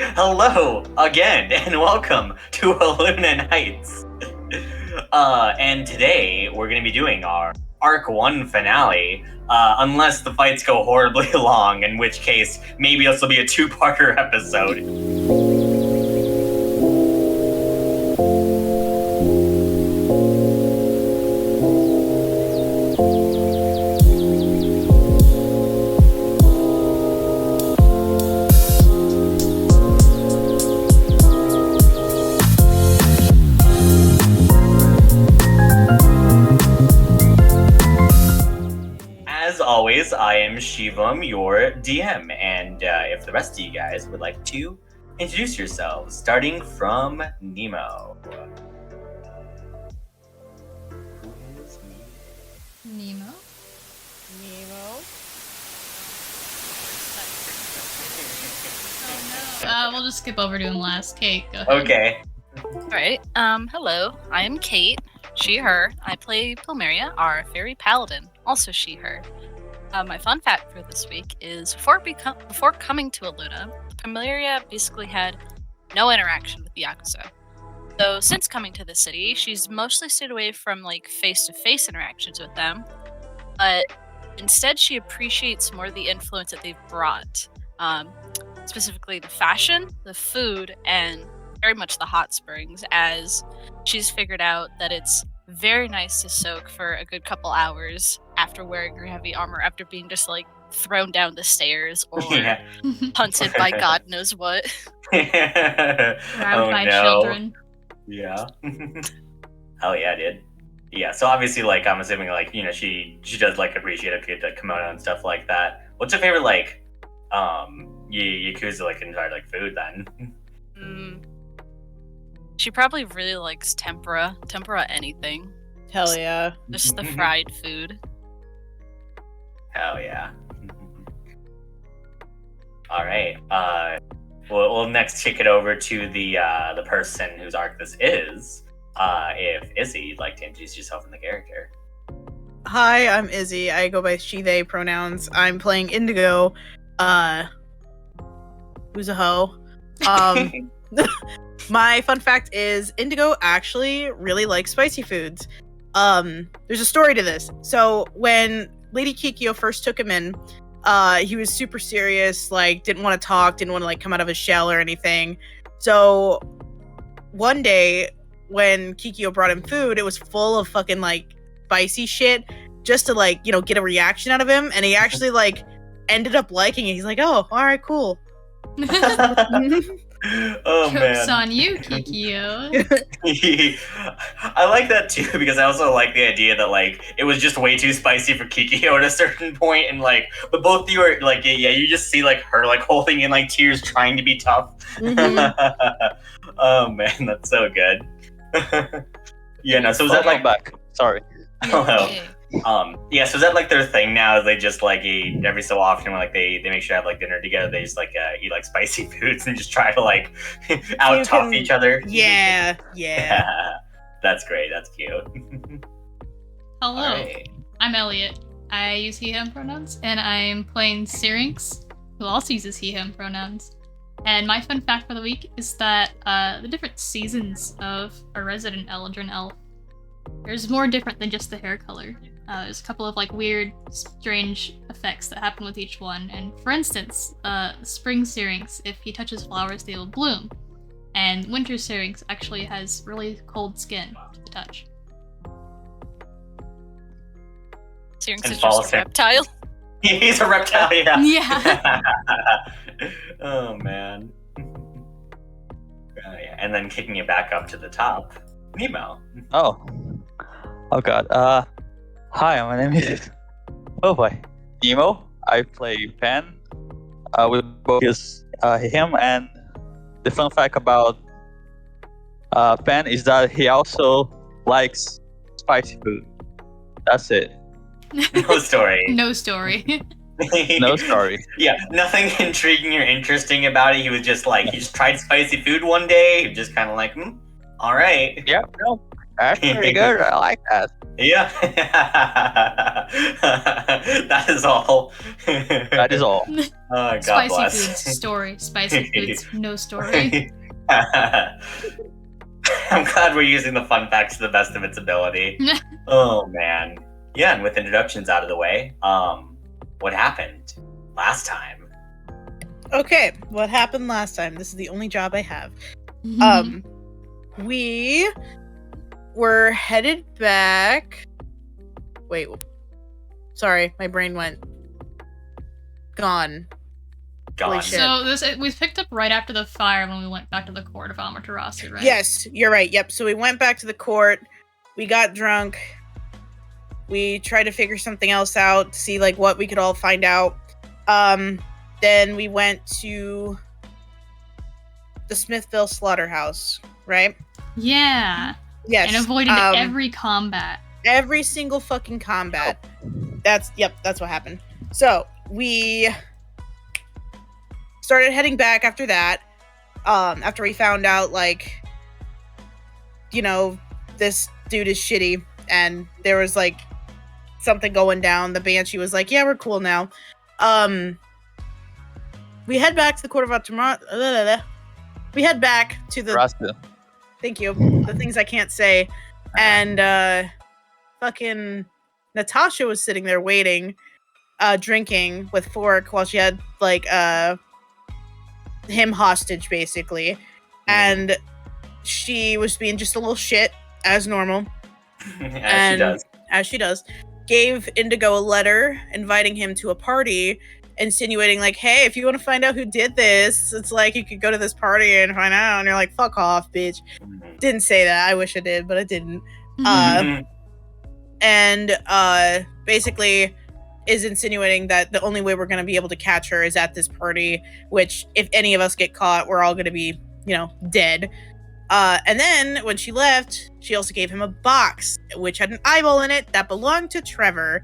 Hello again, and welcome to Illuna Nights. And today we're going to be doing our Arc 1 finale, unless the fights go horribly long, in which case maybe this will be a two-parter episode. As always, I am Shivam, your DM, and if the rest of you guys would like to introduce yourselves, starting from Nemo. Who is Nemo? Oh no. We'll just skip over to him last. Kate, go ahead. Okay. Alright, hello, I am Kate, she, her. I play Pilmeria, our fairy paladin, also she, her. My fun fact for this week is before coming to Illuna, Pilmeria basically had no interaction with the Yakuza. So since coming to the city, she's mostly stayed away from face-to-face interactions with them, but instead she appreciates more the influence that they've brought. Specifically the fashion, the food, and very much the hot springs, as she's figured out that it's very nice to soak for a good couple hours after wearing her heavy armor, after being just thrown down the stairs or hunted by God knows what. Surrounded by children. Yeah. Hell yeah, dude. Yeah, so obviously, I'm assuming, she does, appreciate a good kimono and stuff like that. What's your favorite, Yakuza, entire, food, then? She probably really likes tempura. Tempura anything. Hell yeah. Just the fried food. Hell yeah. Alright, we'll next kick it over to the person whose arc this is. If Izzy, you'd like to introduce yourself and the character. Hi, I'm Izzy. I go by she, they pronouns. I'm playing Indigo. Who's a hoe? My fun fact is Indigo actually really likes spicy foods. There's a story to this. So when Lady Kikyo first took him in, he was super serious, didn't want to talk, didn't want to come out of his shell or anything. So one day when Kikyo brought him food, it was full of fucking spicy shit just to get a reaction out of him, and he actually ended up liking it. He's like, oh, all right, cool. Oh Joke's man. on you, Kikyo. I like that too, because I also like the idea that it was just way too spicy for Kikyo at a certain point, and but both of you are yeah, you just see her holding in tears, trying to be tough. Mhm. Oh man, that's so good. Yeah, no, so is that back? Sorry. Hello. Okay. Yeah, so is that their thing now? Is they just eat every so often when they make sure to have dinner together, they just eat spicy foods and just try to out tough each other? Yeah. That's great, that's cute. Hello, Alright. I'm Elliot. I use he, him pronouns, and I'm playing Syrinx, who also uses he, him pronouns. And my fun fact for the week is that the different seasons of a resident Eldrin elf, there's more different than just the hair color. There's a couple of weird, strange effects that happen with each one. And for instance, spring Syrinx, if he touches flowers, they will bloom. And winter Syrinx actually has really cold skin to the touch. Syrinx And is follow just a him. reptile. He's a reptile, yeah. Yeah. Oh man. Oh, yeah. And then kicking it back up to the top, Nemo. Oh god. Hi, my name is Nemo. I play Pan. We both use him, and the fun fact about Pan is that he also likes spicy food. That's it. No story. No story. No story. Yeah, nothing intriguing or interesting about it. He was just he just tried spicy food one day. He was just kind of all right. Yeah, no, that's pretty good. I like that. Yeah. That is all. That is all. God Spicy bless. foods story. Spicy foods no story. I'm glad we're using the fun facts to the best of its ability. Oh man. Yeah, and with introductions out of the way, what happened last time? Okay, what happened last time? This is the only job I have. We were headed back. Wait. Sorry, my brain went gone. Gone. Holy shit. So this we picked up right after the fire when we went back to the court of Amaterasu, right? Yes, you're right. Yep. So we went back to the court. We got drunk. We tried to figure something else out to see like what we could all find out. Then we went to the Smithville slaughterhouse, right? Yeah. Yes. And avoided every combat. Every single fucking combat. That's what happened. So we started heading back after that. After we found out, like, you know, this dude is shitty, and there was like something going down. The Banshee was like, "Yeah, we're cool now." We head back to the court of Amaterasu. We head back to the. Rasta. Thank you. The things I can't say, and fucking Natasha was sitting there waiting, drinking with Fork while she had like him hostage basically, and she was being just a little shit as normal, as she does. Gave Indigo a letter inviting him to a party, insinuating like, hey, if you want to find out who did this, it's like you could go to this party and find out. And you're like, fuck off, bitch. Didn't say that. I wish I did, but I didn't. And basically is insinuating that the only way we're going to be able to catch her is at this party, which if any of us get caught, we're all going to be, you know, dead. And then when she left, she also gave him a box, which had an eyeball in it that belonged to Trevor.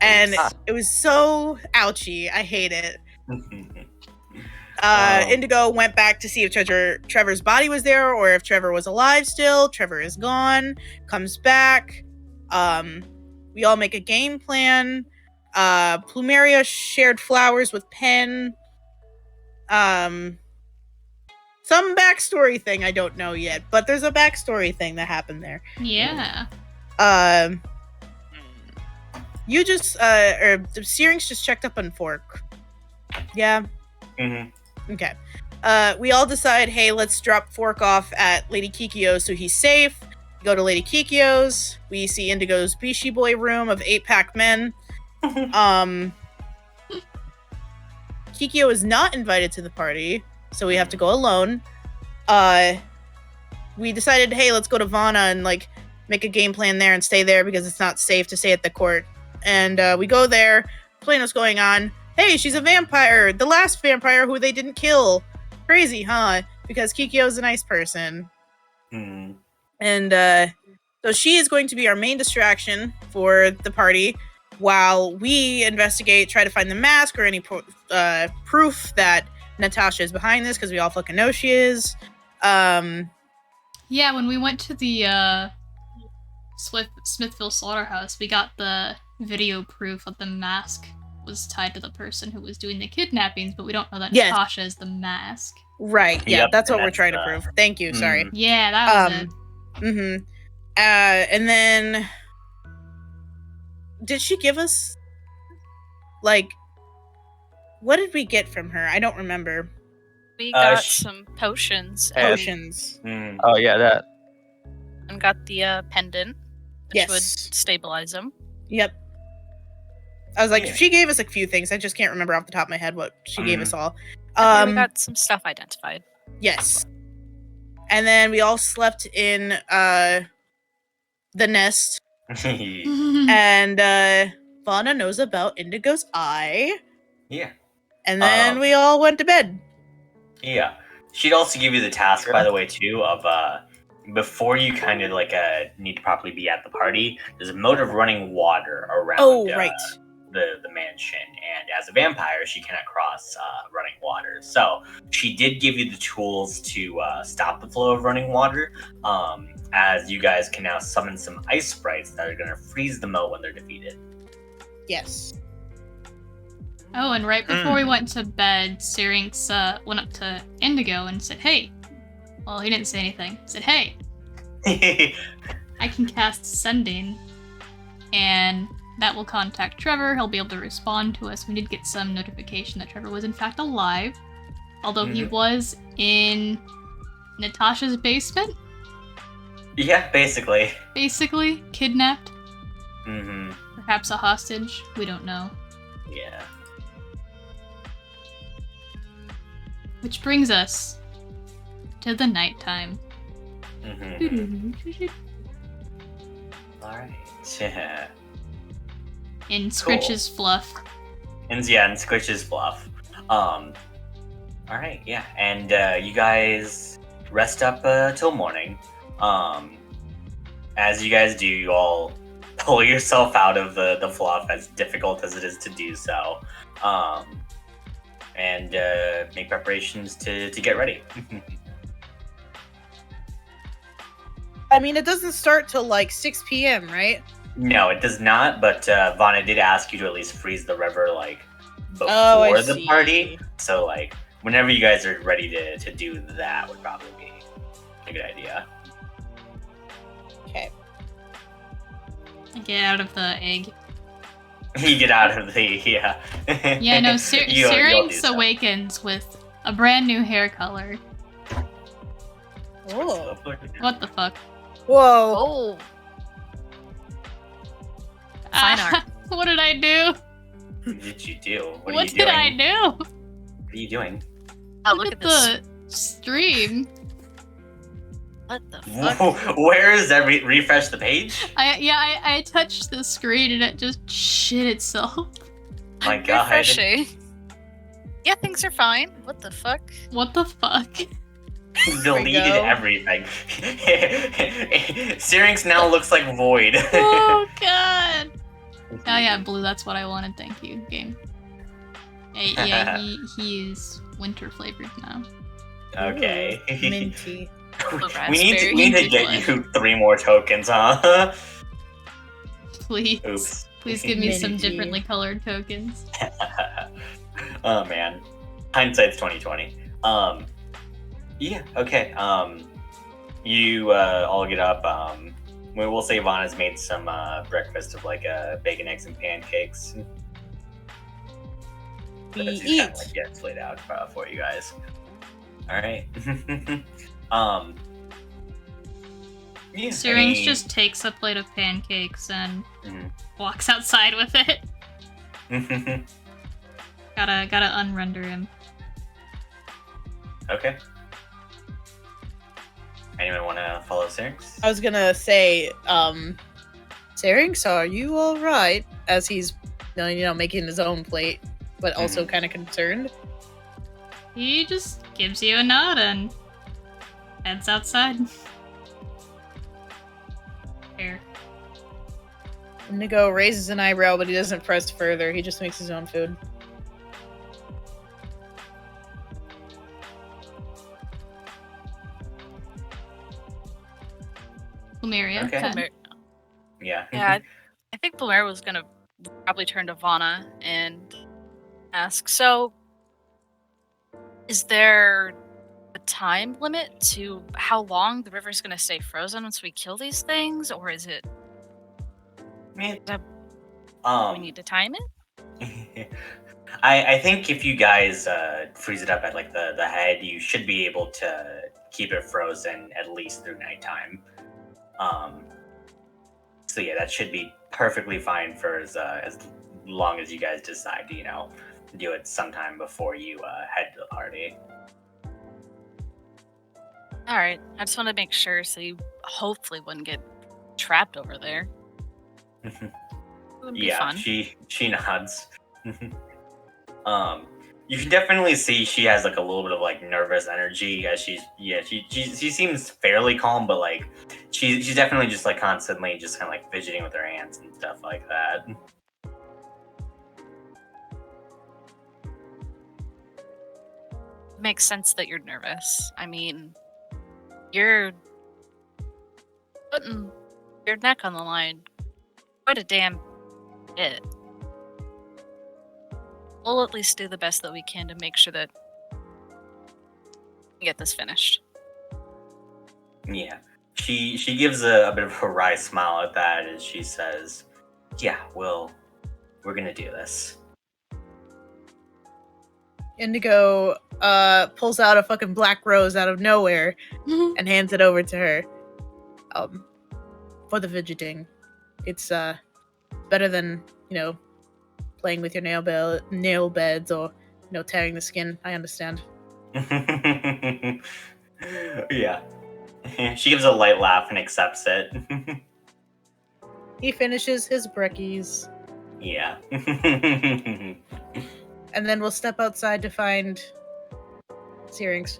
And it was so ouchy. I hate it. Indigo went back to see if Trevor's body was there or if Trevor was alive still. Trevor is gone. Comes back. We all make a game plan. Plumeria shared flowers with Penn. Some backstory thing I don't know yet, but there's a backstory thing that happened there. Yeah. You just or the Syrinx just checked up on Fork. Yeah. Okay. We all decide, hey, let's drop Fork off at Lady Kikyo's so he's safe. We go to Lady Kikyo's. We see Indigo's Bishi Boy room of 8-pack men. Kikyo is not invited to the party, so we have to go alone. We decided, hey, let's go to Vana and like make a game plan there and stay there because it's not safe to stay at the court. And we go there, explain what's going on. Hey, she's a vampire, the last vampire who they didn't kill. Crazy, huh? Because Kikyo's a nice person. And so she is going to be our main distraction for the party while we investigate, try to find the mask or any proof that Natasha is behind this, because we all fucking know she is. Yeah, when we went to the Smithville slaughterhouse, we got the video proof that the mask was tied to the person who was doing the kidnappings, but we don't know that Natasha is the mask. Right, yeah, that's what we're trying to prove. Thank you, sorry. Yeah, that was it. And then did she give us like what did we get from her? I don't remember. We got some potions. Oh yeah, that. And got the pendant, which would stabilize them. Yep. I was like, she gave us a few things. I just can't remember off the top of my head what she gave us all. We got some stuff identified. Yes. And then we all slept in the nest. And Vana knows about Indigo's eye. Yeah. And then we all went to bed. Yeah. She'd also give you the task, by the way, too, of before you kind of like need to properly be at the party, there's a mode of running water around the mansion, and as a vampire, she cannot cross running water. So she did give you the tools to stop the flow of running water, as you guys can now summon some ice sprites that are going to freeze the moat when they're defeated. Yes. Oh, and right before we went to bed, Syrinx went up to Indigo and said, "Hey." Well, he didn't say anything. He said, "Hey, I can cast Sending, and that will contact Trevor. He'll be able to respond to us." We did get some notification that Trevor was in fact alive, although he was in Natasha's basement. Yeah, basically. Basically, kidnapped. Mm-hmm. Perhaps a hostage. We don't know. Yeah. Which brings us to the nighttime. Mm-hmm. All right. Yeah. In Scritch's fluff. And Squitch's bluff. All right, yeah, and you guys rest up till morning. As you guys do, you all pull yourself out of the fluff, as difficult as it is to do so, and make preparations to get ready. I mean, it doesn't start till like 6 p.m., right? No, it does not. But Vana did ask you to at least freeze the river like before I the see. party. So like whenever you guys are ready to do that would probably be a good idea. Okay. Get out of the egg. You get out of the yeah. Yeah, no, You'll do Syrinx so. awakens with a brand new hair color. Oh. What the fuck? Whoa. Oh, Fine art. What did I do? What did you do? What are What you did doing? I do? What are you doing? oh look at this. the stream. What the fuck? Where is that? Refresh the page? I touched the screen and it just shit itself. My God. Refreshing. Yeah, things are fine. What the fuck? What the fuck? Deleted go. everything. Syrinx now looks like void. Oh god. Oh yeah, blue. That's what I wanted. Thank you, game. Yeah, he is winter flavored now. Okay. Ooh, minty. we need to Minty get blood. you 3 more tokens, huh? Please. Oops. Please give me some Minty. differently colored tokens. Oh man, hindsight's 2020. Yeah. Okay. You all get up. We'll say Vana's made some breakfast of like bacon, eggs, and pancakes. We That's just eat. kinda, like, gets laid out for you guys. All right. Yeah, Syrinx just takes a plate of pancakes and Mhm. walks outside with it. Gotta unrender him. Okay. Anyone want to follow Syrinx? I was gonna say, Syrinx, are you alright? As he's, making his own plate, but also kind of concerned. He just gives you a nod and heads outside. Here. Indigo raises an eyebrow, but he doesn't press further. He just makes his own food. Lumeria. Okay. Pen. Mer- Yeah. Yeah, I think Blair was gonna probably turn to Vana and ask, so is there a time limit to how long the river's gonna stay frozen once we kill these things, or is it we need to time it? I think if you guys freeze it up at like the head, you should be able to keep it frozen at least through nighttime. So yeah, that should be perfectly fine for as long as you guys decide to, do it sometime before you head to the party. All right, I just want to make sure so you hopefully wouldn't get trapped over there. It would be Yeah, fun. she nods. You can definitely see she has like a little bit of like nervous energy as she seems fairly calm, but like she's definitely just like constantly just kind of like fidgeting with her hands and stuff like that. makes sense that you're nervous. I mean, you're putting your neck on the line quite a damn bit. We'll at least do the best that we can to make sure that we get this finished. Yeah. She gives a bit of a wry smile at that as she says, "Yeah, we're gonna do this." Indigo pulls out a fucking black rose out of nowhere and hands it over to her. For the fidgeting. It's better than, playing with your nail beds or, tearing the skin. I understand. Yeah. She gives a light laugh and accepts it. He finishes his breckies. Yeah. And then we'll step outside to find Syrinx.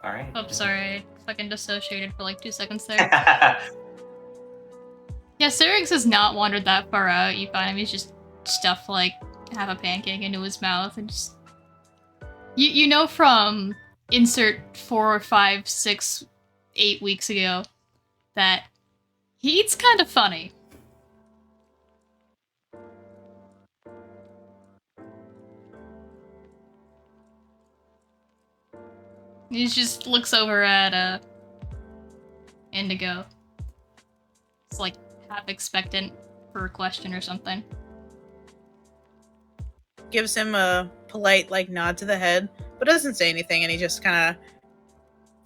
Alright. Oh, sorry. I fucking dissociated for like 2 seconds there. Yeah, Syrinx has not wandered that far out. You find him, he's just stuffed like half a pancake into his mouth and just... You know from insert 4, 5, 6, 8 weeks ago that he eats kind of funny. He just looks over at Indigo. It's like half expectant for a question or something. Gives him a polite nod to the head, but doesn't say anything, and he just kind of...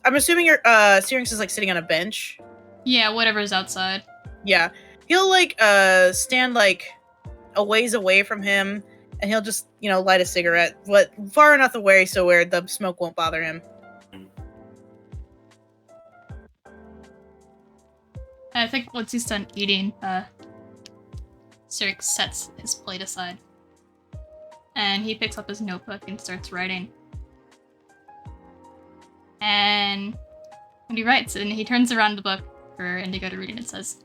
I'm assuming your Syrinx is sitting on a bench. Yeah, whatever's outside. Yeah. He'll stand a ways away from him, and he'll just, light a cigarette, but far enough away so where the smoke won't bother him. I think once he's done eating, Syrinx sets his plate aside. And he picks up his notebook and starts writing. And when he writes, and he turns around the book for Indigo to read, and it says,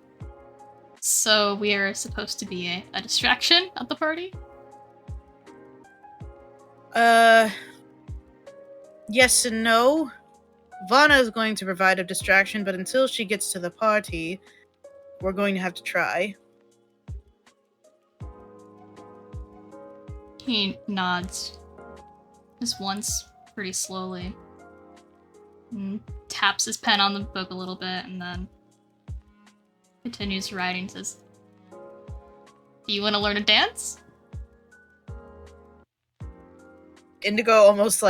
"So we are supposed to be a distraction at the party?" Yes and no. Vana is going to provide a distraction, but until she gets to the party, we're going to have to try. He nods. Just once, pretty slowly. And taps his pen on the book a little bit, and then continues writing, says, "Do you want to learn to dance?" Indigo almost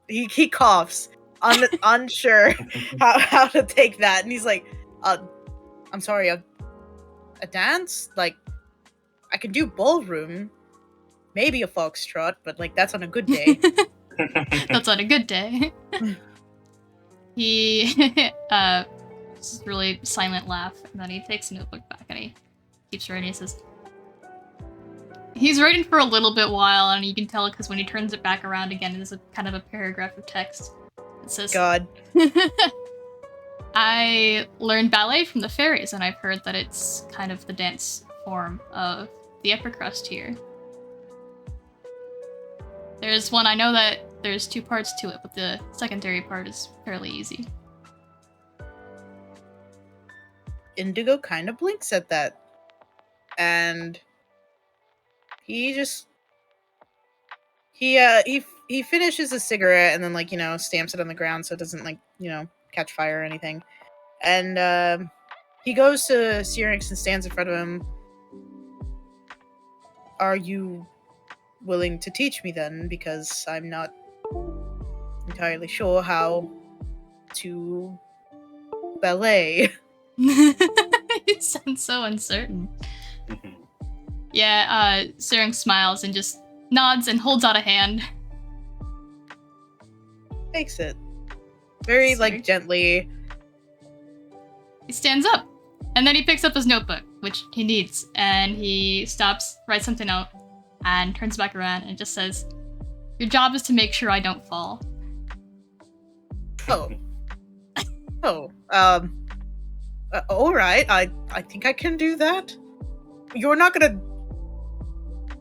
he coughs, unsure how to take that, and he's like, I'm sorry, a dance? I can do ballroom, maybe a foxtrot, but that's on a good day. That's on a good day. He just really silent laugh, and then he takes the notebook back and he keeps writing. He says, he's writing for a little bit while, and you can tell because when he turns it back around again, there's a kind of a paragraph of text. It says, God. "I learned ballet from the fairies, and I've heard that it's kind of the dance form of the upper crust here. There's one, I know that there's 2 parts to it, but the secondary part is fairly easy." Indigo kind of blinks at that, and he just he finishes a cigarette and then stamps it on the ground so it doesn't catch fire or anything, and he goes to Syrinx and stands in front of him. "Are you willing to teach me then, because I'm not entirely sure how to ballet." You sound so uncertain. Yeah, Syrinx smiles and just nods and holds out a hand. Takes it very Sorry. gently. He stands up, and then he picks up his notebook, which he needs, and he stops, writes something out, and turns back around and just says, "Your job is to make sure I don't fall." Oh. All right. I think I can do that. You're not gonna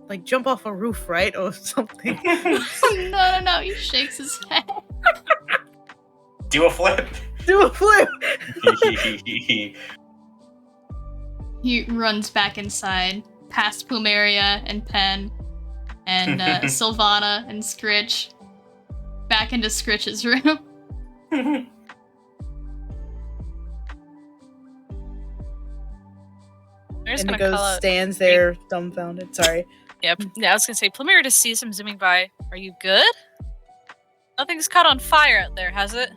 like jump off a roof, right, or something. No. He shakes his head. Do a flip. Do a flip. He runs back inside, past Plumeria and Pen, and Sylvana and Scritch, back into Scritch's room. I'm just gonna call Indigo out. stands there, dumbfounded. Sorry. Yep. Yeah, I was gonna say, Plumeria just sees him zooming by. Are you good? Nothing's caught on fire out there, has it?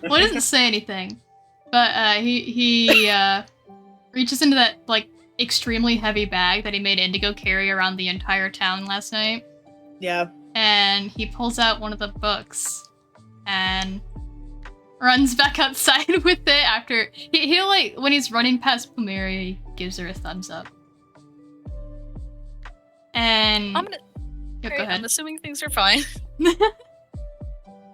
Well, he doesn't say anything, but he reaches into that like extremely heavy bag that he made Indigo carry around the entire town last night, Yeah. and he pulls out one of the books and runs back outside with it. After he'll like when he's running past Plumeria, he gives her a thumbs up. And I'm gonna. Yeah, Great, go ahead. I'm assuming things are fine.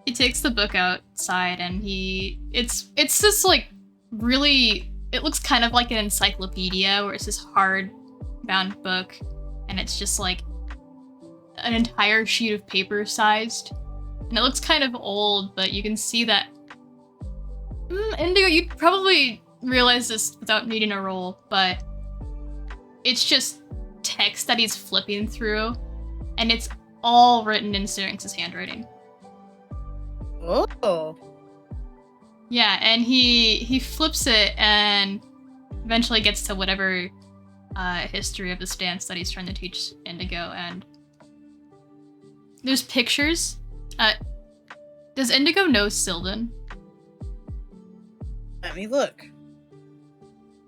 He takes the book outside and it's this like really, it looks kind of like an encyclopedia where it's this hard bound book and it's just like an entire sheet of paper sized, and it looks kind of old, but you can see that Indigo, you'd probably realize this without needing a roll, but it's just text that he's flipping through, and it's all written in Syrinx's handwriting. Oh. Yeah, and he flips it and eventually gets to whatever history of this dance that he's trying to teach Indigo, and there's pictures. Does Indigo know Sylvan? Let me look.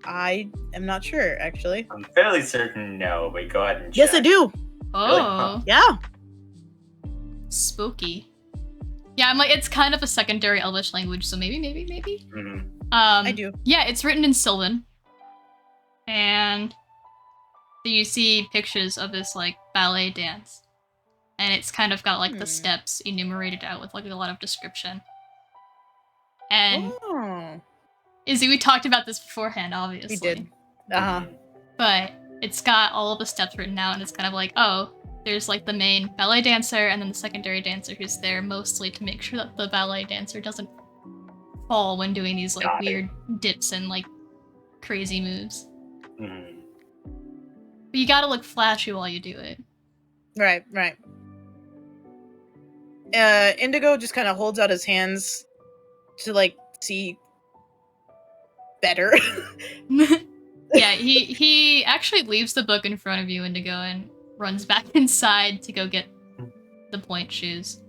I am not sure, actually. I'm fairly certain no, but go ahead and check. Yes, I do. Oh, Yeah. spooky. Yeah, I'm like, it's kind of a secondary Elvish language, so maybe. Mhm. I do. Yeah, it's written in Sylvan. And so you see pictures of this, like, ballet dance. And it's kind of got, like, the steps enumerated out with, like, a lot of description. And, Oh. Izzy, we talked about this beforehand, obviously. We did. Uh-huh. But it's got all of the steps written out, and it's kind of like, oh, there's, like, the main ballet dancer, and then the secondary dancer who's there mostly to make sure that the ballet dancer doesn't fall when doing these, like, Got it. weird dips and, like, crazy moves. Mhm. But you gotta look flashy while you do it. Right. Indigo just kind of holds out his hands to, like, see better. Yeah, he actually leaves the book in front of you, Indigo, and runs back inside to go get the point shoes.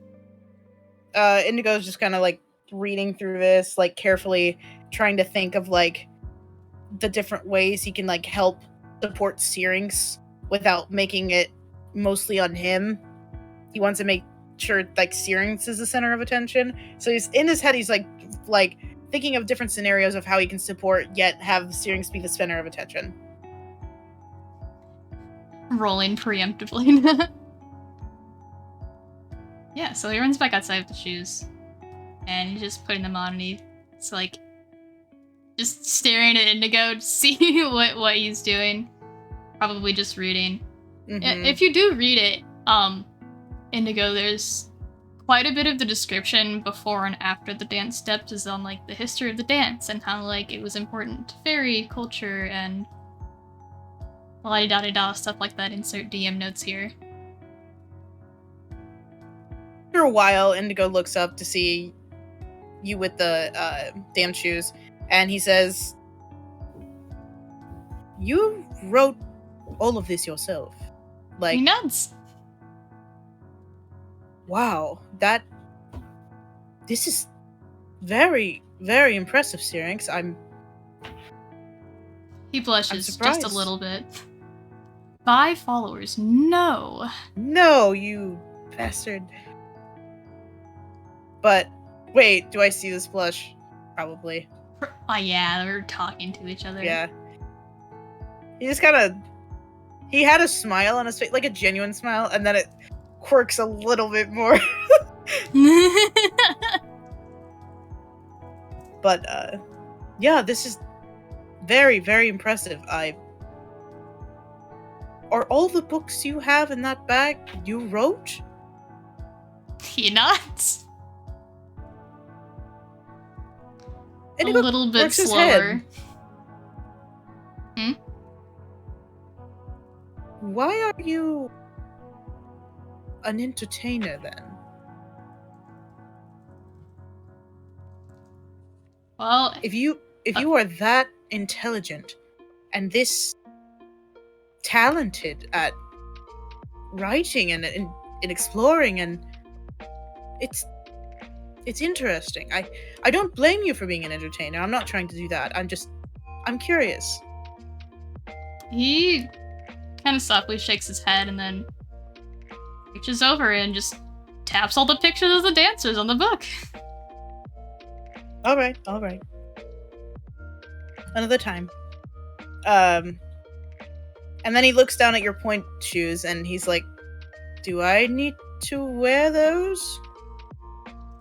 Indigo's just kind of, like, reading through this, like, carefully trying to think of, like, the different ways he can, like, help support Syrinx without making it mostly on him. He wants to make sure, like, Syrinx is the center of attention. So he's in his head, he's like thinking of different scenarios of how he can support yet have Syrinx be the center of attention. Rolling preemptively. Yeah, so he runs back outside with the shoes. And he's just putting them on, and he's like just staring at Indigo to see what he's doing. Probably just reading. Mhm. If you do read it, Indigo, there's quite a bit of the description before and after the dance steps is on, like, the history of the dance and how, like, it was important to fairy culture and la-di-da-di-da, stuff like that. Insert DM notes here. After a while, Indigo looks up to see you with the damn shoes, and he says, "You wrote all of this yourself. Like, He nods. wow, this is very, very impressive, Syrinx. He blushes just surprised. a little bit. 5 followers, no. No, you bastard." But, wait, do I see this blush? Probably. Oh yeah, we're talking to each other. Yeah. He just he had a smile on his face, like a genuine smile, and then it quirks a little bit more. But, yeah, this is very, very impressive. are all the books you have in that bag you wrote? He nods. A Indigo little bit works his slower. head. Hmm? Why are you an entertainer then? Well, If you are that intelligent and this talented at writing and exploring, and it's interesting. I don't blame you for being an entertainer. I'm not trying to do that. I'm curious. he kind of softly shakes his head and then reaches over and just taps all the pictures of the dancers on the book. All right. Another time. And then he looks down at your point shoes and he's like, "Do I need to wear those?"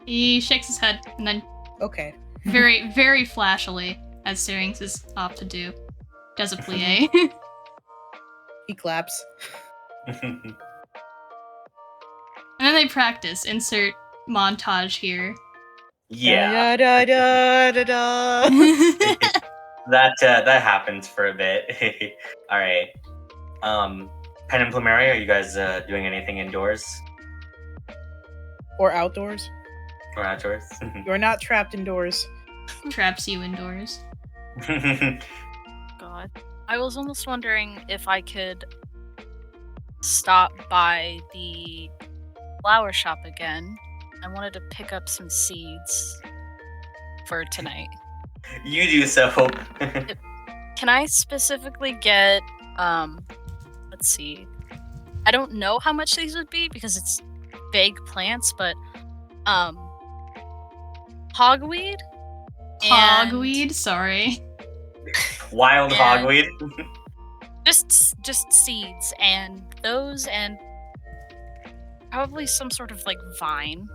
He shakes his head and then Okay. very, very flashily, as Syrinx is off to do, does a plie. He claps. And then they practice. Insert montage here. Yeah, Da, da, da, da, da. that happens for a bit. All right. Pen and Plumeria, are you guys doing anything indoors Or outdoors. or outdoors? You're not trapped indoors. Traps you indoors. God. I was almost wondering if I could stop by the flower shop again. I wanted to pick up some seeds for tonight. You do so. Can I specifically get, let's see. I don't know how much these would be because it's vague plants, but, hogweed? and Hogweed, sorry. Wild Yeah. hogweed. Just seeds, and those, and probably some sort of, like, vine.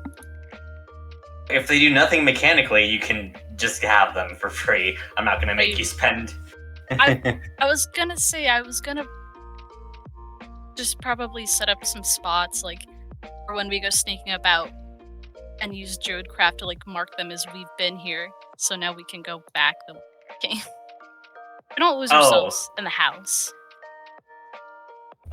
If they do nothing mechanically, you can just have them for free. I'm not gonna make Wait. you spend. I was gonna say, I was gonna just probably set up some spots, like, for when we go sneaking about, and use Druidcraft to, like, mark them as we've been here, so now we can go back the game. We don't lose Oh. ourselves in the house.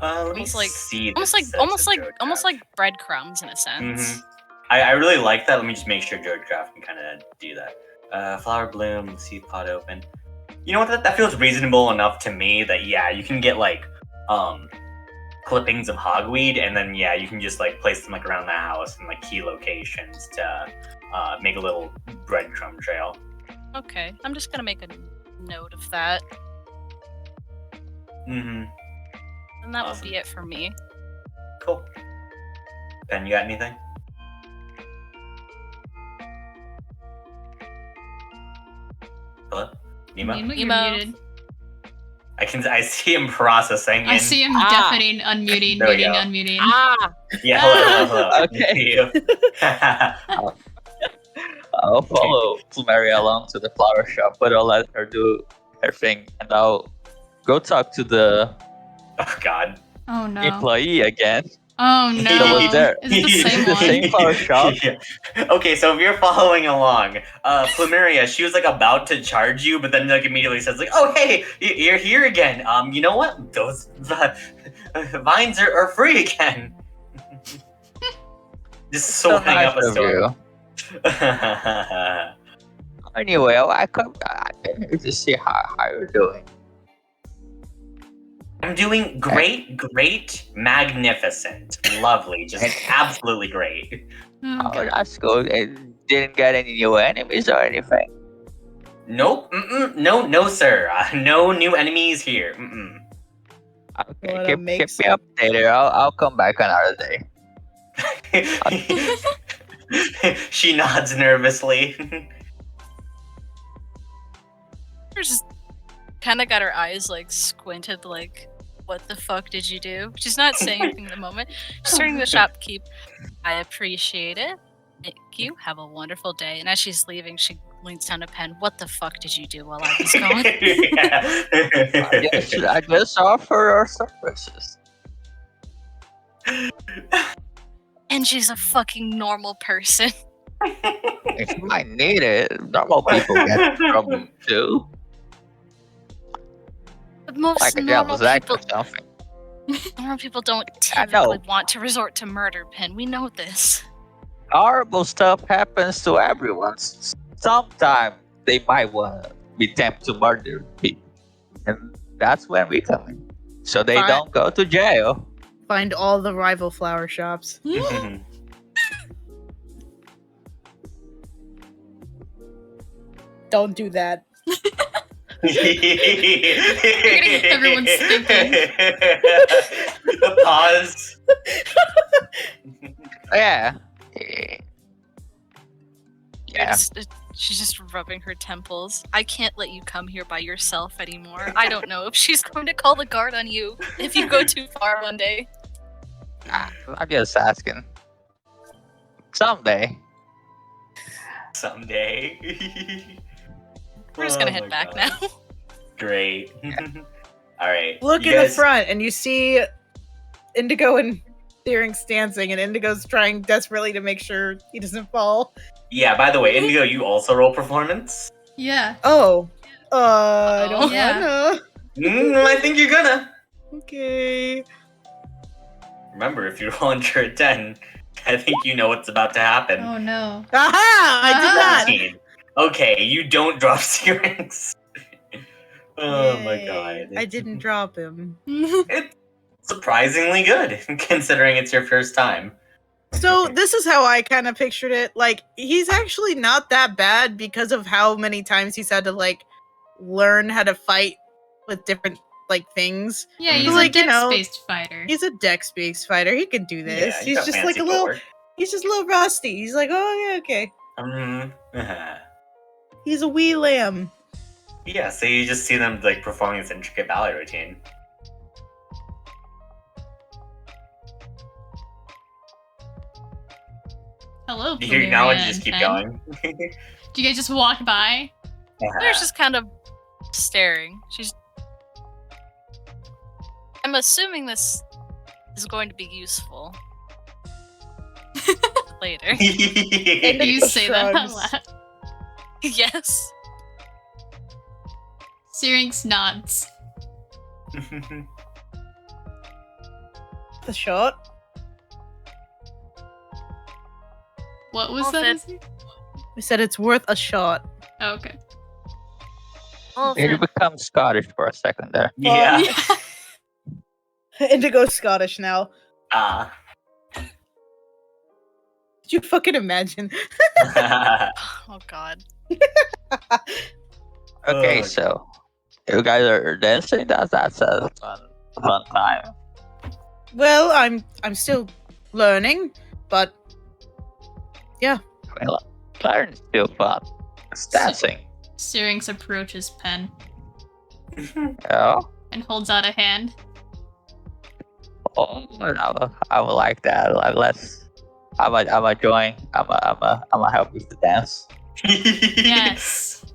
Let me Almost like- see. the Almost like sets almost of like Druidcraft. almost like breadcrumbs in a sense. I really like that. Let me just make sure Druidcraft can kind of do that. Flower bloom, seed pod open. You know what? That feels reasonable enough to me. That yeah, you can get like clippings of hogweed, and then yeah, you can just like place them like around the house in like key locations to make a little breadcrumb trail. Okay, I'm just gonna make a note of that, Mm-hmm. and that Awesome. would be it for me. Cool. Ben, you got anything? Hello, Nemo. Nemo, you're Nemo. muted. I see him processing. I in- see him Ah. deafening, unmuting, There we muting, go. unmuting. Ah, Yeah, hello. I can Okay. see you. I'll follow Plumeria along to the flower shop, but I'll let her do her thing, and I'll go talk to the Oh God. Oh no. employee again. Oh no. That was there. Is it the same The one? same flower shop. Yeah. Okay, so if you're following along, Plumeria, she was like about to charge you, but then like immediately says like, "Oh hey, you're here again. You know what? Those vines are free again." Just So sweating nice up a of storm. you. Anyway, I came here to see how you're doing. I'm doing great, magnificent, lovely, just absolutely great. Oh, Oh, God. that's good. And didn't get any new enemies or anything. Nope, no, sir. No new enemies here. Okay, What a keep mix. me updated. I'll come back another day. She nods nervously. she's just kind of got her eyes like squinted, like, "What the fuck did you do?" She's not saying anything at the moment. She's turning to the shopkeep. "I appreciate it. Thank you. Have a wonderful day." And as she's leaving, she leans down to Pen. What the fuck did you do while I was gone? I just offer our services. And she's a fucking normal person. If you might need it, normal people get in trouble too. But most Like a normal devil's act people, or something. normal people don't I know. typically want to resort to murder, Pen. We know this. Horrible stuff happens to everyone. Sometimes they might want to be tempted to murder people. And that's when we come in. So they Fine. don't go to jail. Find all the rival flower shops. Don't do that. getting everyone's thinking. The pause. Yeah. Yeah. She's just rubbing her temples. I can't let you come here by yourself anymore. I don't know if she's going to call the guard on you if you go too far one day. I'm just asking. Someday. Someday. We're just gonna Oh head my back God. now. Great. All right. Look you in the guys- front, and you see Indigo and Syrinx dancing, and Indigo's trying desperately to make sure he doesn't fall. Yeah. By the way, Indigo, you also roll performance. Yeah. Oh, I don't Yeah. wanna. I think you're gonna. Okay. Remember, if you roll under a 10, I think you know what's about to happen. Oh no. Aha! I did not. 17. Okay, you don't drop Syrinx. Oh my Yay. God. I didn't drop him. It's surprisingly good, considering it's your first time. So this is how I kind of pictured it. Like, he's actually not that bad because of how many times he's had to like learn how to fight with different like things. Yeah, he's Like, a you know, dex-based fighter. He's a dex-based fighter. He can do this. Yeah, he's got just fancy like a little. footwork. He's just a little rusty. He's like, oh yeah, okay. He's a wee lamb. Yeah, so you just see them like performing this intricate ballet routine. Hello, You hear now and Plumeria just and keep Pen. going. Do you guys just walk by? Claire's just kind of staring. I'm assuming this is going to be useful later. You say that out shrugs. loud. Yes. Syrinx nods. The shot. What was Well, that? We said it's worth a shot. Oh, okay. Well, You become Scottish for a second there. Yeah. Indigo's Scottish now. Ah. Did you fucking imagine? oh god. Okay, Oh, so you guys are dancing. That's a fun time. Well, I'm still learning, but Well, Claren's still fun. It's dancing. Syrinx approaches Pen Yeah. and holds out a hand. Oh, I would like that. Like, I'm join. I'm help with the dance. Yes.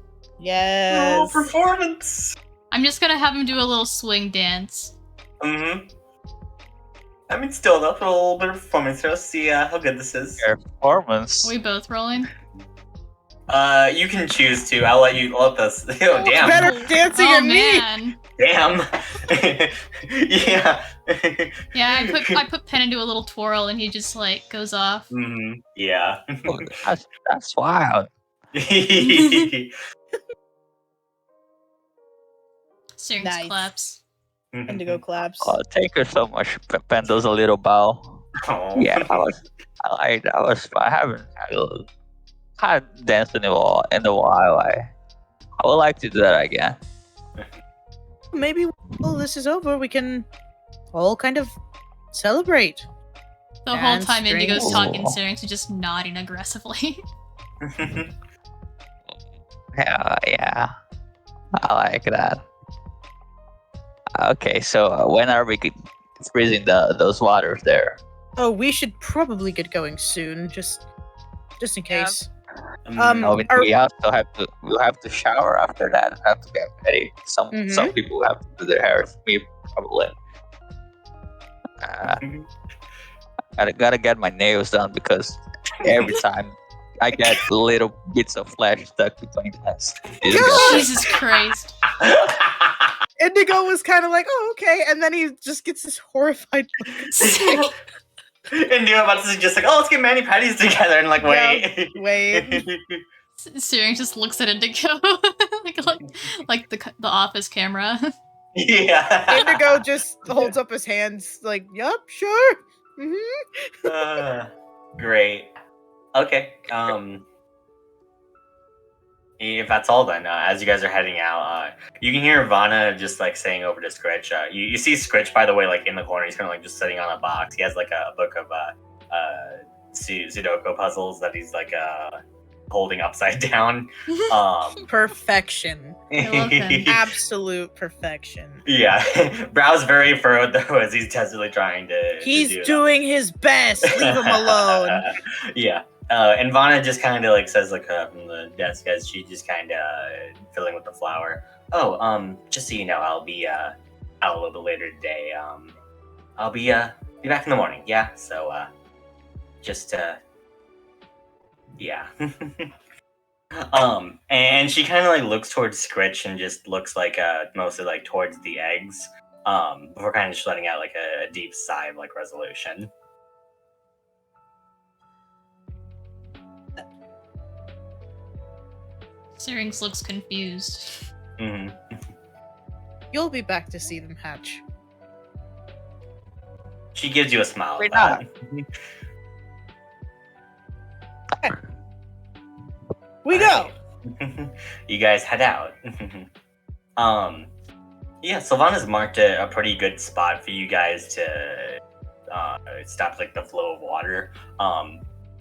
Roll yes. performance. I'm just gonna have him do a little swing dance. I mean, still, they'll put a little bit of performance here. Let's see how good this is. Performance. Are we both rolling? You can choose to. I'll let this. Oh, damn. Better dancing Oh than me. man. Damn. Yeah. Yeah, I put Pen into a little twirl and he just like goes off. Yeah. Oh, that's wild. Syrinx Nice. claps. Indigo claps. Oh, thank you so much. Pen does a little bow. Oh. Yeah, I was fun. I haven't danced in a while. I would like to do that again. Maybe while this is over, we can all kind of celebrate. The whole And time Indigo's strings. talking, Ooh. Syrinx is just nodding aggressively. Yeah, I like that. Okay, so when are we freezing those waters there? Oh, we should probably get going soon, just in Yeah. case. We also we'll have to shower after that. Have to get ready. Some people have to do their hair. Me probably. I gotta get my nails done because every time I get little bits of flesh stuck between us. Jesus Christ. Indigo was kind of like, oh, okay. And then he just gets this horrified look. Indigo about to just like, oh, let's get mani patties together. And like, wait. Yeah, wait. Syrinx just looks at Indigo like the office camera. Yeah. Indigo just holds up his hands like, yup, sure. Mm-hmm. Great. Okay. If that's all, then as you guys are heading out, you can hear Vanna just like saying over to Scritch. You see Scritch, by the way, like in the corner. He's kind of like just sitting on a box. He has like a book of Sudoku puzzles that he's like holding upside down. Perfection. I love him. Absolute perfection. Yeah. Brow's very furrowed though as he's desperately trying to. He's doing his best. Leave him alone. Yeah. And Vanna just kind of like says like from the desk as she just kind of filling with the flour. Oh, just so you know, I'll be out a little bit later today. I'll be back in the morning. Yeah. So just yeah. And she kind of like looks towards Scritch and just looks like mostly like towards the eggs. Before kind of just letting out like a deep sigh of like resolution. Syrinx looks confused. Mm-hmm. You'll be back to see them hatch. She gives you a smile. We're not. We go. You guys head out. Yeah, Sylvana's marked a pretty good spot for you guys to stop like the flow of water.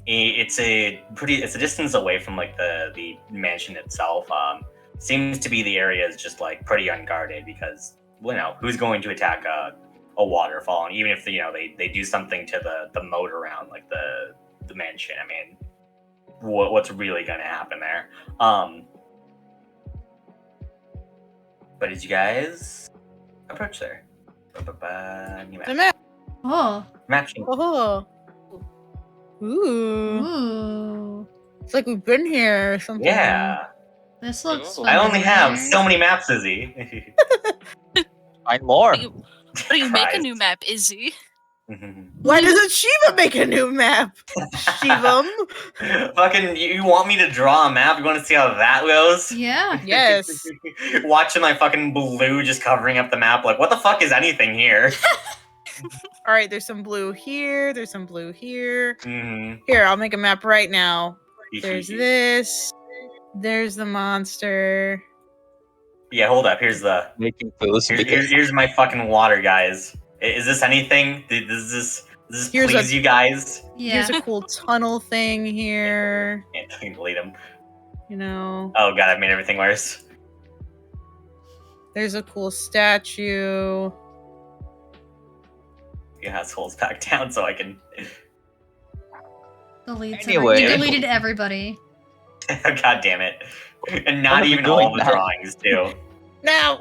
It's a distance away from like the mansion itself. Seems to be the area is just like pretty unguarded because who's going to attack a waterfall? And even if they do something to the moat around like the mansion, I mean, what's really going to happen there? But as you guys approach there, new map. The map. Oh. Map change. Oh. Ooh. Ooh. It's like we've been here or something. Yeah. This looks I only have familiar. so many maps, Izzy. Find more. What do you make a new map, Izzy? Why doesn't Shiva make a new map? Shivam? Fucking, you want me to draw a map? You want to see how that goes? Yeah. Yes. Watching my fucking blue just covering up the map, like, what the fuck is anything here? All right, there's some blue here. There's some blue here. Mm-hmm. Here, I'll make a map right now. There's this. There's the monster. Yeah, hold up. Here's the. Making fools. Here's my fucking water, guys. Is this anything? Does this Here's please you guys? Yeah. Here's a cool tunnel thing here. Can't fucking delete them. You know. Oh god, I made everything worse. There's a cool statue. Yeah, assholes back down so I can. Delete Anyway. You deleted everybody. God damn it! And What not are we even doing all the now? drawings too. Now.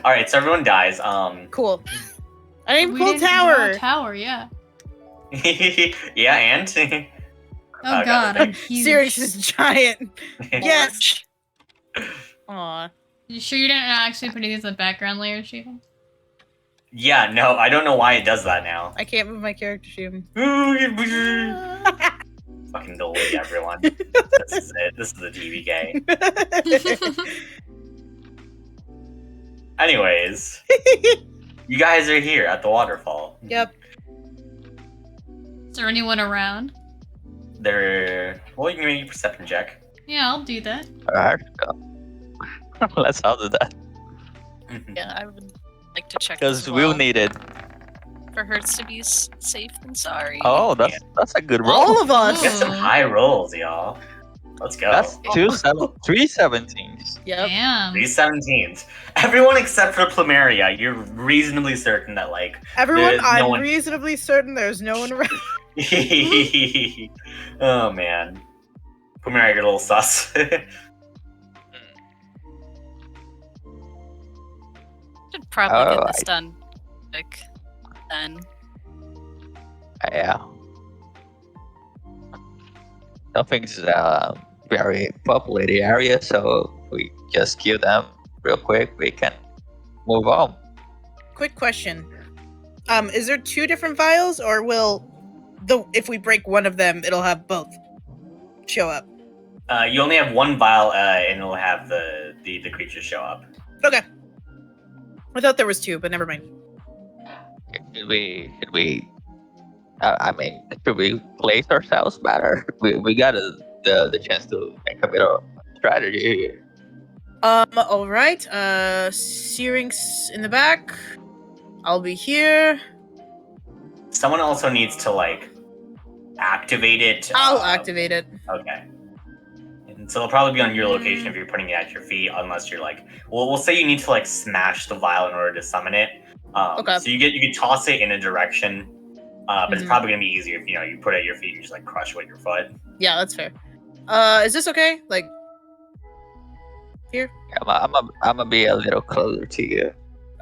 All right, so everyone dies. Cool. I need We cool didn't draw tower. a tower, yeah. Yeah, and Oh god, I'm huge. Syrinx is giant. Yes. Aw. You sure you didn't actually put these in the background layer, Shiva? Yeah, no, I don't know why it does that now. I can't move my character sheet. Fucking delete everyone. This is it. This is the TVK. Anyways, you guys are here at the waterfall. Yep. Is there anyone around? Well, you can make a perception check. Yeah, I'll do that. Alright. Let's all do that. Yeah, I would like to check Because as we'll well. need it. For Hurts to be safe than sorry. Oh, that's a good roll. All of us. Get some high rolls, y'all. Let's go. That's 3 17s. Yep. Damn. These 17s. Everyone except for Plumeria, you're reasonably certain that, like, Everyone, There's no I'm one- reasonably certain there's no one around. Oh man. Pumaria, you're a little sus. Should probably Oh, get this done quick then. Yeah. Nothing's very populated area, so we just kill them real quick. We can move on. Quick question. Is there 2 different vials, or will if we break one of them, it'll have both show up? You only have one vial, and it'll have the creatures show up. Okay. I thought there was 2, but never mind. Should we? I mean, should we place ourselves better? We got the chance to make a bit of strategy here. All right. Syrinx in the back. I'll be here. Someone also needs to like activate it. I'll activate it. Okay. And so it'll probably be on your location if you're putting it at your feet, unless you're like, well, we'll say you need to like smash the vial in order to summon it. Okay. So you can toss it in a direction, but it's probably gonna be easier if you put it at your feet and just like crush it with your foot. Yeah, that's fair. Is this okay? Like here? I'm gonna be a little closer to you.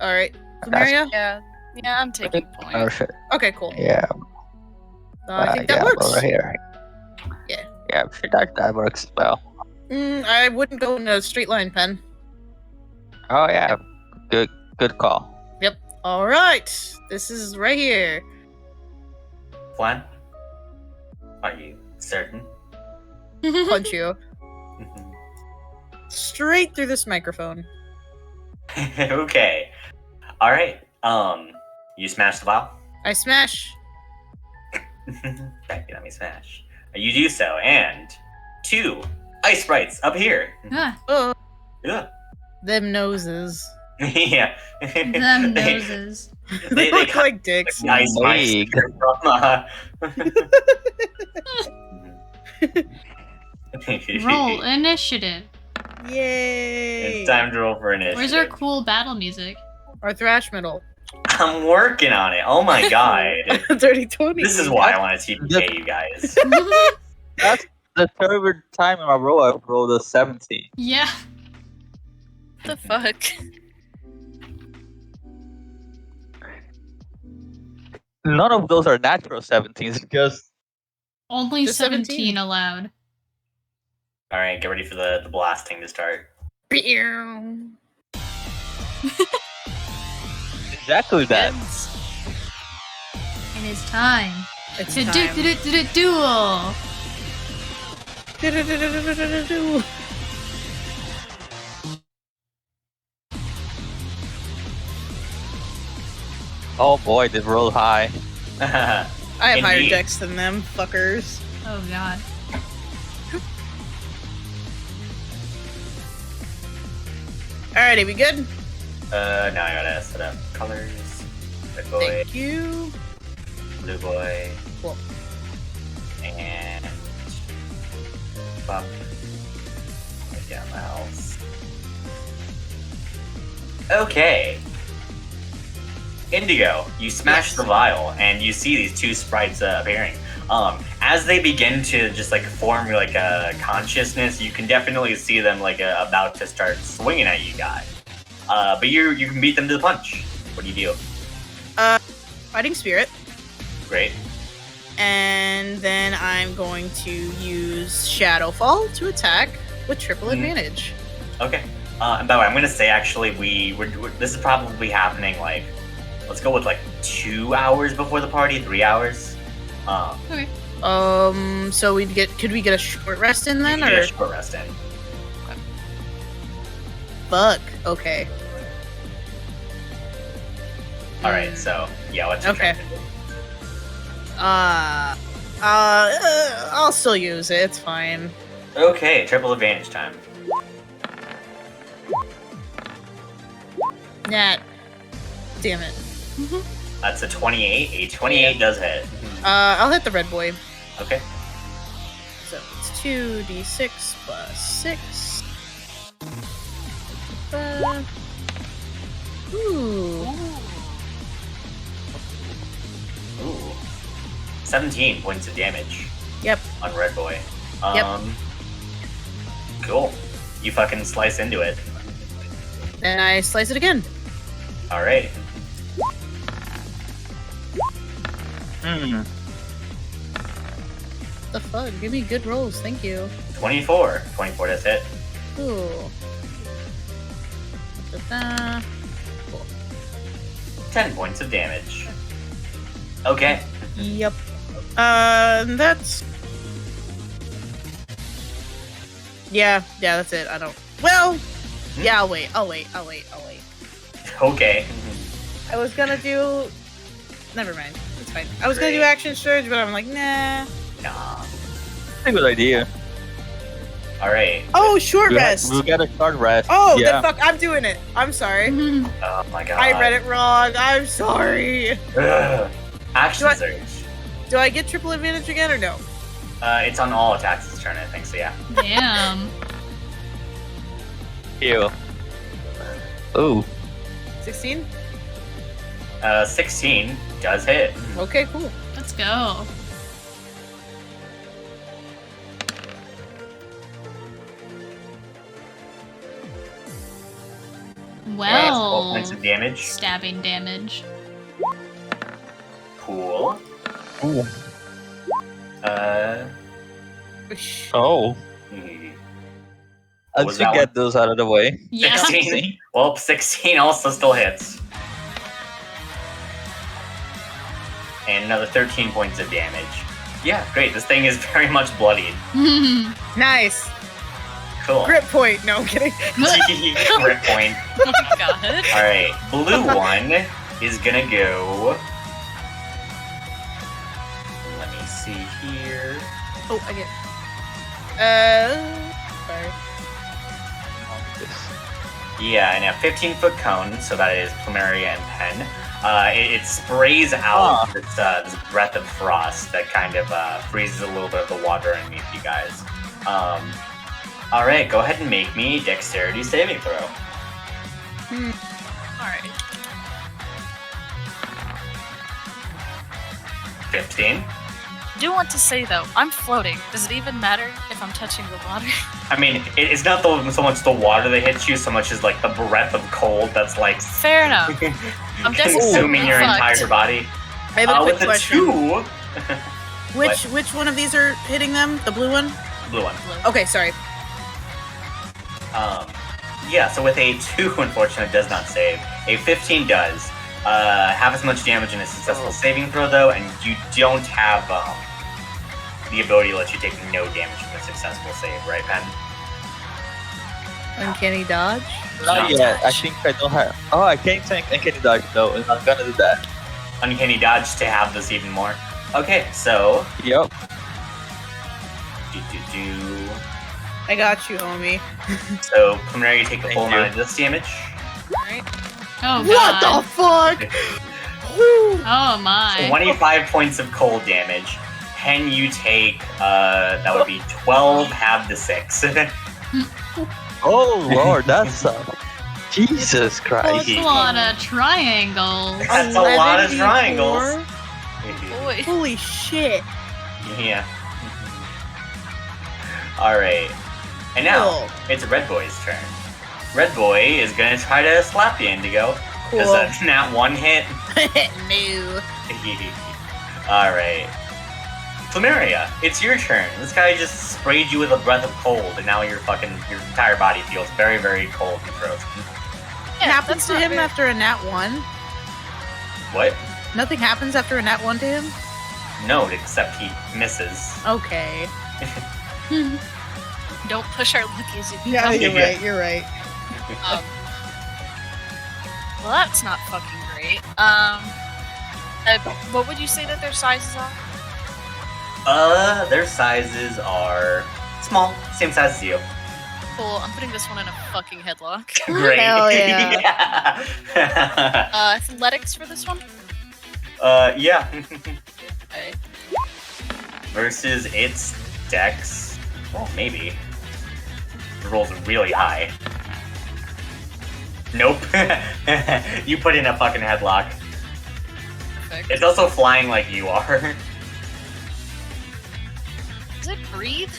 All right. Maria? Yeah, I'm taking point. Perfect. Okay, cool. Yeah. I think that yeah, works. over here. Yeah. Yeah, I'm sure that works well. I wouldn't go in a straight line, Pen. Oh yeah, good call. All right. This is right here. Flan, are you certain? Punch you. Straight through this microphone. Okay. All right. You smash the vial. I smash. Becky, let me smash. You do so, and 2 ice sprites up here. Ah, Oh, Yeah. them noses. Yeah. them noses. They look like dicks. The ice sprites Big. from, Roll initiative. Yay! It's time to roll for initiative. Where's our cool battle music? Our thrash metal. I'm working on it. Oh my god. Dirty 20. This is why I want to TPK you guys. That's the third time in a row I've rolled a 17. Yeah. What the fuck? None of those are natural 17s because Only Just 17 allowed. All right, get ready for the blasting to start. Pew. exactly that. It is time It's to time. duel. Do-do-do-do-do-do-do-do. Oh boy, they roll high. I have higher Indeed. decks than them, fuckers. Oh god. Alrighty, we good? Now I gotta set up colors. Red boy, Thank you. blue boy, Cool. and bump. Right down mouse. Okay. Indigo, you smash the vial, and you see these 2 sprites appearing. As they begin to just like form like a consciousness, you can definitely see them like about to start swinging at you guys. But you can beat them to the punch. What do you do? Fighting Spirit. Great. And then I'm going to use Shadowfall to attack with triple advantage. Okay. And by the way, I'm gonna say actually this is probably happening like, let's go with like 2 hours before the party, 3 hours. Okay. So could we get a short rest in then, you can get or a short rest in. fuck? Okay. All right. So yeah, what's your Okay. turn? I'll still use it. It's fine. Okay, triple advantage time. Nat. Damn it. That's a 28. A 28 does hit. I'll hit the red boy. Okay. So it's 2d6 plus 6. Ooh. Ooh. 17 points of damage. Yep. On Red Boy. Yep. Cool. You fucking slice into it. And I slice it again. Alright. The fuck? Give me good rolls, thank you. 24. 24 does hit. Cool. Da-da. 10 points of damage. Okay. Yep. That's... Yeah, that's it. I don't... Well... Yeah, I'll wait. Okay. I was gonna do... Never mind. It's fine. I was gonna do action surge, but I'm like, nah. Nah. A good idea. Alright. Oh, short rest! We'll get a short rest. Oh, yeah. then fuck, I'm doing it. I'm sorry. Oh my god. I read it wrong. I'm sorry. Ugh. Action Do I- surge. Do I get triple advantage again or no? It's on all attacks this turn, I think, so yeah. Damn. Ew. Ooh. 16? 16 does hit. Okay, cool. Let's go. Yeah, 12 Well, points of damage. stabbing damage. Cool. Ooh. What Oh. was Let's that get those out of the way. Yeah. 16? Well, 16 also still hits. And another 13 points of damage. Yeah, great. This thing is very much bloodied. Nice. Cool. Grip point. No, I'm kidding. Grip point. Oh my god. Alright, blue one is gonna go. Let me see here. Oh, I get. Sorry. Yeah, and a 15-foot cone, so that is Plumeria and Pen. It sprays out this breath of frost that kind of freezes a little bit of the water underneath you guys. Alright, go ahead and make me dexterity saving throw. Alright. 15. I do want to say though, I'm floating. Does it even matter if I'm touching the water? I mean, it's not so much the water that hits you, so much as like the breath of cold that's like Fair enough. I'm definitely consuming your fucked. entire body. I have a quick With the question. two, Which one of these are hitting them? The blue one? blue one. Okay, sorry. Yeah, so with a 2, unfortunately, does not save. A 15 does. Half as much damage in a successful saving throw, though, and you don't have the ability to let you take no damage from a successful save, right, Pen? Uncanny dodge? Not yet. I think I don't have. Oh, I can't think Uncanny Dodge though, and I'm gonna do that. Uncanny dodge to have this even more. Okay, so. Yep. I got you, homie. So, Plumeria, you take the full Thank you. amount of this damage. Right? Oh What god. the fuck? Whew. Oh my. 25 points of cold damage. Pen, you take, that would be 12, halve the 6. Oh lord, that's Jesus Christ. That's a lot of triangles. That's a lot of 11d4? triangles. Boy. Holy shit. Yeah. Alright. And now, Cool. it's Red Boy's turn. Red Boy is gonna try to slap you, Indigo. Cool. Does a nat 1 hit? No. Alright. Plumeria, it's your turn. This guy just sprayed you with a breath of cold, and now your entire body feels very, very cold and frozen. Yeah, happens that's to not him very- after a nat 1? What? Nothing happens after a nat 1 to him? No, except he misses. Okay. Don't push our luck as you Yeah, can. you're Yeah. right, you're right. Well, that's not fucking great. What would you say that their sizes are? Their sizes are small, same size as you. Cool, I'm putting this one in a fucking headlock. Great. Hell yeah. Yeah. Athletics for this one? Yeah. Okay. Versus its dex. Well, maybe. The roll's really high. Nope. You put in a fucking headlock. Perfect. It's also flying like you are. Does it breathe?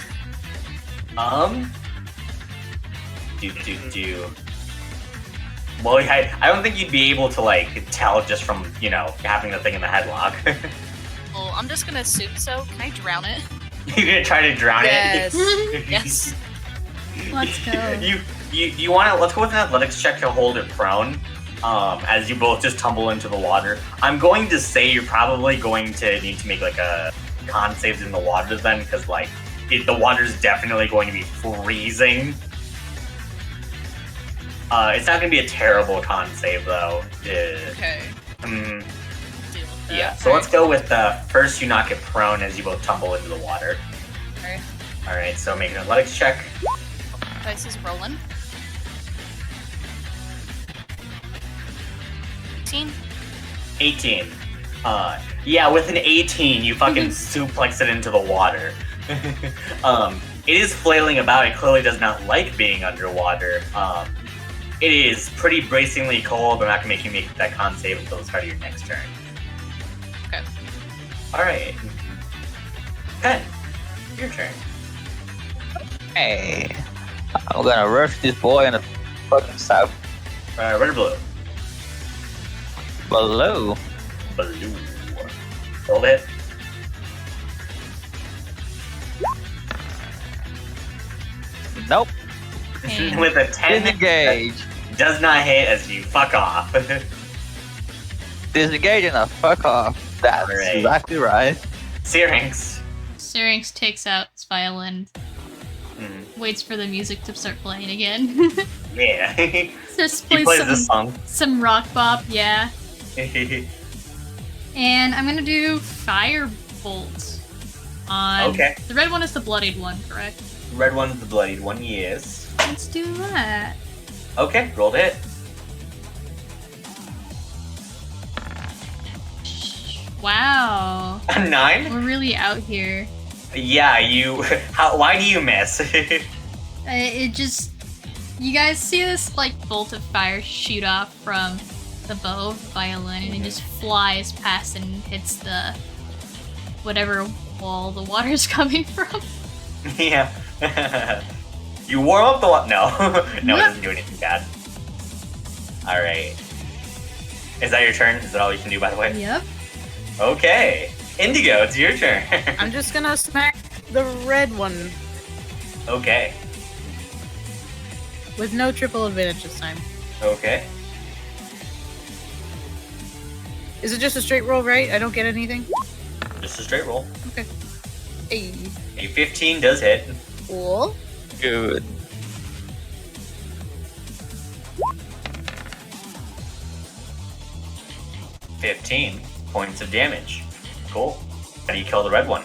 Do. Well, I don't think you'd be able to, like, tell just from, you know, having the thing in the headlock. Well, I'm just gonna assume so. Can I drown it? You're gonna try to drown Yes. it? Yes. Let's go. You want to, let's go with an athletics check to hold it prone, as you both just tumble into the water. I'm going to say you're probably going to need to make, like, a con saves in the water then, because, like, the water's definitely going to be freezing. It's not going to be a terrible con save, though. Okay. Mm, Deal with that. yeah, so let's go with first you knock it prone as you both tumble into the water. Okay. Alright, so make an athletics check. Dice is rolling. 18. 18. Yeah, with an 18, you fucking suplex it into the water. It is flailing about. It clearly does not like being underwater. It is pretty bracingly cold. I'm not gonna make you make that con save until the start of your next turn. Okay. Alright. Pen, your turn. Hey, I'm gonna rush this boy in the fucking south. Red or blue? Below. Blue. Roll it. Nope. Damn. With a 10, Disengage. does not hit as you fuck off. Disengage and a fuck off. That's Alright. exactly right. Syrinx. Syrinx takes out his violin, Mm, waits for the music to start playing again. yeah. Just He plays plays this some, song. some rock bop, yeah. And I'm gonna do Firebolt on... Okay. The red one is the bloodied one, correct? Red one's the bloodied one, yes. Let's do that. Okay, roll to hit. Wow. A 9? We're really out here. Yeah, you. Why do you miss? It just... You guys see this, like, bolt of fire shoot off from the bow of the violin, and it just flies past and hits the... whatever wall the water's coming from. Yeah. You warm up the water. No. No, it Yep. doesn't do anything bad. Alright. Is that your turn? Is that all you can do, by the way? Yep. Okay. Indigo, it's your turn. I'm just gonna smack the red one Okay. with no triple advantage this time. Okay. Is it just a straight roll, right? I don't get anything? Just a straight roll. Hey. A 15 does hit. Cool. Good. $15 points of damage. Cool. How do you kill the red one?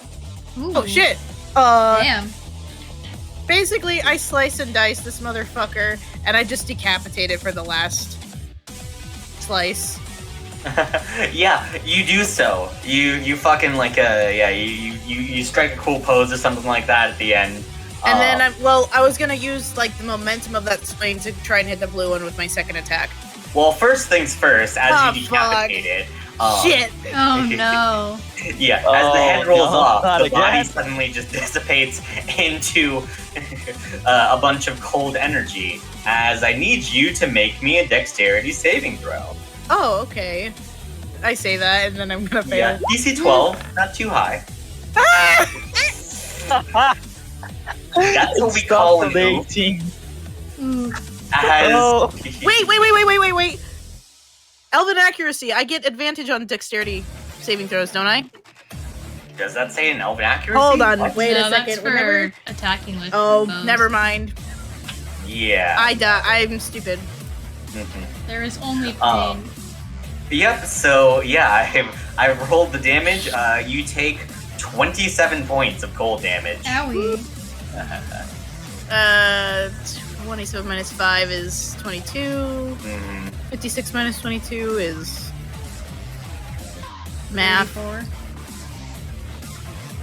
Ooh. Oh shit! Damn. Basically, I slice and dice this motherfucker, and I just decapitate it for the last slice. Yeah, you do so. You fucking like you strike a cool pose or something like that at the end. And then, I was gonna use, like, the momentum of that swing to try and hit the blue one with my second attack. Well, first things first, as Oh, you decapitate it. Shit! Oh no. Yeah, as the head rolls no, off, not the body again. suddenly just dissipates into a bunch of cold energy. As I need you to make me a dexterity saving throw. Oh, okay. I say that, and then I'm gonna fail. Yeah, DC 12, not too high. That's what we call an oof. 18. Ooh. As Oh. Wait! Elven accuracy. I get advantage on dexterity saving throws, don't I? Does that say an elven accuracy? Hold on, What? wait No, a that's second. for Whenever... attacking with Oh, bows. never mind. Yeah. I die. I'm stupid. Mhm. There is only pain. Um, Yep, so yeah, I rolled the damage. You take 27 points of cold damage. Owie. 27 minus 5 is 22. Mhm. 56 minus 22 is... Math.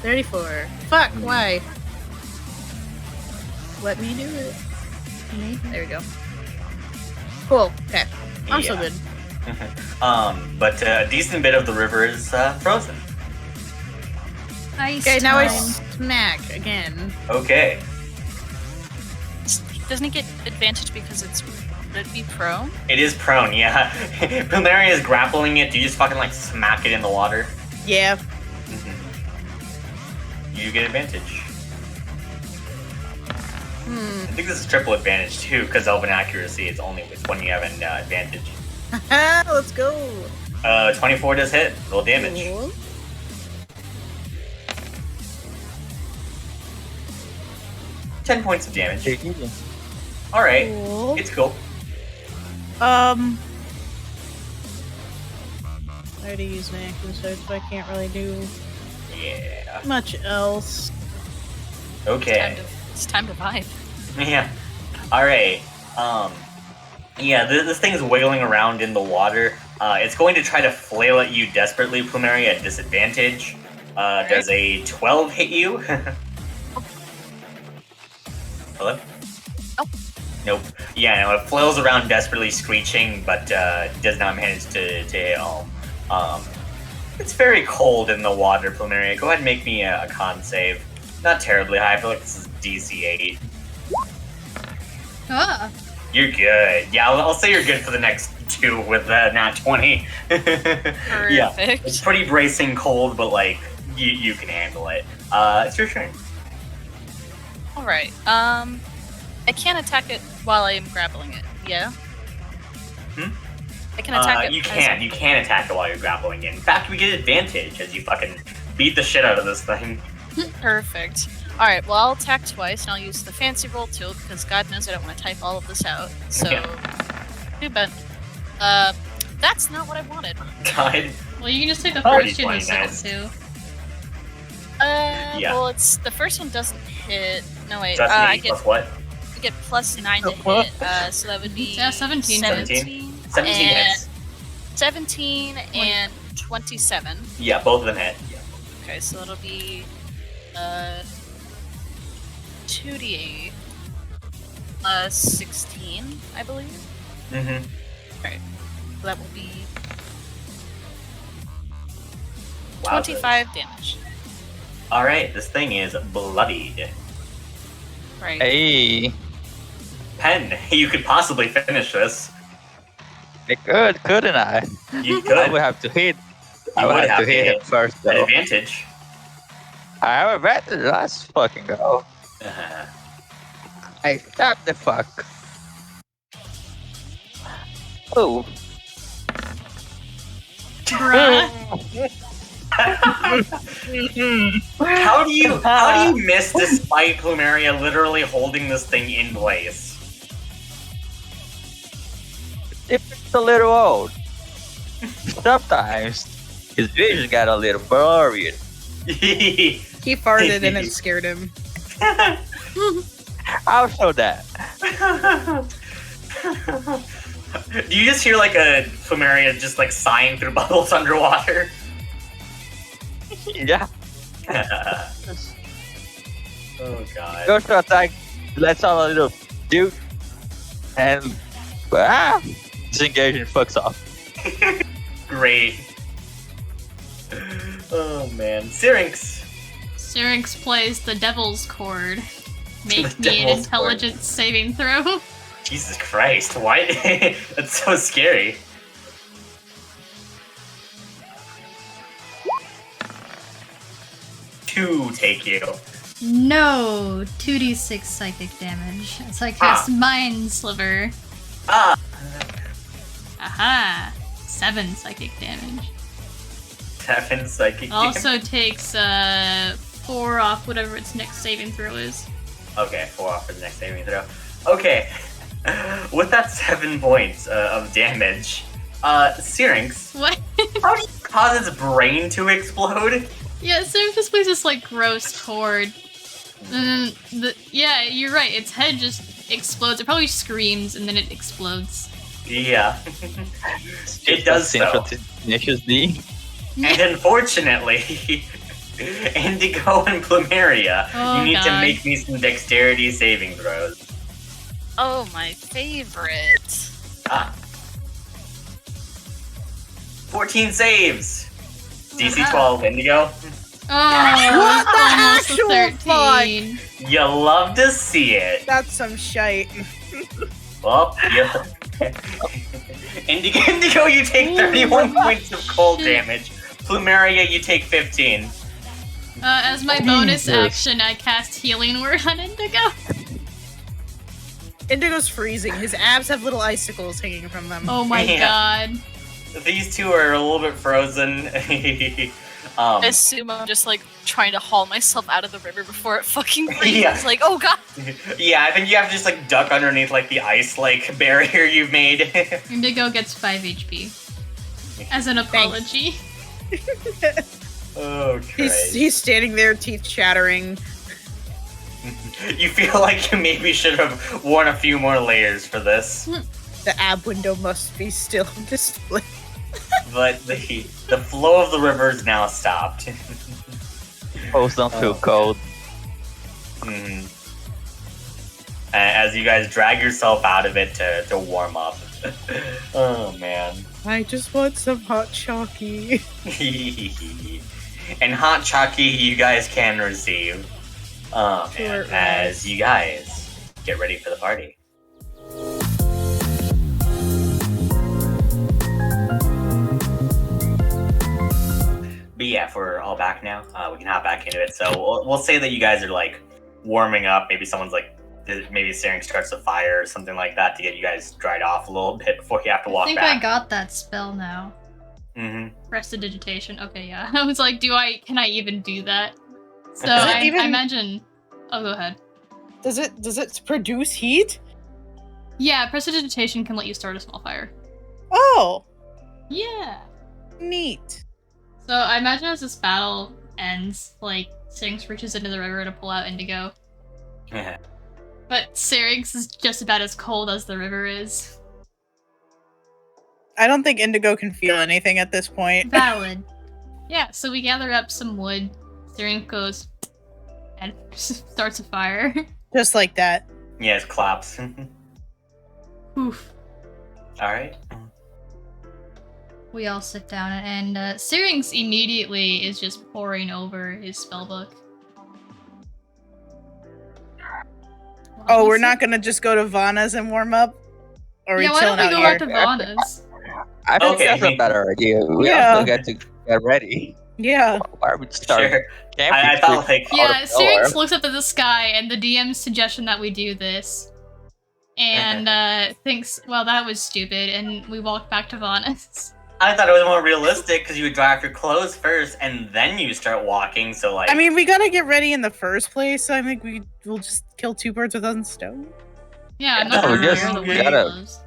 34. Fuck, why? Let me do it. There we go. Cool, okay. I'm so Yeah. good. But a decent bit of the river is frozen. Ice Okay, now I time. smack again. Okay. Doesn't he get advantage because it's would it be prone? It is prone, yeah. Plumeria is grappling it. Do you just fucking like smack it in the water? Yeah. You get advantage. Hmm. I think this is triple advantage too, because Elven accuracy is only when you have an advantage. Let's go. 24 does hit. Roll damage. Cool. 10 points of damage. Take it easy. Alright. Cool. It's cool. I already used my action surge, so I can't really do Yeah. much else. Okay. It's time to vibe. Yeah. Alright. Yeah, this thing's wiggling around in the water. It's going to try to flail at you desperately, Plumeria, at disadvantage. Does a 12 hit you? Hello? Nope. Nope. Yeah, no, it flails around desperately screeching, but does not manage to hit home. It's very cold in the water, Plumeria. Go ahead and make me a con save. Not terribly high. I feel like this is DC 8. Ah. You're good. Yeah, I'll say you're good for the next 2 with nat 20. Yeah, Perfect. it's pretty bracing cold, but like you can handle it. It's your turn. All right. I can't attack it while I'm grappling it. Yeah. I can attack it. You can. You can attack it while you're grappling it. In fact, we get advantage as you fucking beat the shit out of this thing. Perfect. All right. Well, I'll attack twice, and I'll use the fancy roll tool because God knows I don't want to type all of this out. So, too bad. That's not what I wanted. God. Well, you can just take the Pretty first two and the funny, second guys. two. Yeah. Well, it's the first one doesn't hit. No wait. Just I me get plus what? +9 to What? hit. So that would be Yeah, 17 hits. 17 hits. 17 and 27. Yeah, both of them hit. Okay, so it'll be 2d8 plus 16, I believe. Mm-hmm. So that will be Wow. 25 damage. All right, this thing is bloodied. Right. Hey, Pen, you could possibly finish this. I could, couldn't I? You I could. would have to hit. You I would would have to hit him first, At though. advantage. I have a better. Let's fucking go. Hey, stop the fuck. Oh. Bruh. How do you miss despite Plumeria literally holding this thing in place? It's a little old. Sometimes his vision got a little blurry. He farted and it scared him. I'll show that. Do you just hear like a Plumeria just like sighing through bubbles underwater? Yeah. Oh god. Goes to attack, lets out a little dude, and disengage and fucks off. Great. Oh man. Syrinx. Syrinx plays the Devil's Chord. Make The me an Devil's intelligence saving throw. Jesus Christ, why? That's so scary. Two take you. No, 2d6 psychic damage. As I cast Mind Sliver. Ah! Aha! 7 psychic damage. 7 psychic It also takes 4 off whatever its next saving throw is. Okay, 4 off for the next saving throw. Okay. With that 7 points of damage, Syrinx, What? how do you cause its brain to explode? Yeah, Syrinx just plays this like gross chord. And then yeah, you're right. Its head just explodes. It probably screams and then it explodes. Yeah. It does so. Tenacious D. And unfortunately, Indigo and Plumeria, Oh, you need to God. make me some dexterity saving throws. Oh, my favorite. 14 saves! DC 12, Indigo. Oh, What the almost actual a fuck? 13. You love to see it. That's some shite. Well, Indigo, you take 31 points of cold shit. damage. Plumeria, you take 15. As my bonus Jesus. action, I cast Healing Word on Indigo. Indigo's freezing. His abs have little icicles hanging from them. Oh my Yeah. god. These two are a little bit frozen. I assume I'm just like trying to haul myself out of the river before it fucking freezes. Yeah. Like, oh god. Yeah, I think you have to just like duck underneath like the ice like barrier you've made. Indigo gets 5 HP. As an apology. Oh, He's standing there, teeth chattering. You feel like you maybe should have worn a few more layers for this, The ab window must be still displayed. but the flow of the river is now stopped. Post don't feel cold. Mhm. As you guys drag yourself out of it to warm up. Oh man. I just want some hot chalky. And hot chalky you guys can receive. Sure. As you guys get ready for the party. But yeah, if we're all back now, we can hop back into it. So we'll say that you guys are like warming up. Maybe someone's like, maybe Saring starts a fire or something like that to get you guys dried off a little bit before you have to I walk think back. I got that spell now. Mm-hmm. Prestidigitation. Okay, yeah. I was like, can I even do that? So Does it I even- imagine. Oh, go ahead. Does it produce heat? Yeah, prestidigitation can let you start a small fire. Oh, Yeah. neat. So I imagine as this battle ends, like Syrinx reaches into the river to pull out Indigo, but Syrinx is just about as cold as the river is. I don't think Indigo can feel anything at this point. Valid. Yeah. So we gather up some wood. Syrinx goes and starts a fire. Just like that. Yes, claps. Oof. All right. We all sit down, and Syrinx immediately is just poring over his spellbook. Oh, we're not gonna just go to Vana's and warm up? Or are we Yeah, why chilling don't we out go here? back to Vana's? I think Okay. that's a better idea. We Yeah. also get to get ready. Yeah. Why are we starting Sure. camping? I thought like Yeah, of Syrinx nowhere. looks up at the sky, and the DM's suggestion that we do this, and thinks, well, that was stupid, and we walk back to Vana's. I thought it was more realistic because you would dry off your clothes first and then you start walking. So like, I mean, we gotta get ready in the first place, so I think we'll just kill two birds with one stone. Yeah, I'm No, not we gonna just wear the gotta- winter clothes.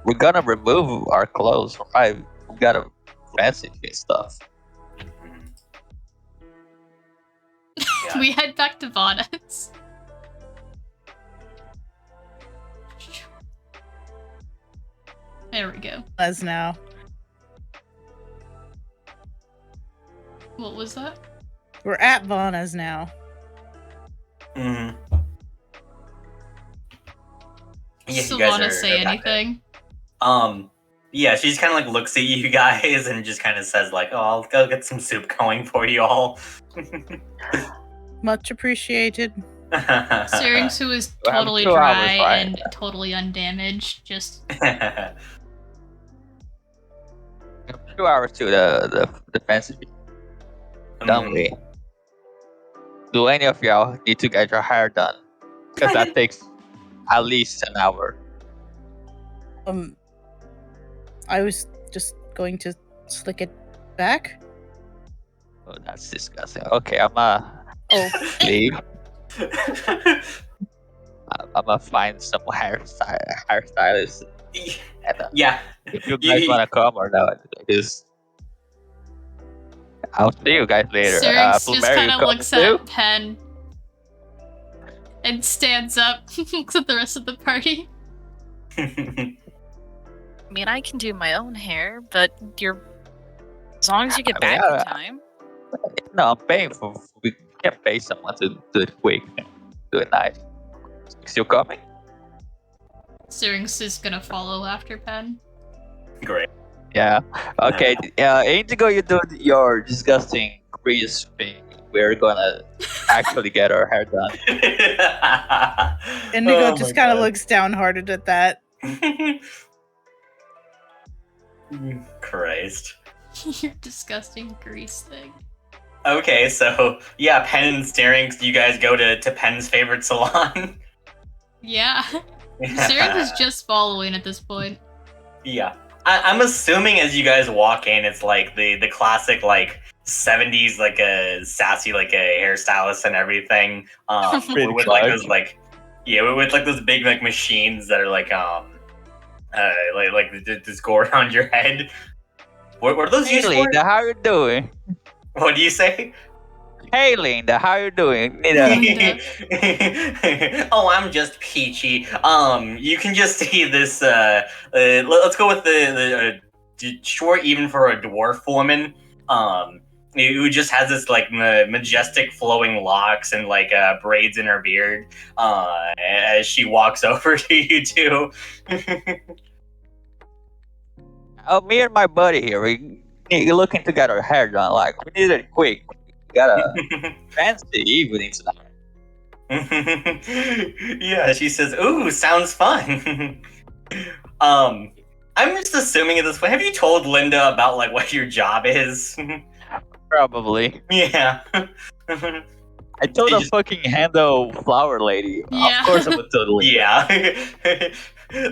We're gonna remove our clothes, right? We gotta fancy fit stuff. Yeah. We head back to Vana's. There we go. As now. What was that? We're at Vana's now. Mhm. Yeah, Does you guys Savannah are say back there. anything? Yeah, she just kind of like looks at you guys and just kind of says like, "Oh, I'll go get some soup going for you all." Much appreciated. Syrinx, who is We'll have totally 2 hours, dry right? and totally undamaged, just 2 hours to the fancy fit. Don't we? Do any of y'all need to get your hair done? Because that takes at least an hour. I was just going to slick it back. Oh, that's disgusting. Okay, I'm Oh, leave. I'm gonna find some hairstylist. And, Yeah, if you guys wanna come or not, because I'll see you guys later. Syrinx just Plumeria, kind of you looks coming at Pen and stands up, looks at the rest of the party. I mean, I can do my own hair, but as long as you get I mean, back in yeah. time. too? No, I'm paying for. We can't pay someone to do it quick, do it nice. Still coming? Syrinx is gonna follow after Pen. great. Yeah. Okay. Indigo, you do your disgusting Greece thing, we're gonna actually get our hair done. Indigo Oh just my kind of God. looks downhearted at that. Christ. Your disgusting grease thing. Okay, so yeah, Penn and Syrinx, you guys go to Penn's favorite salon. Yeah. Syrinx is just following at this point. Yeah. I'm assuming as you guys walk in, it's like the classic like 70s like a sassy like a hairstylist and everything. Pretty With like much. those like with like those big like machines that are like just go around your head. What are those Hey used for? Linda, how you doing? What do you say? Hey Linda, how you doing? Linda. Oh, I'm just peachy. You can just see this. Let's go with the short, even for a dwarf woman. Who just has this like majestic flowing locks and like braids in her beard. As she walks over to you two. Oh, me and my buddy here, we're looking to get our hair done. Like, we need it quick. We got a fancy evening tonight. Yeah, she says, "Ooh, sounds fun." I'm just assuming at this point. Have you told Linda about like what your job is? Probably. Yeah. I told You a just- fucking handle flower lady. Yeah. Of course I would tell Linda. Yeah.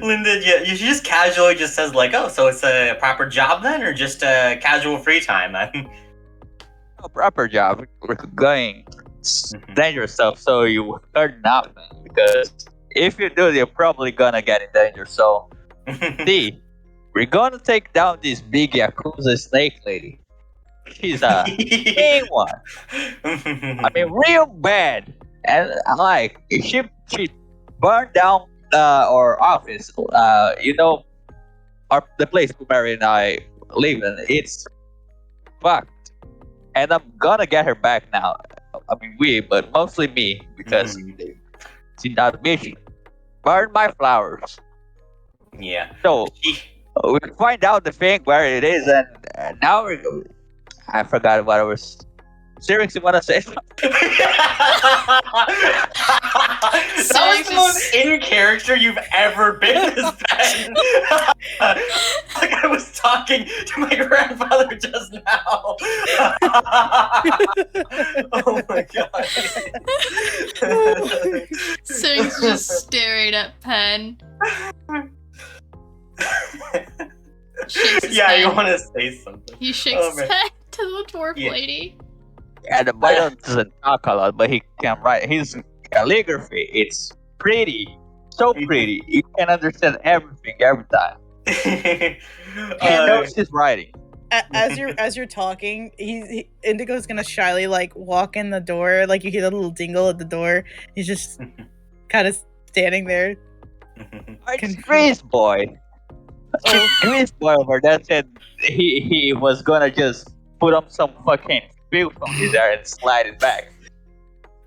Linda, yeah, she just casually just says like, "Oh, so it's a proper job then, or just a casual free time then?" A proper job. We're going dangerous stuff, so you heard nothing. Because if you do, you're probably gonna get in danger. So, see, we're gonna take down this big Yakuza snake lady. She's a big one. I mean, real bad. And like, she burned down our office. The place where Mary and I live in. It's fucked. And I'm gonna get her back now. I mean, but mostly me, because she's not a bitch. Burn my flowers. Yeah. So we find out the thing where it is, and now I forgot what I was. Seriously, want to say? That was the most in character you've ever been as Ben. Like I was talking to my grandfather just now. Oh my god. Syrinx just staring at Pen. Shakes his Yeah, head. you want to say something? He shakes Oh, his man. head to the dwarf Yeah. lady. Yeah, the boy doesn't talk a lot, but he can write. His calligraphy, it's pretty, so pretty. You can understand everything every time. He knows his writing. As you're talking, Indigo's gonna shyly like walk in the door, like you hear the little dingle at the door. He's just kind of standing there. It's Grease Boy. Grease Boy over there said he was gonna just put up some fucking film from his hair and slide it back.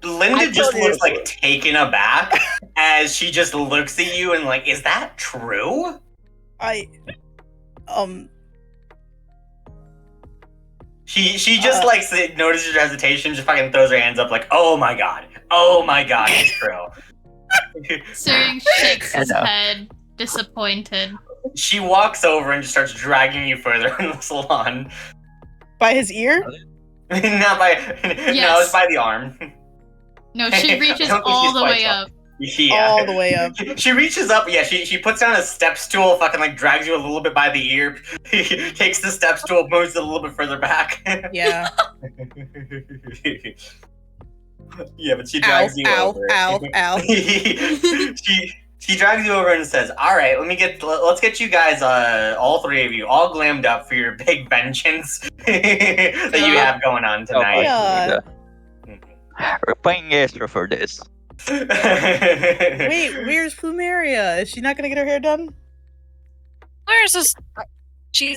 Linda I just told you looks so. like taken aback as she just looks at you and like, is that true? She just like notices your hesitation, just fucking throws her hands up like, oh my god, it's true. Syrinx shakes his I know. head, disappointed. She walks over and just starts dragging you further in the salon. By his ear? Not by, no, Yes. it's by the arm. No, she reaches I don't think all she's the quite way tall. up. Yeah. All the way up. She reaches up, yeah, she puts down a step stool, fucking like drags you a little bit by the ear, takes the step stool, moves it a little bit further back. Yeah. Yeah, but she Ow, drags you ow, over. ow, ow. She drags you over and says, "All right, let's get you guys, all three of you, all glammed up for your big vengeance that you have going on tonight." Yeah. We're paying extra for this. Wait, where's Plumeria? Is she not gonna get her hair done? Where's this? She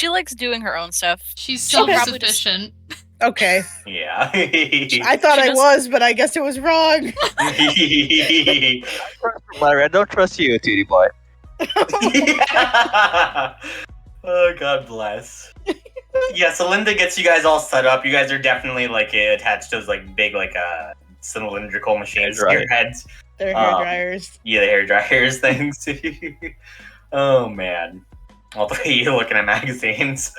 likes doing her own stuff. She's She'll probably self-sufficient. Okay. Yeah. I thought She I does- was, but I guess it was wrong. Larry, I don't trust you, Titty Boy. Yeah. Oh, God bless. Yeah, so Linda gets you guys all set up. You guys are definitely like attached to those like big like cylindrical machines to your heads. They're hair dryers. Yeah, the hair dryers things. Oh man. All three of you looking at magazines.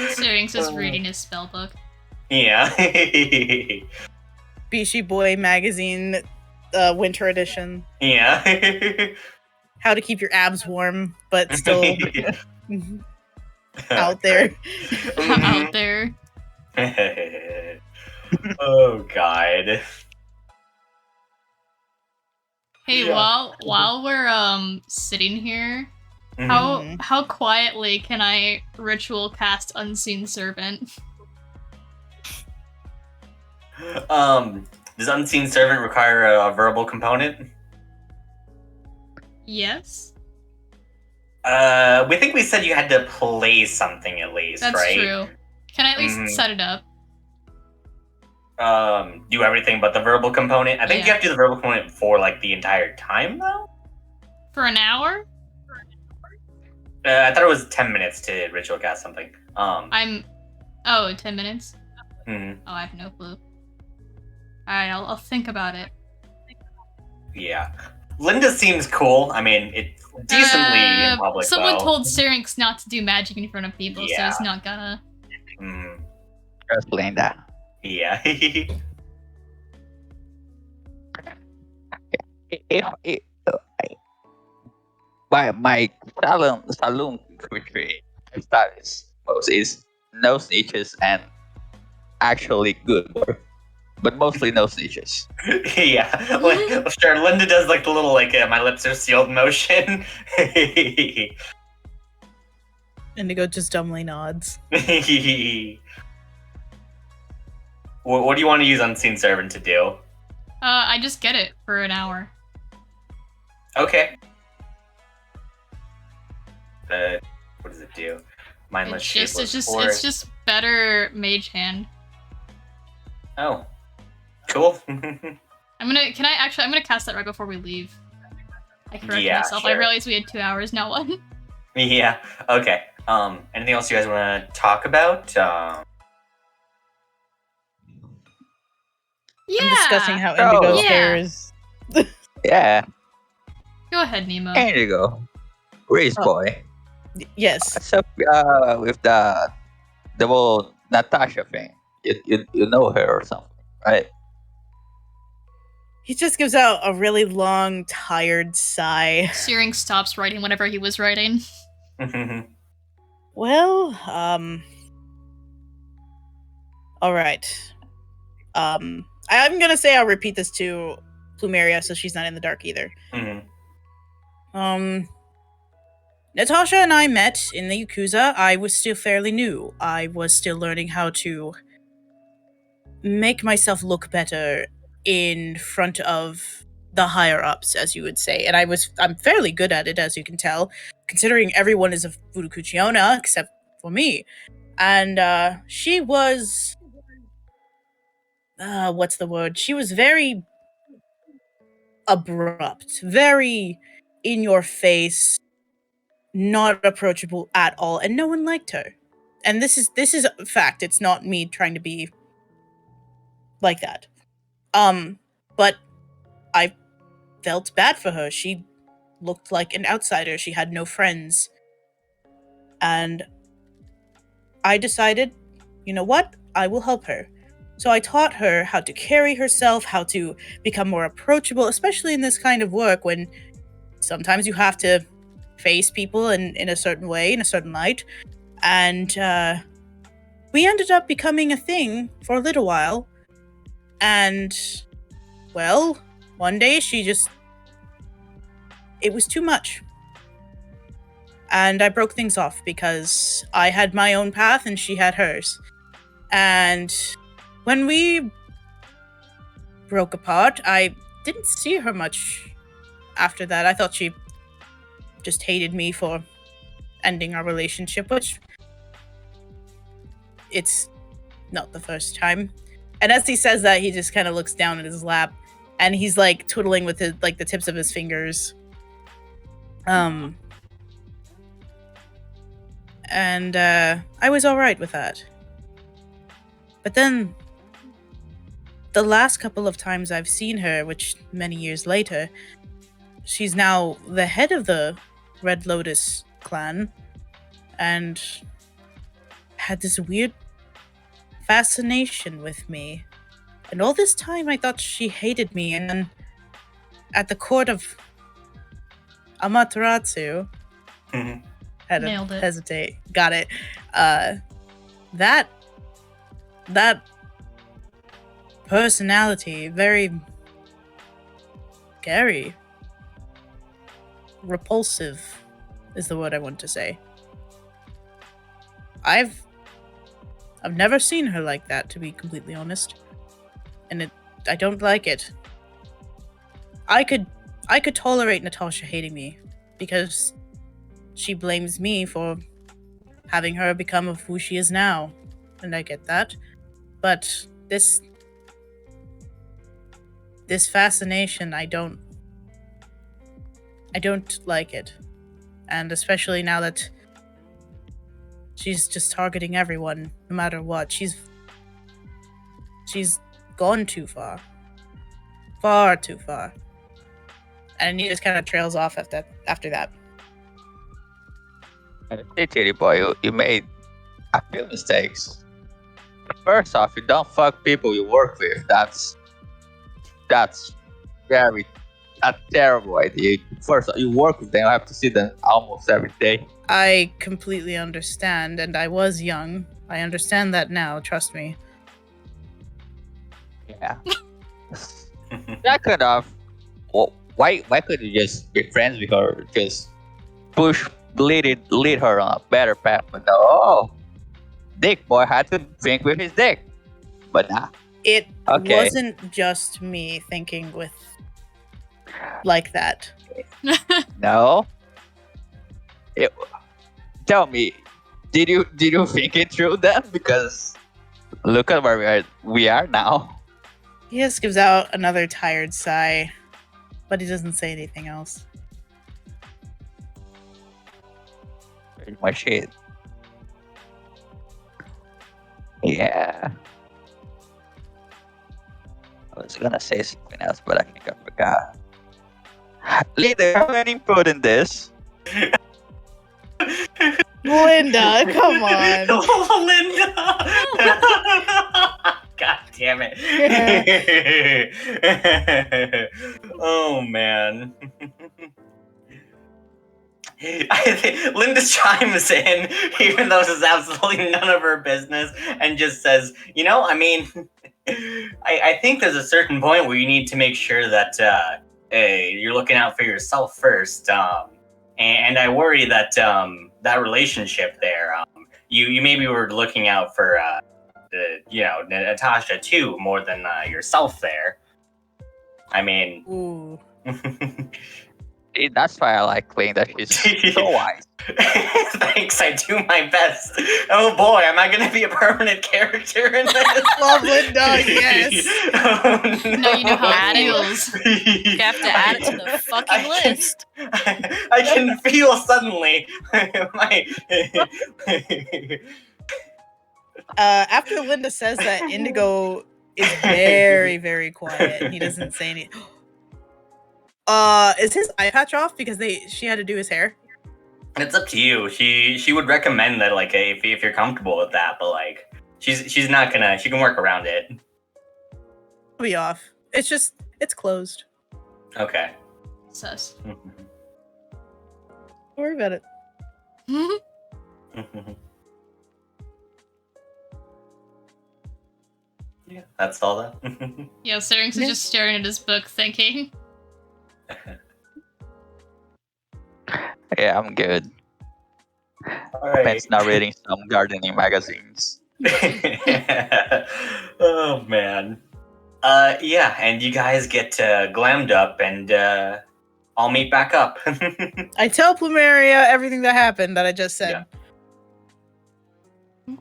Syrinx is reading his spell book. Yeah. Beachy Boy magazine, winter edition. Yeah. How to keep your abs warm, but still out there. Out there. Oh god. Hey, Yeah. while we're sitting here, how quietly can I ritual cast Unseen Servant? Does Unseen Servant require a verbal component? Yes, We think we said you had to play something at least, that's right? true. Can I at least set it up? Do everything but the verbal component. I think you Yeah. have to do the verbal component for like the entire time though. For an hour? I thought it was 10 minutes to ritual cast something. 10 minutes? mhm, Oh, I have no clue. Alright, I'll think about it. yeah. Linda seems cool. I mean, it's decently in public. Someone though. told Syrinx not to do magic in front of people, so Yeah. he's not gonna. Mm, Just Linda. yeah. If my saloon country studies most is no snitches and actually good work, but mostly no snitches. Yeah. Well, sure. Linda does like the little like my lips are sealed motion. Indigo just dumbly nods. What do you want to use Unseen Servant to do? I just get it for an hour. Okay. What does it do? Mindless shapeless force. It's just better mage hand. Oh, cool. I'm gonna cast that right before we leave. I corrected Yeah, myself. I sure. realized we had 2 hours, not 1. Yeah. Okay. Anything else you guys want to talk about? Yeah. I'm discussing how Indigo's Yeah. hair is. Yeah, Go ahead, Nemo. there you go. Race Oh. boy. Yes. What's up with the whole Natasha thing? You know her or something, right? He just gives out a really long, tired sigh. Syrinx stops writing whatever he was writing. Well, all right. I'm gonna say I'll repeat this to Plumeria so she's not in the dark either. Mhm. Natasha and I met in the Yakuza. I was still fairly new. I was still learning how to make myself look better in front of the higher ups, as you would say. And I'm fairly good at it, as you can tell, considering everyone is a Furukuchiona except for me. And she was what's the word? She was very abrupt, very in your face, not approachable at all, and no one liked her. And this is a fact. It's not me trying to be like that. But I felt bad for her. She looked like an outsider. She had no friends. And I decided, you know what? I will help her. So I taught her how to carry herself, how to become more approachable, especially in this kind of work when sometimes you have to face people in a certain way, in a certain light. And we ended up becoming a thing for a little while. And, well, one day it was too much. And I broke things off because I had my own path and she had hers. And when we broke apart, I didn't see her much after that. I thought she just hated me for ending our relationship, which it's not the first time. And as he says that, he just kind of looks down at his lap and he's like twiddling with his, like the tips of his fingers. And I was alright with that. But then, the last couple of times I've seen her, which many years later, she's now the head of the Red Lotus clan, and had this weird fascination with me. And all this time I thought she hated me, and then at the court of Amaterasu, Mhm. had to Nailed it. hesitate. Got it. That personality, very scary, repulsive, is the word I want to say. I've never seen her like that, to be completely honest, and I don't like it. I could tolerate Natasha hating me because she blames me for having her become of who she is now, and I get that. But this fascination, I don't like it, and especially now that she's just targeting everyone, no matter what. She's gone too far, far too far, and he just kind of trails off after that. Hey, Titty boy, you made a few mistakes. First off, you don't fuck people you work with. That's very a terrible idea. First, you work with them, you have to see them almost every day. I completely understand, and I was young. I understand that now, trust me. Yeah. Second off, why couldn't you just be friends with her? Just lead her on a better path. But no, Dick boy had to think with his dick. But nah. It Okay. wasn't just me thinking with like that. No. Tell me, did you think it through then? Because look at where we are now. He just gives out another tired sigh, but he doesn't say anything else. Pretty much it. Yeah. I was gonna say something else, but I think I forgot. Leader, have any input in this? Linda, come on. Linda! God damn it. Oh, man. I think Linda chimes in, even though this is absolutely none of her business, and just says, I mean, I think there's a certain point where you need to make sure that you're looking out for yourself first. And I worry that that relationship there, you maybe were looking out for Natasha too, more than yourself there. I mean, Ooh. See, that's why I like playing that she's so wise. Thanks, I do my best. Oh boy, am I going to be a permanent character in this? Love Linda, yes. Oh, Now you know how Add it it. feels. You have to add it to the fucking list. I can feel suddenly my. After Linda says that, Indigo is very, very quiet. He doesn't say anything. Is his eye patch off because she had to do his hair? It's up to you. She would recommend that, like, if you're comfortable with that, but like, she's not gonna. She can work around it. It'll be off. It's closed. Okay. Sus. Don't worry about it. Yeah, that's all that. Yeah, Syrinx is just staring at his book, thinking. Yeah, I'm good. All right. Ben's not reading some gardening magazines. Oh man. Yeah, and you guys get glammed up, and I'll meet back up. I tell Plumeria everything that happened that I just said. Blah,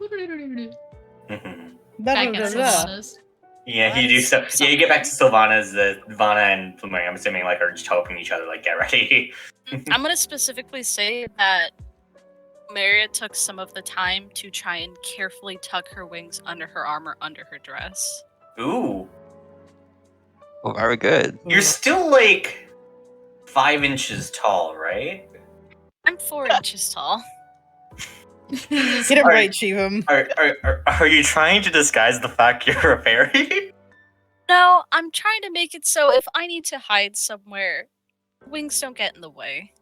Back blah, at blah, blah. Sylvanas. Yeah, you do so. Yeah, you get back to Sylvana's. Ivana and Plumeria, I'm assuming, like, are just helping each other, like, get ready. I'm gonna specifically say that Maria took some of the time to try and carefully tuck her wings under her armor under her dress. Ooh. Oh, very good. You're still like 5 inches tall, right? I'm 4 inches tall. Get it Are- right, Shivam. Are you trying to disguise the fact you're a fairy? No, I'm trying to make it so if I need to hide somewhere, wings don't get in the way.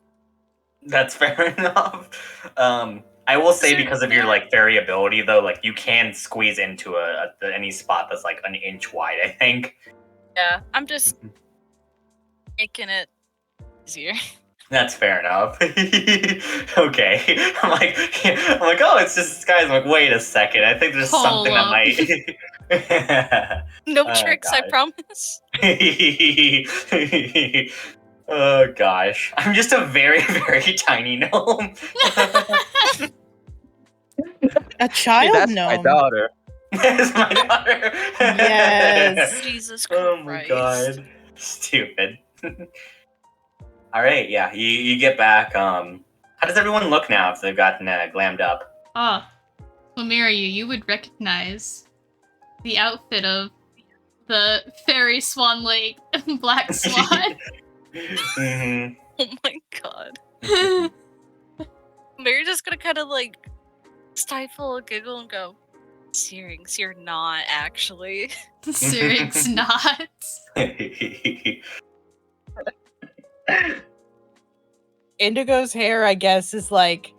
That's fair enough. I will say So because of your there- like fairy ability though, like you can squeeze into any spot that's like an inch wide, I think. Yeah, I'm just making it easier. That's fair enough. Okay. Oh, it's just disguise. I'm like, wait a second. I think there's something that Hold might. No Oh, tricks, I God. promise. Oh gosh, I'm just a very, very tiny gnome. A Hey, child that's my gnome. daughter. That's my daughter. Yes. Jesus Christ. Oh my god. Stupid. All right, yeah, you get back. How does everyone look now if they've gotten glammed up? Plumeria, you would recognize the outfit of the fairy Swan Lake Black Swan. Mhm. Oh my god. Mary's just gonna kind of like stifle a giggle and go, Syrinx, you're not actually. Syrinx not. Indigo's hair, I guess, is like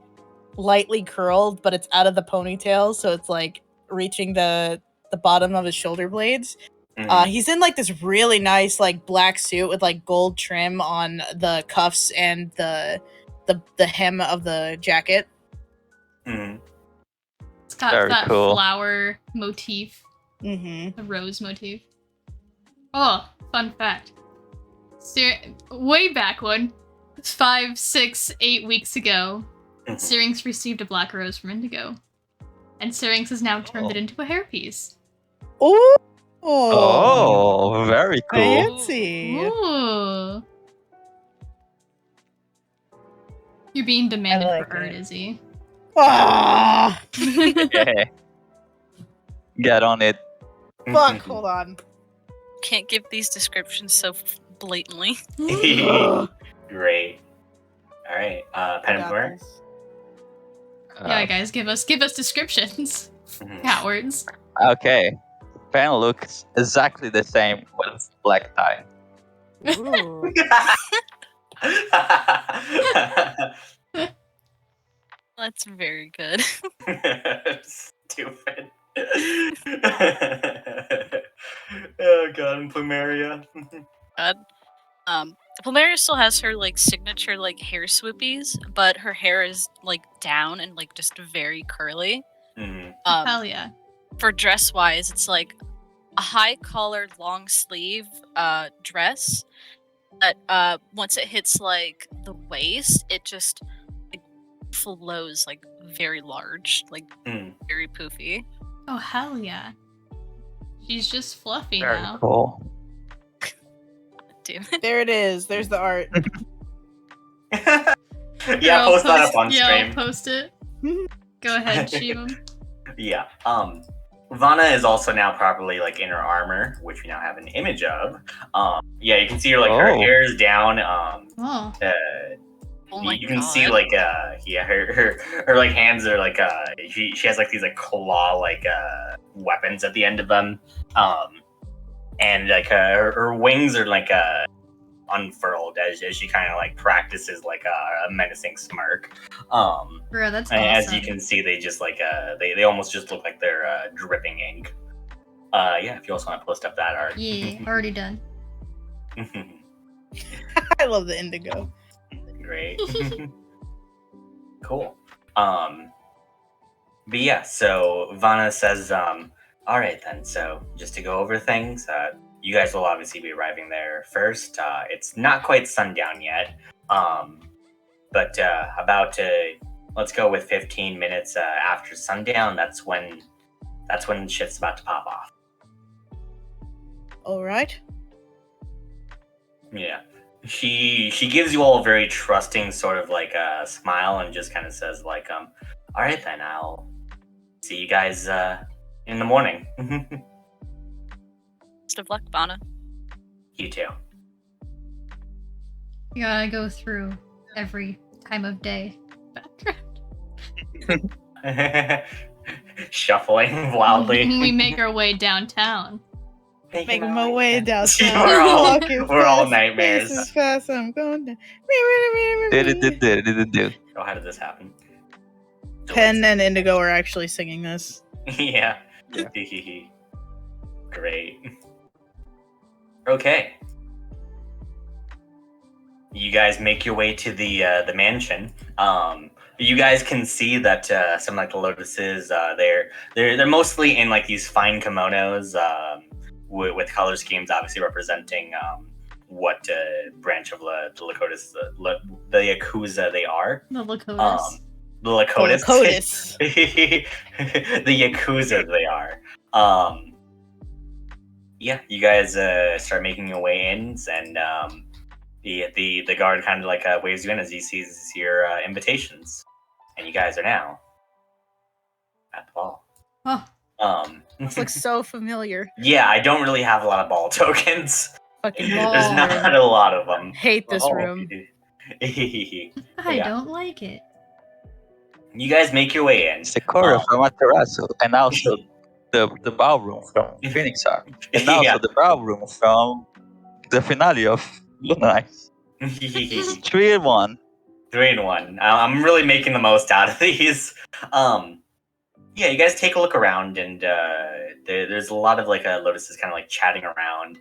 lightly curled, but it's out of the ponytail, so it's like reaching the bottom of his shoulder blades. Mhm. He's in like this really nice like black suit with like gold trim on the cuffs and the hem of the jacket. Mhm. It's got Very that cool. flower motif, Mm-hmm. the rose motif. Oh, fun fact. Way back when, 5, 6, 8 weeks ago, Mhm. Syrinx received a black rose from Indigo. And Syrinx has now turned it into a hairpiece. Oh, Oh, very cool. fancy! Ooh. You're being demanded like for art, it. Izzy. Ah, Yeah. Get on it. fuck! Hold on. Can't give these descriptions so blatantly. Great. All right, pen and Got paper. this. Yeah, guys, give us descriptions. Mhm. Cowards. Okay. Pen looks exactly the same with black tie. Ooh. That's very good. Stupid. Oh god, Plumeria. God. Plumeria still has her like signature like hair swoopies, but her hair is like down and like just very curly. Mhm. Hell yeah. For dress wise, it's like a high collared long sleeve dress. But once it hits like the waist, it just like, flows like very large, like Mm. very poofy. Oh, hell yeah. She's just fluffy Very now. cool. Damn it. There it is. There's the art. Yeah, I'll post that up on Yeah, stream. I'll post it. Go ahead, Shivam. Yeah. Vanna is also now properly like in her armor, which we now have an image of. Yeah, you can see her like her Oh. hair is down. Oh. Oh my You can god. see like yeah, her like hands are like she has like these like claw like weapons at the end of them. And like her wings are like unfurled as she kind of like practices like a menacing smirk. Bro, that's And awesome. as you can see, they just like they almost just look like they're dripping ink. Yeah, if you also want to post up that art. Yeah, already done. I love the indigo. Great. Cool. But yeah, so Vanna says, all right then, so just to go over things, you guys will obviously be arriving there first. It's not quite sundown yet. But about let's go with 15 minutes after sundown, that's when shit's about to pop off. All right. Yeah. She gives you all a very trusting sort of like a smile and just kind of says like, all right then, I'll see you guys in the morning. Best of luck, Bana. You too. You gotta go through every time of day. Background. Shuffling wildly. We make our way downtown. Making my way downtown. We're all- Walking we're all fast, nightmares. faces fast, I'm going down. Oh, how did this happen? Pen and Indigo are actually singing this. Yeah. Yeah. Great. Okay. You guys make your way to the mansion. You guys can see that some like the lotuses, they're mostly in like these fine kimonos, with color schemes obviously representing what branch of the Lakotas, the Yakuza they are. The Lakotas. The Lakotas. Lakotas. The Yakuza they are. Yeah, you guys start making your way in, and the guard kind of like waves you in as he sees your invitations, and you guys are now at the ball. Oh, This looks so familiar. Yeah, I don't really have a lot of ball tokens. Fucking Ball. There's not a lot of them. Hate this Oh. room. I Yeah. don't like it. You guys make your way in. It's the chorus from Amaterasu, and also the ballroom from Phoenix Arc, and also Yeah. the ballroom from the finale of Luna. 3-1. 3-1. I'm really making the most out of these. Yeah, you guys take a look around, and there's a lot of like lotuses kind of like chatting around.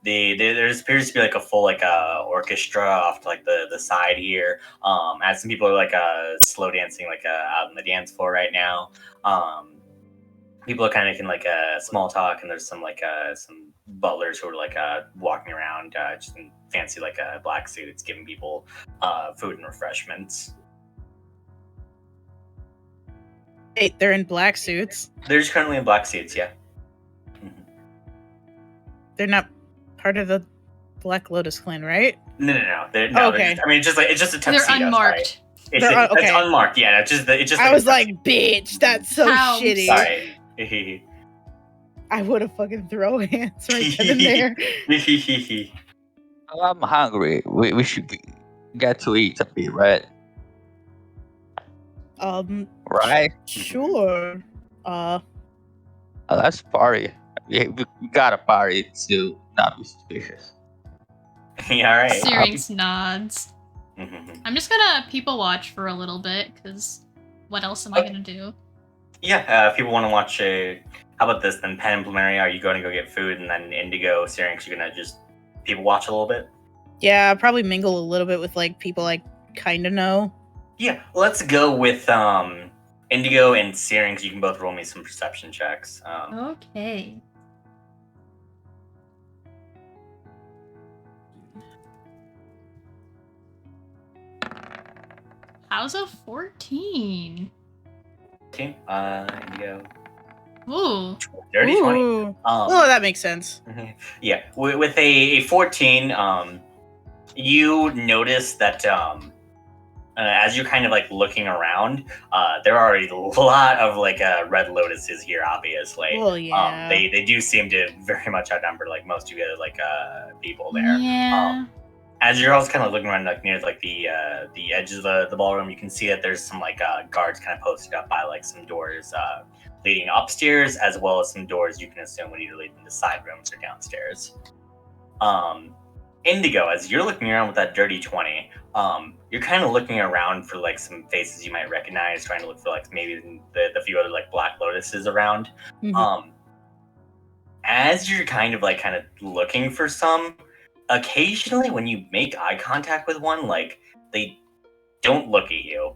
There appears to be like a full like orchestra off to like the side here. As some people are like slow dancing like out on the dance floor right now. People are kind of making like a small talk, and there's some like some butlers who are like walking around just in fancy like black suits, giving people food and refreshments. Wait, they're in black suits. They're just currently in black suits, yeah. They're not part of the Black Lotus clan, right? No. They're Okay. just, I mean, it's just a tuxedo. They're sorry. unmarked. It's okay. unmarked. Yeah, it's just I was like, bitch, that's so House. shitty. sorry. I would have fucking throw hands right then and there. I'm hungry. We should get to eat a bit, right? Right? Sure. Let's party. We gotta party to not be suspicious. Yeah, all right. Syrinx nods. Mhm. I'm just gonna people watch for a little bit, because what else am I gonna do? Yeah, if people want to watch, how about this then? Pen and Plumeria, are you going to go get food, and then Indigo, Syrinx, you're gonna just people watch a little bit? Yeah, probably mingle a little bit with like people I kind of know. Yeah, let's go with Indigo and Syrinx. You can both roll me some perception checks. Okay. How's a 14? Team, Indigo, Ooh. dirty 20. Ooh. Oh, that makes sense. Yeah, with a 14, you notice that as you're kind of like looking around, there are a lot of like red lotuses here. Obviously, Well, yeah. they do seem to very much outnumber like most of the other like people there. Yeah. As you're also kind of looking around like near like the edges of the ballroom, you can see that there's some like guards kind of posted up by like some doors leading upstairs, as well as some doors you can assume would either lead into side rooms or downstairs. Indigo, as you're looking around with that dirty 20, you're kind of looking around for like some faces you might recognize, trying to look for like maybe the few other like black lotuses around. Mhm. As you're kind of looking for some, occasionally when you make eye contact with one, like they don't look at you.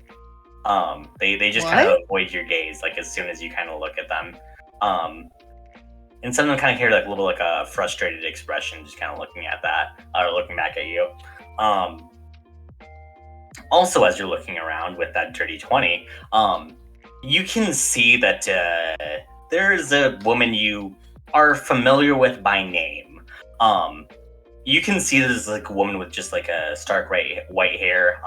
They just kind of avoid your gaze, like as soon as you kind of look at them. And some of them kind of carry like a little like a frustrated expression, just kind of looking at that or looking back at you. Also, as you're looking around with that dirty 20, you can see that there is a woman you are familiar with by name. you can see this is like a woman with just like a stark white hair.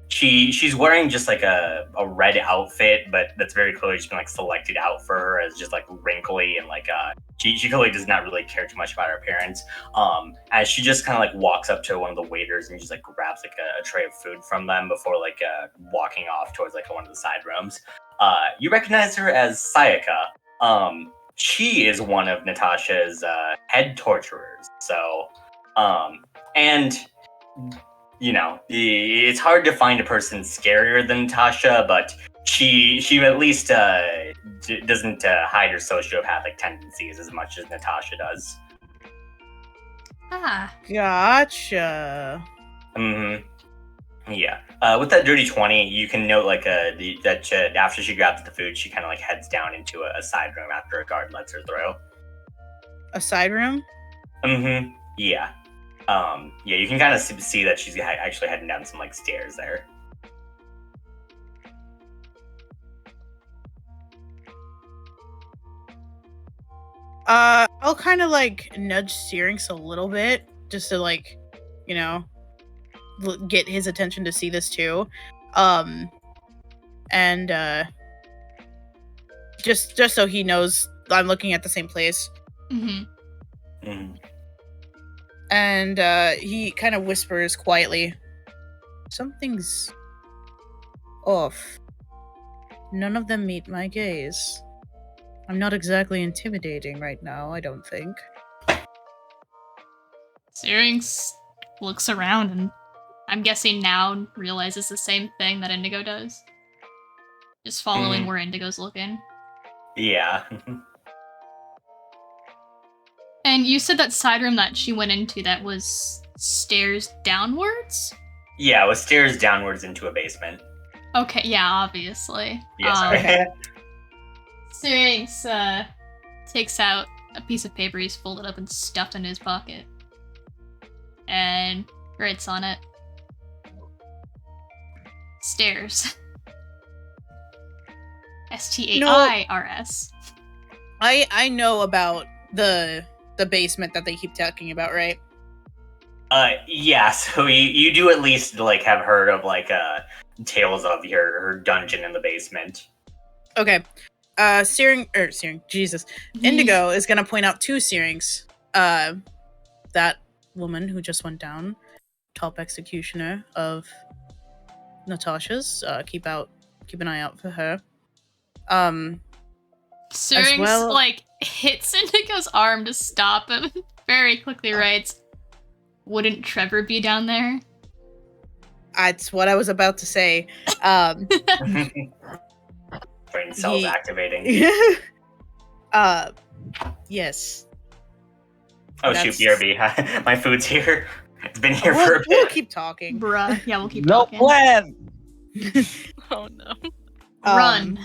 She's wearing just like a red outfit, but that's very clearly just been like selected out for her as just like wrinkly and like she clearly does not really care too much about her appearance. As she just kind of like walks up to one of the waiters and just like grabs like a tray of food from them before like walking off towards like one of the side rooms. You recognize her as Sayaka. She is one of Natasha's head torturers. So, and you know, it's hard to find a person scarier than Natasha, but she at least doesn't hide her sociopathic tendencies as much as Natasha does. Ah. Gotcha. Yeah. With that dirty 20, you can note like that after she grabs the food, she kind of like heads down into a side room after a guard lets her through. A side room? Yeah. Yeah, you can kind of see that she's actually heading down some like stairs there. I'll kind of like nudge Syrinx a little bit just to like, you know, get his attention to see this too. And just so he knows I'm looking at the same place. And he kind of whispers quietly, "Something's off. None of them meet my gaze. I'm not exactly intimidating right now, I don't think." Syrinx looks around and I'm guessing now realizes the same thing that Indigo does. Just following where Indigo's looking. Yeah. And you said that side room that she went into that was stairs downwards? Yeah, it was stairs downwards into a basement. Okay, yeah, obviously. Yeah, sorry. Syrinx takes out a piece of paper he's folded up and stuffed in his pocket. And writes on it, "Stairs." STAIRS. I know about the basement that they keep talking about, right? Yeah, so you do at least like have heard of like tales of her dungeon in the basement. Okay. Jesus. Indigo is gonna point out to Syrinx, that woman who just went down, top executioner of Natasha's. Keep an eye out for her. Syrinx like hits Indigo's arm to stop him. Very quickly writes, "Wouldn't Trevor be down there?" That's what I was about to say. Brain cells activating. Yes. Oh shoot, BRB. My food's here. It's been here for a bit. We'll keep talking. Bruh. Yeah, we'll keep No talking. plan! Oh no. Run.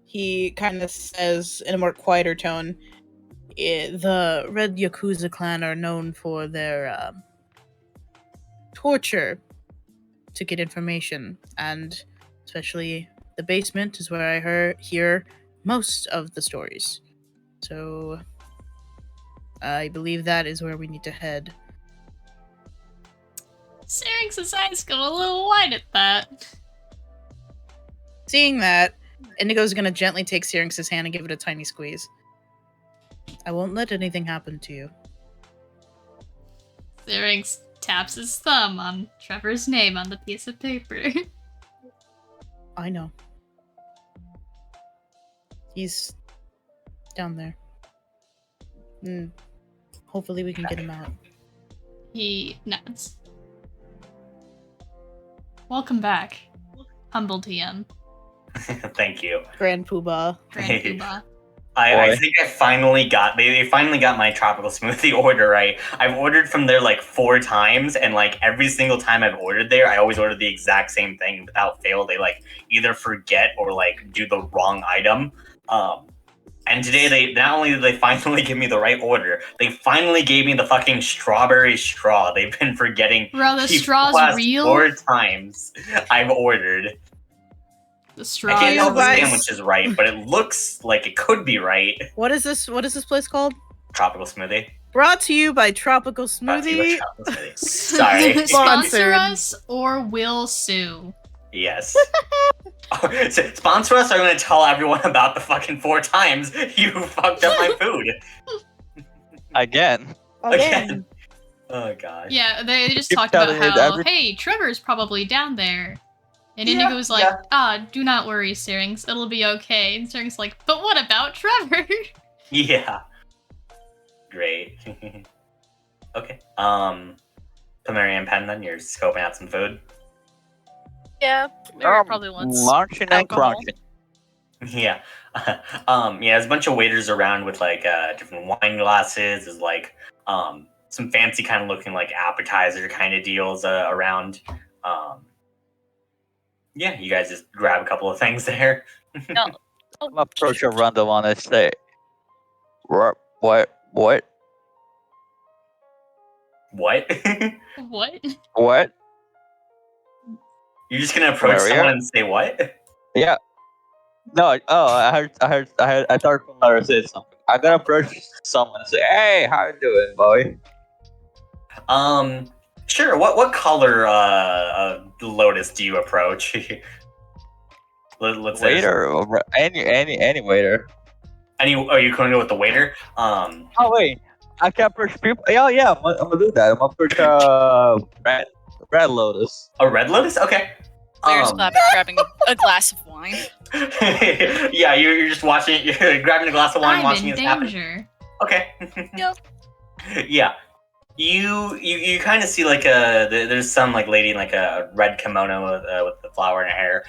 He kind of says in a more quieter tone, "The Red Yakuza clan are known for their torture to get information, and especially the basement is where I hear most of the stories. So I believe that is where we need to head." Syrinx's eyes go a little wide at that. Seeing that, Indigo's gonna gently take Syrinx's hand and give it a tiny squeeze. "I won't let anything happen to you." Syrinx taps his thumb on Trevor's name on the piece of paper. "I know. He's down there. Hopefully we can get him out." He nods. "Welcome back, humble TM." Thank you. Grand Poobah. Grand Poobah. I think I finally got they finally got my tropical smoothie order right. I've ordered from there like 4 times, and like every single time I've ordered there, I always order the exact same thing. Without fail, they like either forget or like do the wrong item. And today they not only did they finally give me the right order, they finally gave me the fucking strawberry straw. They've been forgetting. Bro, the straw's last real? 4 times I've ordered. The straw. I can't tell if the guys- sandwich is right, but it looks like it could be right. What is this place called? Tropical smoothie. Brought to you by Tropical Brought to you Smoothie. by Tropical Smoothie. Sorry. Sponsor Sponsored. us or we'll sue. Yes. So sponsor us, or I'm going to tell everyone about the fucking 4 times you fucked up my food. Again. Again. Oh, gosh. Yeah, they just Keep talked about telling it how, every- hey, Trevor's probably down there. And Yeah, Indigo was like, yeah. do not worry, Syrinx, it'll be okay. And Syrinx like, but what about Trevor? Yeah. Great. Okay. Pomeranian and Pen, then you're scoping out some food. Yeah, Mary probably wants Launching and alcohol. crunching. Yeah. Yeah, there's a bunch of waiters around with like different wine glasses. There's like some fancy kind of looking like appetizer kind of deals around. Yeah, you guys just grab a couple of things there. No. I'm approach a random one and say, what? What? What? What? You're just gonna approach Where, yeah? someone and say what? Yeah. No, I thought Pomerania said something. I'm gonna approach someone and say, hey, how you doing, boy? Sure. What color lotus do you approach? Let's say Waiter, or any waiter. are you going to go with the waiter? Oh wait, I can approach people. Yeah, I'm gonna do that. I'm gonna approach red lotus. A red lotus? Okay. Claire's grabbing a glass of wine. Yeah, you're just watching. You're grabbing a glass of wine, I'm watching in it happen. danger. Okay. Yep. Yeah. You kind of see like there's some like lady in like a red kimono with the flower in her hair.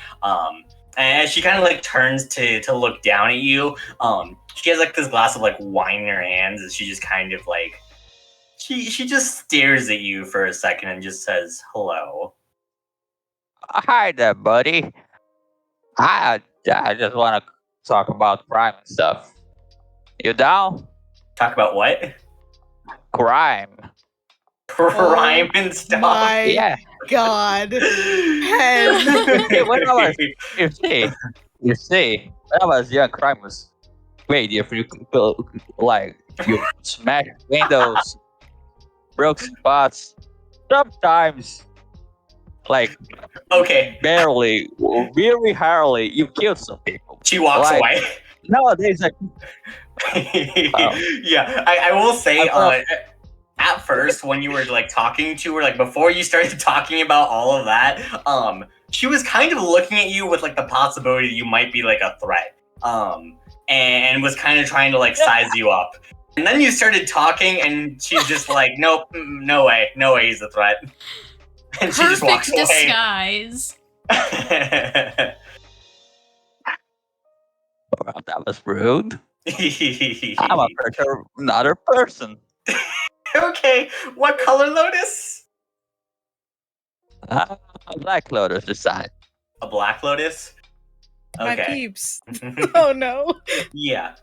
And she kind of like turns to look down at you. She has like this glass of like wine in her hands, and she just kind of like she just stares at you for a second and just says hello. Hi there, buddy. I just want to talk about crime and stuff. You down? Talk about what? Crime. Crime and stuff. My Yeah. God. Pen. Hey, when I was, you see, when I was young, crime was great. If you could, like, you smash windows, broke spots, sometimes, like, Okay. barely, really hardly, you killed some people. She walks Like- away. Nowadays, like, Yeah, I will say, at first when you were like talking to her, like before you started talking about all of that, she was kind of looking at you with like the possibility that you might be like a threat, and was kind of trying to like size you up. And then you started talking, and she's just like, nope, no way, he's a threat. And she just walks Perfect away. disguise. well, that was rude. I'm a another person. Okay, what color lotus? Black lotus decide. A black lotus? My Okay. peeps. Oh no. Yeah.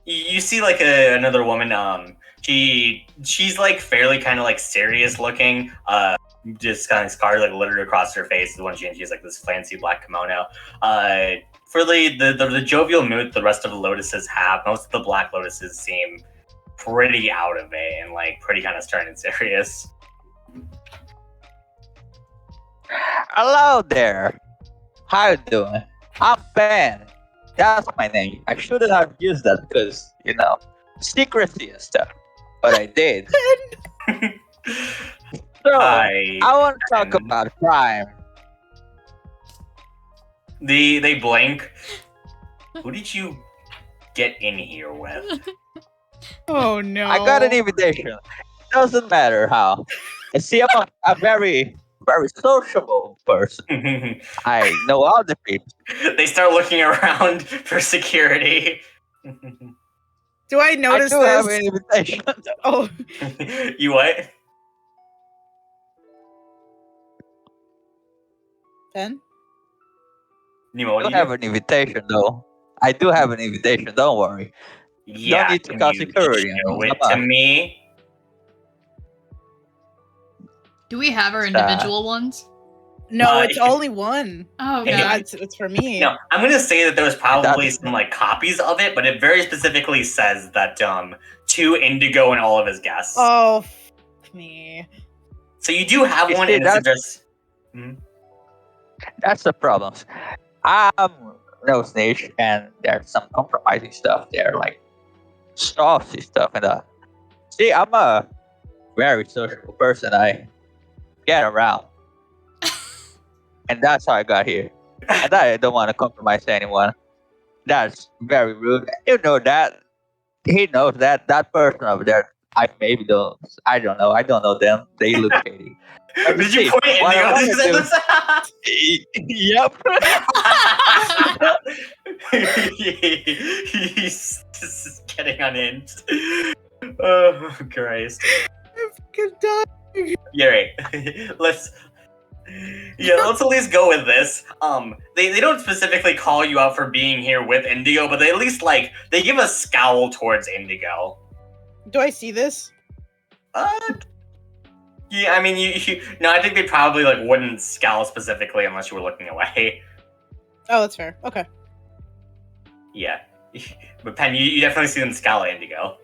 You see like another woman, she's like fairly kind of like serious looking, just kind of scars like littered across her face. The one she has like this fancy black kimono. For the jovial mood the rest of the lotuses have, most of the black lotuses seem pretty out of it and like pretty kind of stern and serious. Hello there. How you doing? I'm Ben. That's my name. I shouldn't have used that because, you know, secrecy and stuff. But I did. So, I want to talk about crime. They blink. Who did you get in here with? Oh no. I got an invitation. Doesn't matter how. I see I'm a very, very sociable person. I know all the people. They start looking around for security. Do I notice I do have this? an invitation. Oh, You what? Ben? Nemo, what I do do you have an invitation though. I do have an invitation. Don't worry. Yeah, need to can call you security. show it Come to on. me. Do we have our individual ones? no, it's if- only one. Oh Hey, Yeah, god. it's for me. No, I'm gonna say that there was probably That's- some like copies of it, but it very specifically says that to Indigo and all of his guests. Oh, f- me. So you do have You one, see, and it's addressed. Hmm? That's the problem. I'm no snitch, and there's some compromising stuff there, like saucy stuff. And see, I'm a very sociable person. I get around, and that's how I got here. And I don't want to compromise anyone. That's very rude. You know that. He knows that person over there. I maybe don't. I don't know. I don't know them. They look shady. But Did you see, point at what I Indigo? wanna This Yep. He's just getting unhinged. Oh Christ! Good die. Yeah, right. let's let's at least go with this. They don't specifically call you out for being here with Indigo, but they at least they give a scowl towards Indigo. Do I see this? Yeah, I mean, no, I think they probably wouldn't scowl specifically unless you were looking away. Oh, that's fair. Okay. Yeah, but Pen, you definitely see them scowl at Indigo.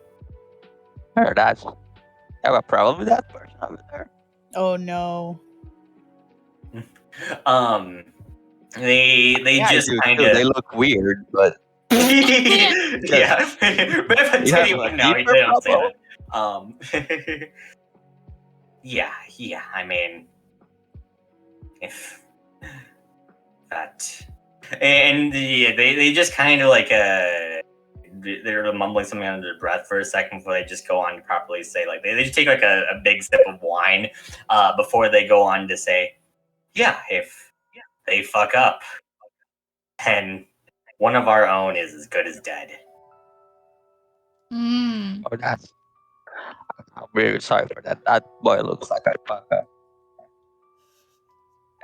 Sure, that's. I have a problem with that person over there. Oh no. They Yeah, just I do kind too. of They look weird, but yeah. But if I You tell have you a no, deeper they don't say problem? that. Yeah. I mean, if that, and yeah, they just kind of they're mumbling something under their breath for a second before they just go on to properly say they just take a big sip of wine before they go on to say, yeah, if they fuck up, and one of our own is as good as dead. Mm. oh, that's. I'm really sorry for that. That boy looks like a fucker.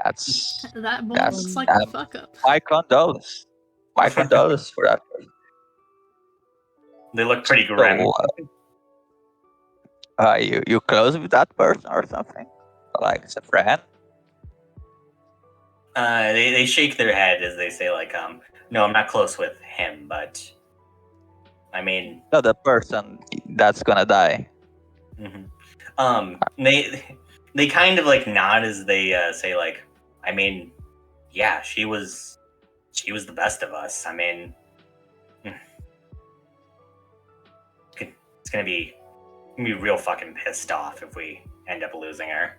That's That boy That's- looks like a fuck up. my condolences. My condolences for that person. They look pretty grim. So, you close with that person or something? Like it's a friend? They shake their head as they say no, I'm not close with him, but I mean, No, the person that's gonna die. they kind of nod as they say I mean, yeah, she was the best of us. I mean, it's gonna be real fucking pissed off if we end up losing her.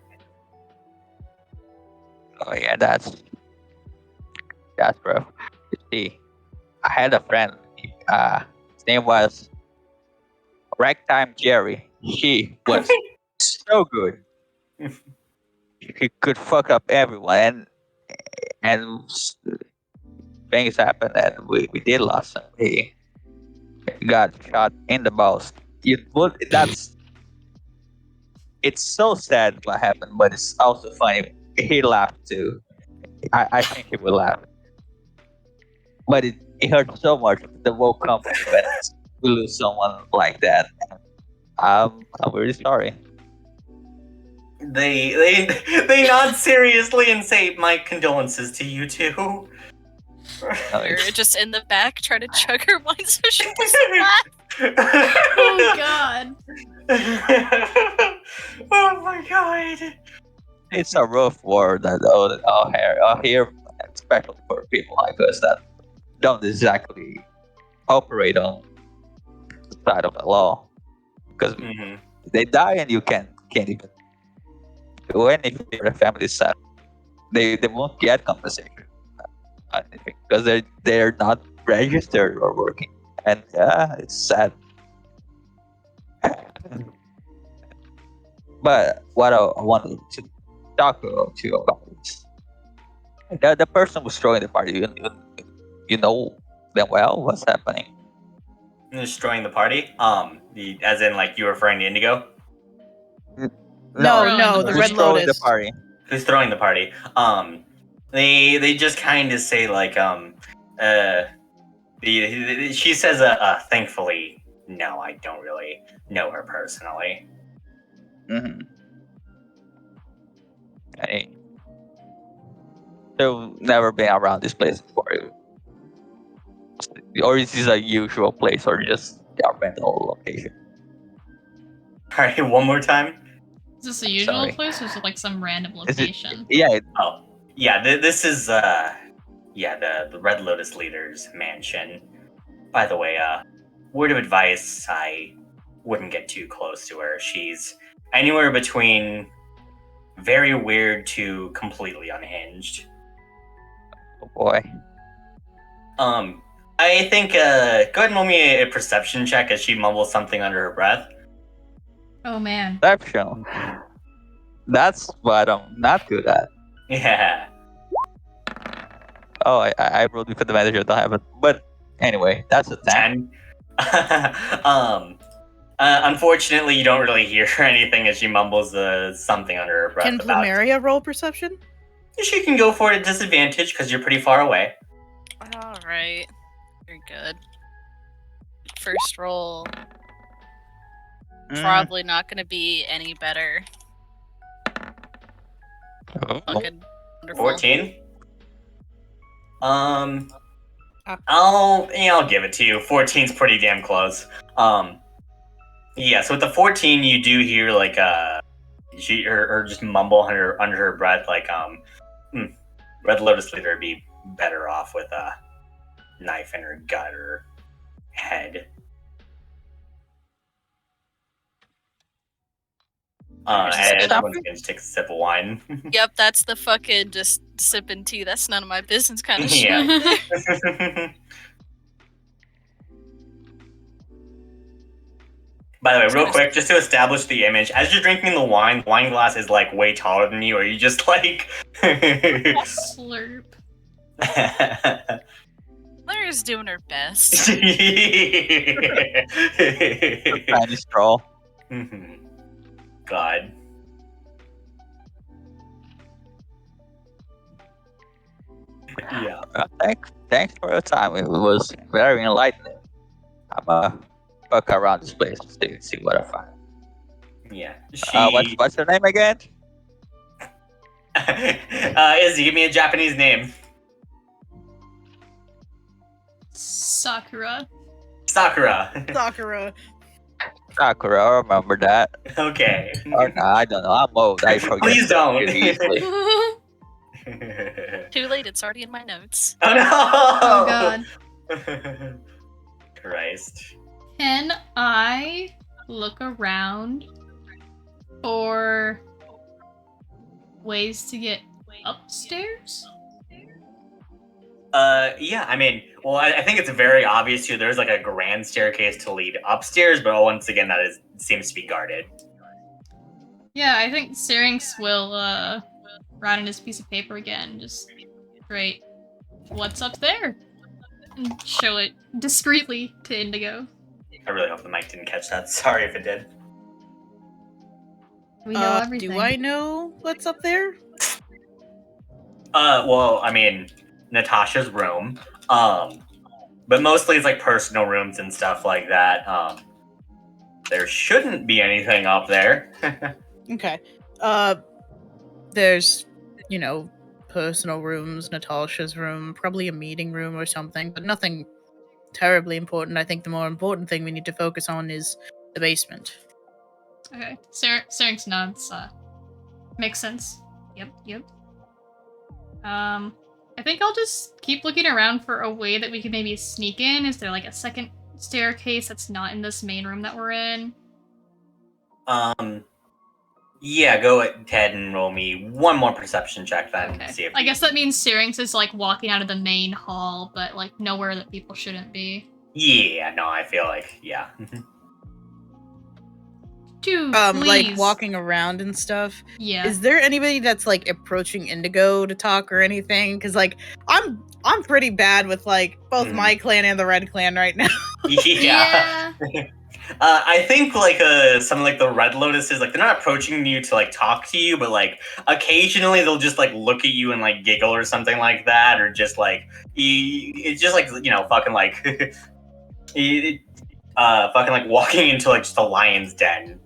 Oh yeah, that's rough. You see, I had a friend. His name was Ragtime Jerry. He was so good. He could fuck up everyone, and things happened, and we did lose him. He got shot in the balls. It's so sad what happened, but it's also funny. He laughed too. I think he will laugh. But it hurt so much, the whole company, when we lose someone like that. I'm really sorry. They nod seriously and say, "My condolences to you too." We're just in the back trying to chug her wine so she doesn't laugh. Oh god. Oh my god. It's a rough word that out here, especially for people like us that don't exactly operate on the side of the law, because they die and you can't even do anything. Your family sad, they won't get compensation because they're not registered or working, and yeah, it's sad. But what I wanted to talk to you about is the person who's throwing the party. You know them well. What's happening? Destroying the party? As in you were referring to Indigo? No, the who's Red throwing Lotus. the party? Who's throwing the party? They just kind of say she says thankfully no, I don't really know her personally. Mm-hmm. Hey, they've never been around this place before, or is this a usual place, or just a rental location? All right, one more time. Is this a usual Sorry. place or is it like some random Is it? location? Yeah. Oh, yeah. This is the Red Lotus leader's mansion. By the way, word of advice: I wouldn't get too close to her. She's anywhere between very weird to completely unhinged. Oh boy. I think go ahead and roll me a perception check as she mumbles something under her breath. Oh man. Perception. That's what I'm not good at. Yeah. Oh, I rolled before the manager. Don't have it. But anyway, that's a 10. 10. Unfortunately, you don't really hear anything as she mumbles something under her breath. Can about. Plumeria roll perception? She can go for it at disadvantage because you're pretty far away. All right. Very good. First roll. Probably not going to be any better. Oh. Fucking wonderful. 14. I'll give it to you. 14's pretty damn close. Yeah. So with the 14, you do hear like her just mumble under her breath like Red Lotus leader would be better off with a knife in her gut or head. And everyone's gonna just take a sip of wine. Yep, that's the fucking just sipping tea. That's none of my business kind of shit. Yeah. By the way, real quick, just to establish the image, as you're drinking the wine glass is like way taller than you, or you just like Slurp. Claire's doing her best. Tiny straw. God. Yeah. Thanks for your time. It was very enlightening. I'm walk around this place to see what I find. Yeah. What's her name again? Izzy, give me a Japanese name. Sakura. Sakura. Sakura. Sakura, I remember that. Okay. Or no, I don't know. I'm old. I forget. Please don't. really easily. Too late, it's already in my notes. Oh no! Oh god. Christ. Can I look around for ways to get upstairs? Yeah, I mean, well, I think it's very obvious too. There's like a grand staircase to lead upstairs, but once again, seems to be guarded. Yeah, I think Syrinx will write on his piece of paper again. Just write, "What's up there?" and show it discreetly to Indigo. I really hope the mic didn't catch that. Sorry if it did. We know everything. Do I know what's up there? Well, I mean, Natasha's room. But mostly it's like personal rooms and stuff like that. There shouldn't be anything up there. Okay. There's, personal rooms, Natasha's room, probably a meeting room or something, but nothing terribly important. I think the more important thing we need to focus on is the basement. Okay. Syrinx nods. Makes sense. Yep. I think I'll just keep looking around for a way that we can maybe sneak in. Is there like a second staircase that's not in this main room that we're in? Yeah, go ahead and roll me one more perception check then. Okay. See if I guess that means Syrinx is like walking out of the main hall, but like nowhere that people shouldn't be. Yeah, no, I feel like, yeah. Dude, Like please. walking around and stuff. Yeah. Is there anybody that's like approaching Indigo to talk or anything? Because like I'm pretty bad with like both my clan and the Red Clan right now. Yeah. I think like some of like the Red Lotuses, like they're not approaching you to like talk to you, but like occasionally they'll just like look at you and like giggle or something like that, or just like it's just like fucking like fucking like walking into like just a lion's den.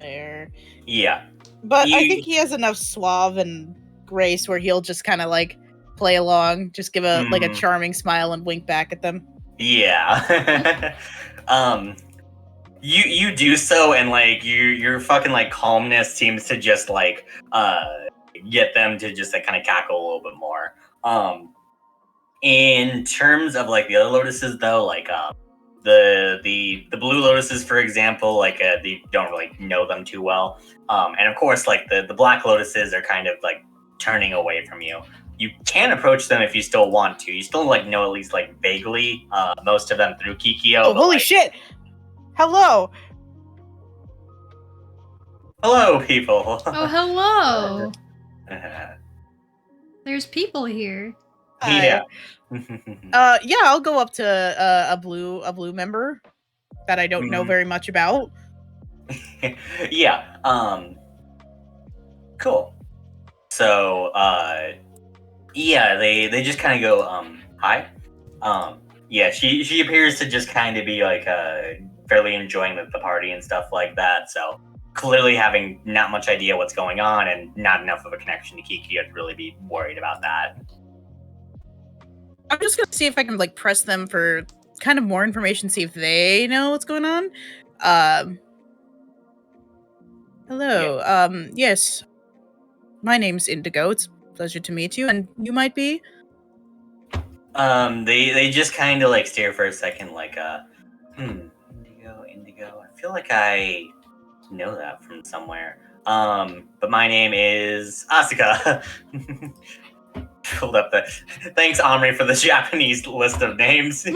There. Yeah. But I think he has enough suave and grace where he'll just kind of like play along, just give a like a charming smile and wink back at them. Yeah. you do so, and like your fucking like calmness seems to just like get them to just like kind of cackle a little bit more. In terms of like the other lotuses though, like the blue lotuses, for example, like they don't really know them too well. And of course, like the black lotuses are kind of like turning away from you. You can approach them if you still want to. You still like know at least like vaguely most of them through Kikyo. Oh, but, holy like, shit! Hello! Hello, people. Oh, hello. There's people here. Yeah. Yeah, I'll go up to a blue member that I don't know Mhm. very much about. Yeah. Cool. So, yeah, they just kind of go, hi. Yeah, she appears to just kind of be like, fairly enjoying the party and stuff like that. So clearly having not much idea what's going on and not enough of a connection to Kiki to really be worried about that. I'm just gonna see if I can like press them for kind of more information, see if they know what's going on. Hello. Yes. My name's Indigo. It's a pleasure to meet you. And you might be? They just kind of like stare for a second, like, Indigo. I feel like I know that from somewhere. But my name is Asuka. Pulled up the. Thanks, Omri, for the Japanese list of names.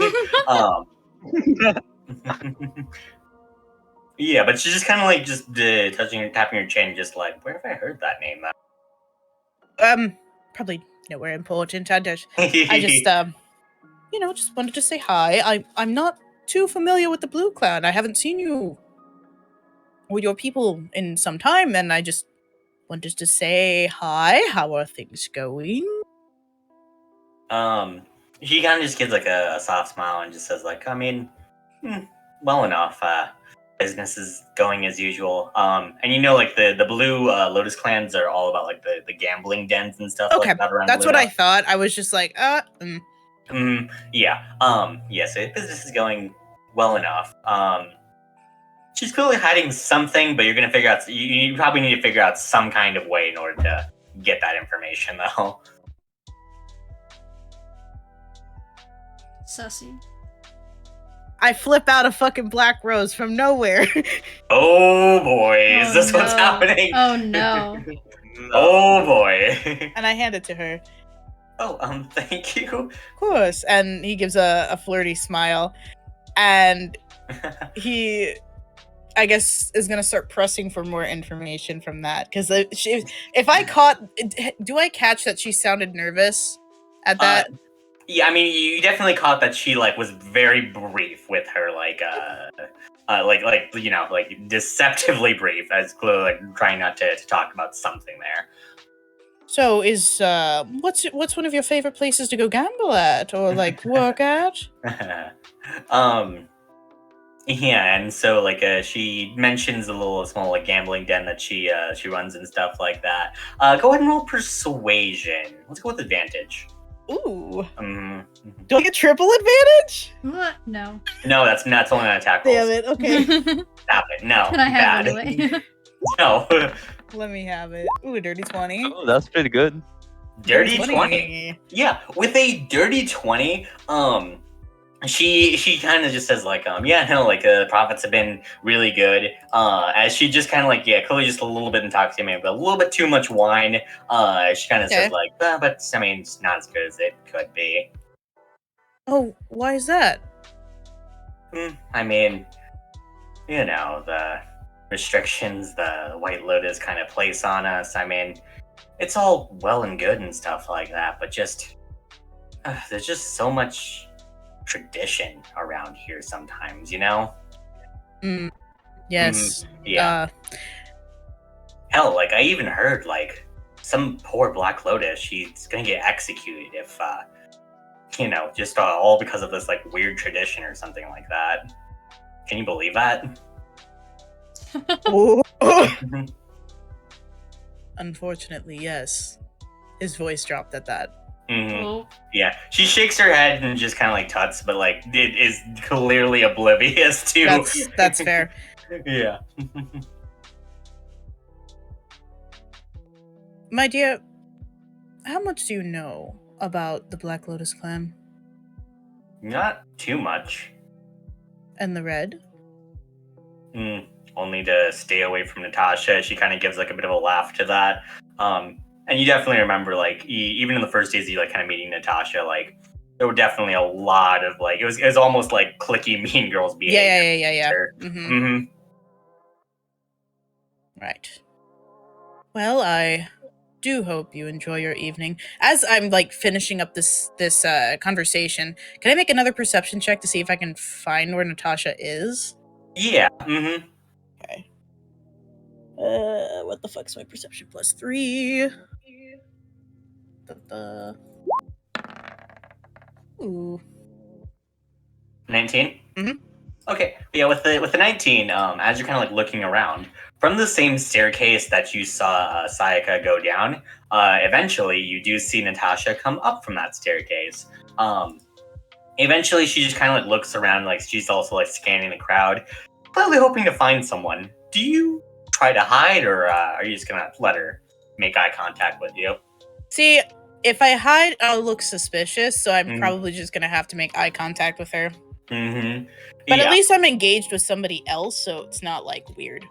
Yeah, but she's just kind of like just tapping her chin, just like, where have I heard that name? Probably nowhere important. I just just wanted to say hi. I'm not too familiar with the Blue Clan. I haven't seen you or your people in some time, and I just wanted to say hi. How are things going? She kind of just gives like a soft smile and just says like, I mean, well enough. Business is going as usual. And you know, like the blue Lotus clans are all about like the gambling dens and stuff like that around. That's what Illuna. I thought. I was just like, Yeah. So business is going well enough. She's clearly hiding something, but you're gonna figure out. You probably need to figure out some kind of way in order to get that information, though. Sussy. I flip out a fucking black rose from nowhere. Oh boy, is Oh, this what's no. happening? Oh, no. Oh boy. And I hand it to her. Oh, thank you. Of course. And he gives a flirty smile. And he, I guess, is going to start pressing for more information from that. Because if I do I catch that she sounded nervous at that? Yeah, I mean, you definitely caught that she like was very brief with her, like you know, like deceptively brief, as clearly like trying not to talk about something there. So is what's one of your favorite places to go gamble at or like work at? Yeah, and so like she mentions a little small like gambling den that she runs and stuff like that. Go ahead and roll persuasion. Let's go with advantage. Ooh. Mm-hmm. Do I get triple advantage? What? No. No, that's only an attack roll. Damn it. Okay. Stop it. No. Can I have bad. it anyway? No. Let me have it. Ooh, a dirty 20. Oh, that's pretty good. Dirty 20. Yeah, with a dirty 20, she kind of just says like, yeah, no, like profits have been really good. As she just kind of like, yeah, clearly just a little bit intoxicated, but a little bit too much wine. She kind of says like, but I mean, it's not as good as it could be. Oh, why is that? I mean, you know, the restrictions the White Lotus kind of place on us. I mean, it's all well and good and stuff like that, but just there's just so much tradition around here sometimes, you know? Yes. Yeah. Hell, like I even heard like some poor Black Lotus, she's gonna get executed if you know, just all because of this like weird tradition or something like that. Can you believe that? Unfortunately, yes. His voice dropped at that. Mhm. Oh, Yeah, she shakes her head and just kind of like tuts, but like it is clearly oblivious to. That's fair. Yeah. My dear, how much do you know about the Black Lotus clan Not too much. and the Red? Only to stay away from Natasha. She kind of gives like a bit of a laugh to that. And you definitely remember like even in the first days you like kind of meeting Natasha, like there were definitely a lot of like it was almost like cliquey Mean Girls behavior. Yeah. Mm-hmm. Right. Well, I do hope you enjoy your evening. As I'm like finishing up this conversation, can I make another perception check to see if I can find where Natasha is? Yeah. Mm-hmm. Okay. What the fuck's my perception plus 3? Ooh. 19. Mhm. Okay. Yeah. With the 19, as you're kind of like looking around from the same staircase that you saw Sayaka go down, eventually you do see Natasha come up from that staircase. Eventually she just kind of like looks around, like she's also like scanning the crowd, clearly hoping to find someone. Do you try to hide, or are you just gonna let her make eye contact with you? See, if I hide, I'll look suspicious, so I'm Mhm. probably just gonna have to make eye contact with her. Mm-hmm. But yeah. at least I'm engaged with somebody else, so it's not like weird.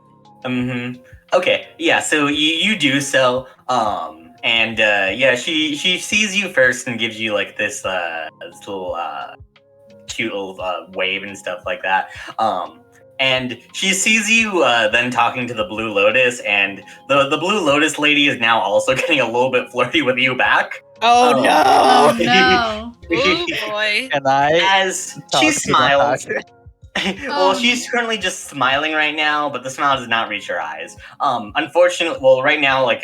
Mm-hmm. Okay. Yeah. So you do so. And yeah, she sees you first and gives you like this little cute little wave and stuff like that. And she sees you then talking to the Blue Lotus, and the Blue Lotus lady is now also getting a little bit flirty with you back. Oh Oh. oh no! no. Oh boy. And I As talk she to smiles. Natasha. Well, Oh. she's currently just smiling right now, but the smile does not reach her eyes. Unfortunately, well, right now, like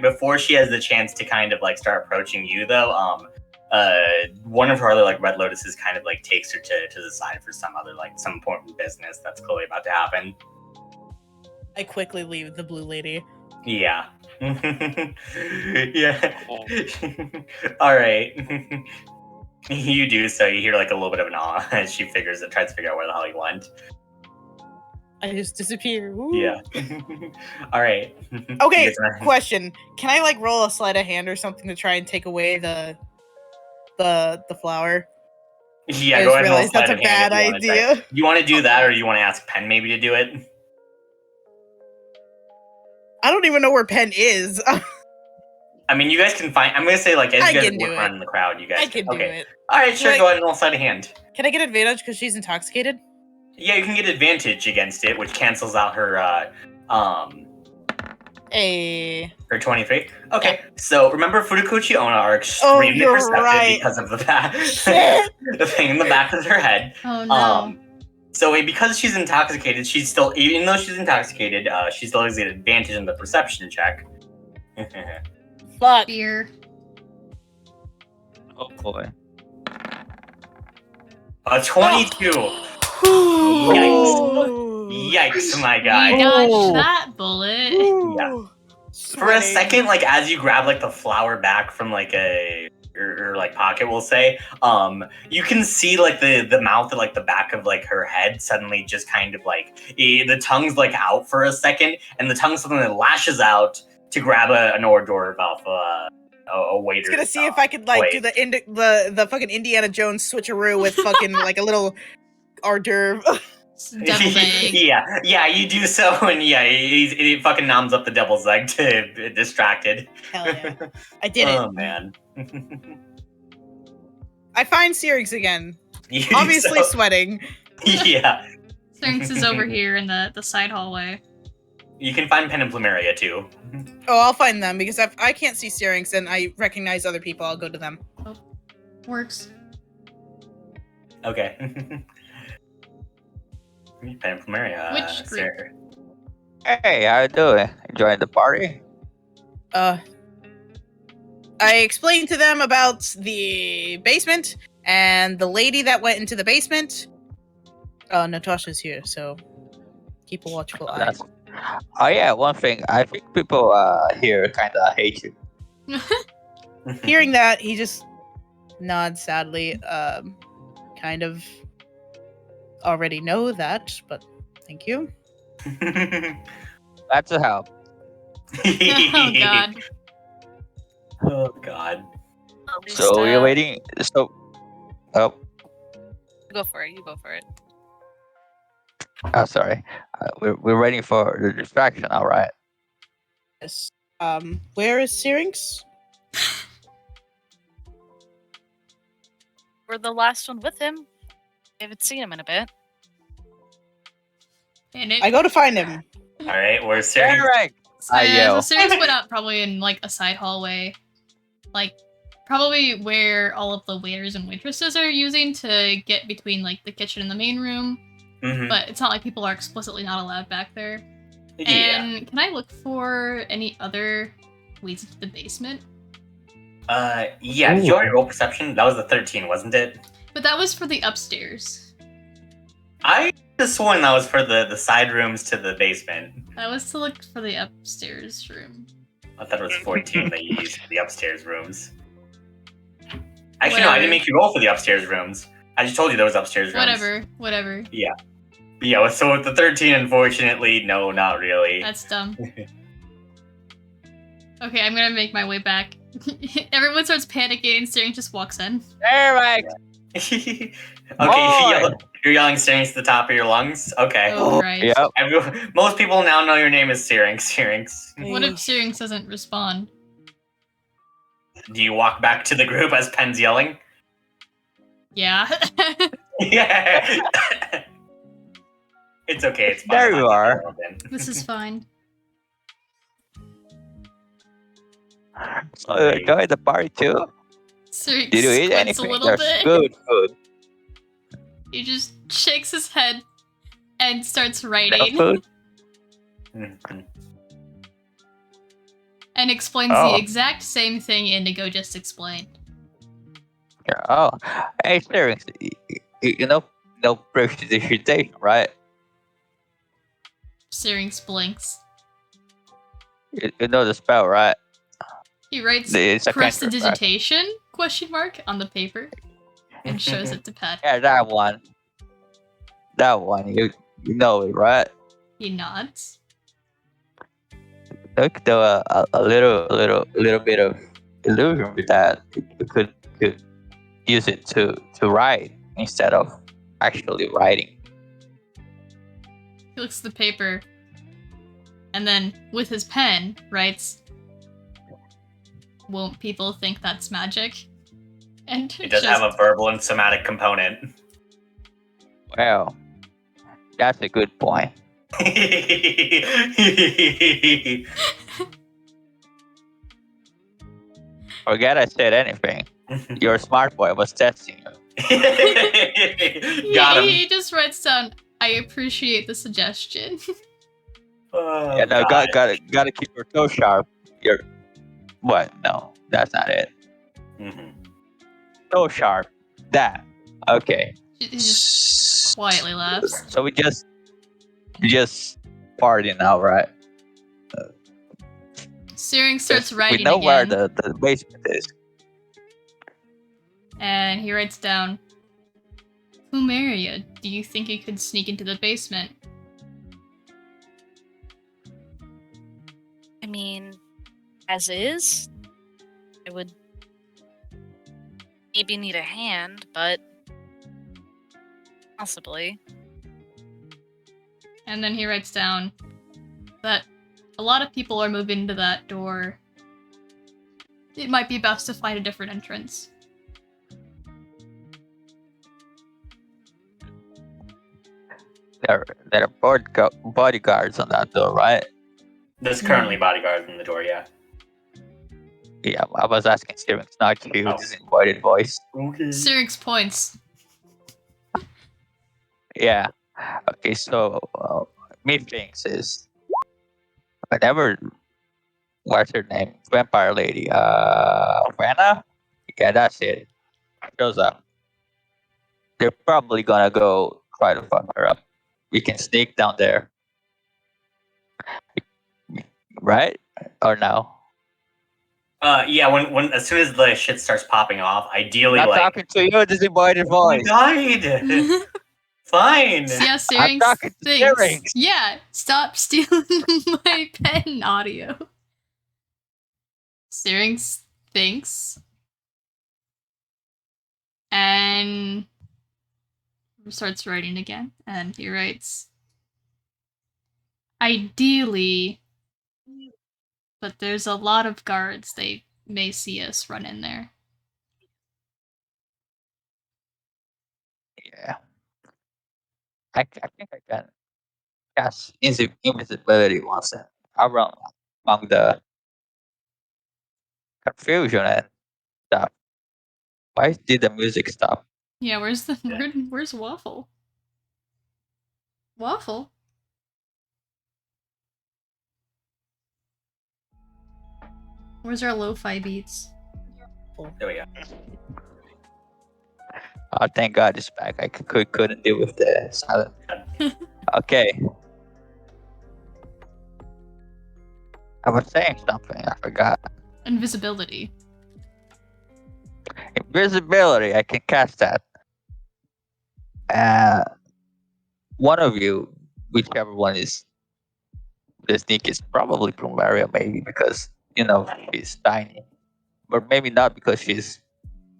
before she has the chance to kind of like start approaching you, though, one of her other like red lotuses kind of like takes her to the side for some other like some important business that's clearly about to happen. I quickly leave the blue lady. Yeah. Yeah. All right. You do so. You hear like a little bit of an awe as she tries to figure out where the hell he went. I just disappear. Woo. Yeah. All right. Okay, You guys wanna- question. Can I like roll a sleight of hand or something to try and take away the flower? Yeah, I go just ahead and roll realized sleight that's a of hand if bad you wanna try. idea. You want to do that, or you want to ask Pen maybe to do it? I don't even know where Pen is. I mean, you guys can find. I'm gonna say like as I you guys can do look it. around in the crowd, you guys. I can do okay. it. All right, sure. Like- Go ahead and roll sleight of hand. Can I get advantage because she's intoxicated? Yeah, you can get advantage against it, which cancels out her her 23. Okay, so remember Furukuchi Onna are extremely you're perceptive right. because of the back, Shit. the thing in the back of her head. Oh no. So because she's intoxicated, she's still, even though she's intoxicated, she still has the advantage in the perception check. Fuck. Fear. Oh boy. A 22. Ooh. Yikes, my We guy. dodged that bullet. Yeah. For a second, like as you grab like the flower back from like a or like pocket, we'll say, you can see like the mouth at like the back of like her head suddenly just kind of like the tongue's like out for a second, and the tongue suddenly lashes out to grab an hors d'oeuvre off a waiter. I was gonna see if I could like do the fucking Indiana Jones switcheroo with fucking like a little hors d'oeuvre. Deviled egg. yeah, you do so, and yeah, he fucking noms up the devil's egg to distracted. Hell yeah. I did Oh it. man. I find Syrinx again. You do Obviously so. sweating. Yeah. Syrinx is over here in the side hallway. You can find Pen and Plumeria too. Oh, I'll find them because if I can't see Syrinx and I recognize other people, I'll go to them. Works. Okay. Pen and Plumeria. Which group? Sarah. Hey, how you doing? Enjoying the party? I explained to them about the basement and the lady that went into the basement. Natasha's here, so keep a watchful eye. That's... Oh yeah, one thing. I think people here kinda hate you. Hearing that, he just nod sadly. Kind of already know that, but thank you. That's a help. Oh god. Oh god. At least, So you're waiting. So, oh, Go for it. You go for it. oh sorry. We're waiting for the distraction. All right. Yes. Where is Syrinx? We're the last one with him. I haven't seen him in a bit. And it, I go to find him. All right, we're serious. Right. so, I so yell. Sirius went out probably in like a side hallway, like probably where all of the waiters and waitresses are using to get between like the kitchen and the main room. Mhm. But it's not like people are explicitly not allowed back there. Yeah. And can I look for any other ways into the basement? Yeah. Did you already roll perception? That was the 13, wasn't it? But that was for the upstairs. I just sworn that was for the side rooms to the basement. That was to look for the upstairs room. I thought it was 14 that you used for the upstairs rooms. Actually, no, I Whatever. didn't make you roll for the upstairs rooms. I just told you there was upstairs rooms. Whatever. But yeah, so with the 13, unfortunately, no, not really. That's dumb. Okay, I'm gonna make my way back. Everyone starts panicking and Syrinx just walks in. Eric. Okay, Boy! you're yelling Syrinx to the top of your lungs? Okay. Oh, right. Yep. Most people now know your name is Syrinx. What if Syrinx doesn't respond? Do you walk back to the group as Pen's yelling? Yeah. Yeah. It's okay, it's fine. There you are. This is fine. So you enjoy the party too? Syrinx Did you eat squints anything? a little There's bit. good food. He just shakes his head and starts No writing food? Mhm. and explains Oh. the exact same thing Indigo just explained. Yeah. Oh, hey, Syrinx, you know, no prestidigitation, right? Syrinx blinks. You know the spell, right? He writes It's a cantrip, right? prestidigitation question mark on the paper and shows it to Pat. Yeah, that one. That one. You know it, right? He nods. Look, though, a little bit of illusion with that. You could use it to write instead of actually writing. He looks at the paper and then, with his pen, writes, "Won't people think that's magic?" And It does have a verbal and somatic component. Well, that's a good point. Forget I said anything. Your smart boy was testing you. Got him. He just writes down, "I appreciate the suggestion." Oh, Yeah, no, God. gotta keep your toe sharp. Your what? No, that's not it. Mhm. Toe sharp. That. Okay. He just quietly laughs. So we just party now, right? Syrinx starts writing We know again, where the basement is. and he writes down, "Plumeria, do you think you could sneak into the basement?" I mean, as is, I would maybe need a hand, but possibly. And then he writes down that a lot of people are moving into that door. It might be best to find a different entrance. There are bodyguards on that door, right? There's currently bodyguards in the door, yeah. Yeah, I was asking Syrinx, not you. Oh. This is embodied voice. Okay. Syrinx points. Yeah. Okay, so me thinks is whenever what's her name? Vampire lady. Vanna? Yeah, that's it. Shows up. They're probably gonna go try to fuck her up. We can sneak down there. Right? Or no? Yeah, when as soon as the shit starts popping off, ideally I'm like talking to you, this embodied oh my voice. god. Fine. So yeah, I'm Syrinx talking to thinks. Syrinx. Yeah, stop stealing my pen audio. Syrinx thinks. And starts writing again. And he writes, ideally, but there's a lot of guards. They may see us run in there. Yeah. I think I can cast invisibility once around among the confusion and stuff. Why did the music stop? Yeah, where's Waffle? Waffle? Where's our lo-fi beats? There we go. Oh, thank God it's back. I couldn't deal with the silence. Okay. I was saying something. I forgot. Invisibility. Invisibility. I can cast that. One of you, whichever one is the sneak, is probably Plumeria, maybe because she's tiny, but maybe not because she's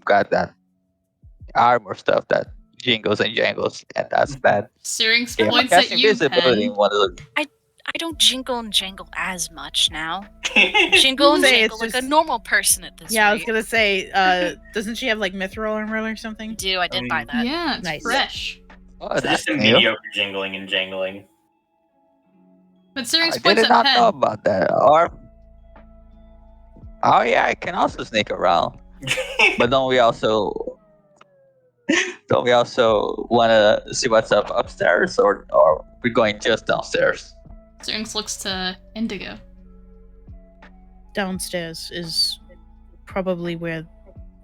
got that armor stuff that jingles and jangles, and that's bad. Syrinx Yeah, points cast at you, invisibility in Pen. one of the. I don't jingle and jangle as much now. Jingle and Say jangle it's like a just- normal person at this Yeah, I was rate. gonna say, doesn't she have like mithril armor or something? I do. I did buy that. Yeah, it's Nice. fresh. Oh, It's that's just a new. mediocre jingling and jangling. But I Syrinx points did at not know Pen. about that. Or, oh yeah, I can also sneak around. But don't we also want to see what's up upstairs, or we're going just downstairs? Syrinx looks to Indigo. Downstairs is probably where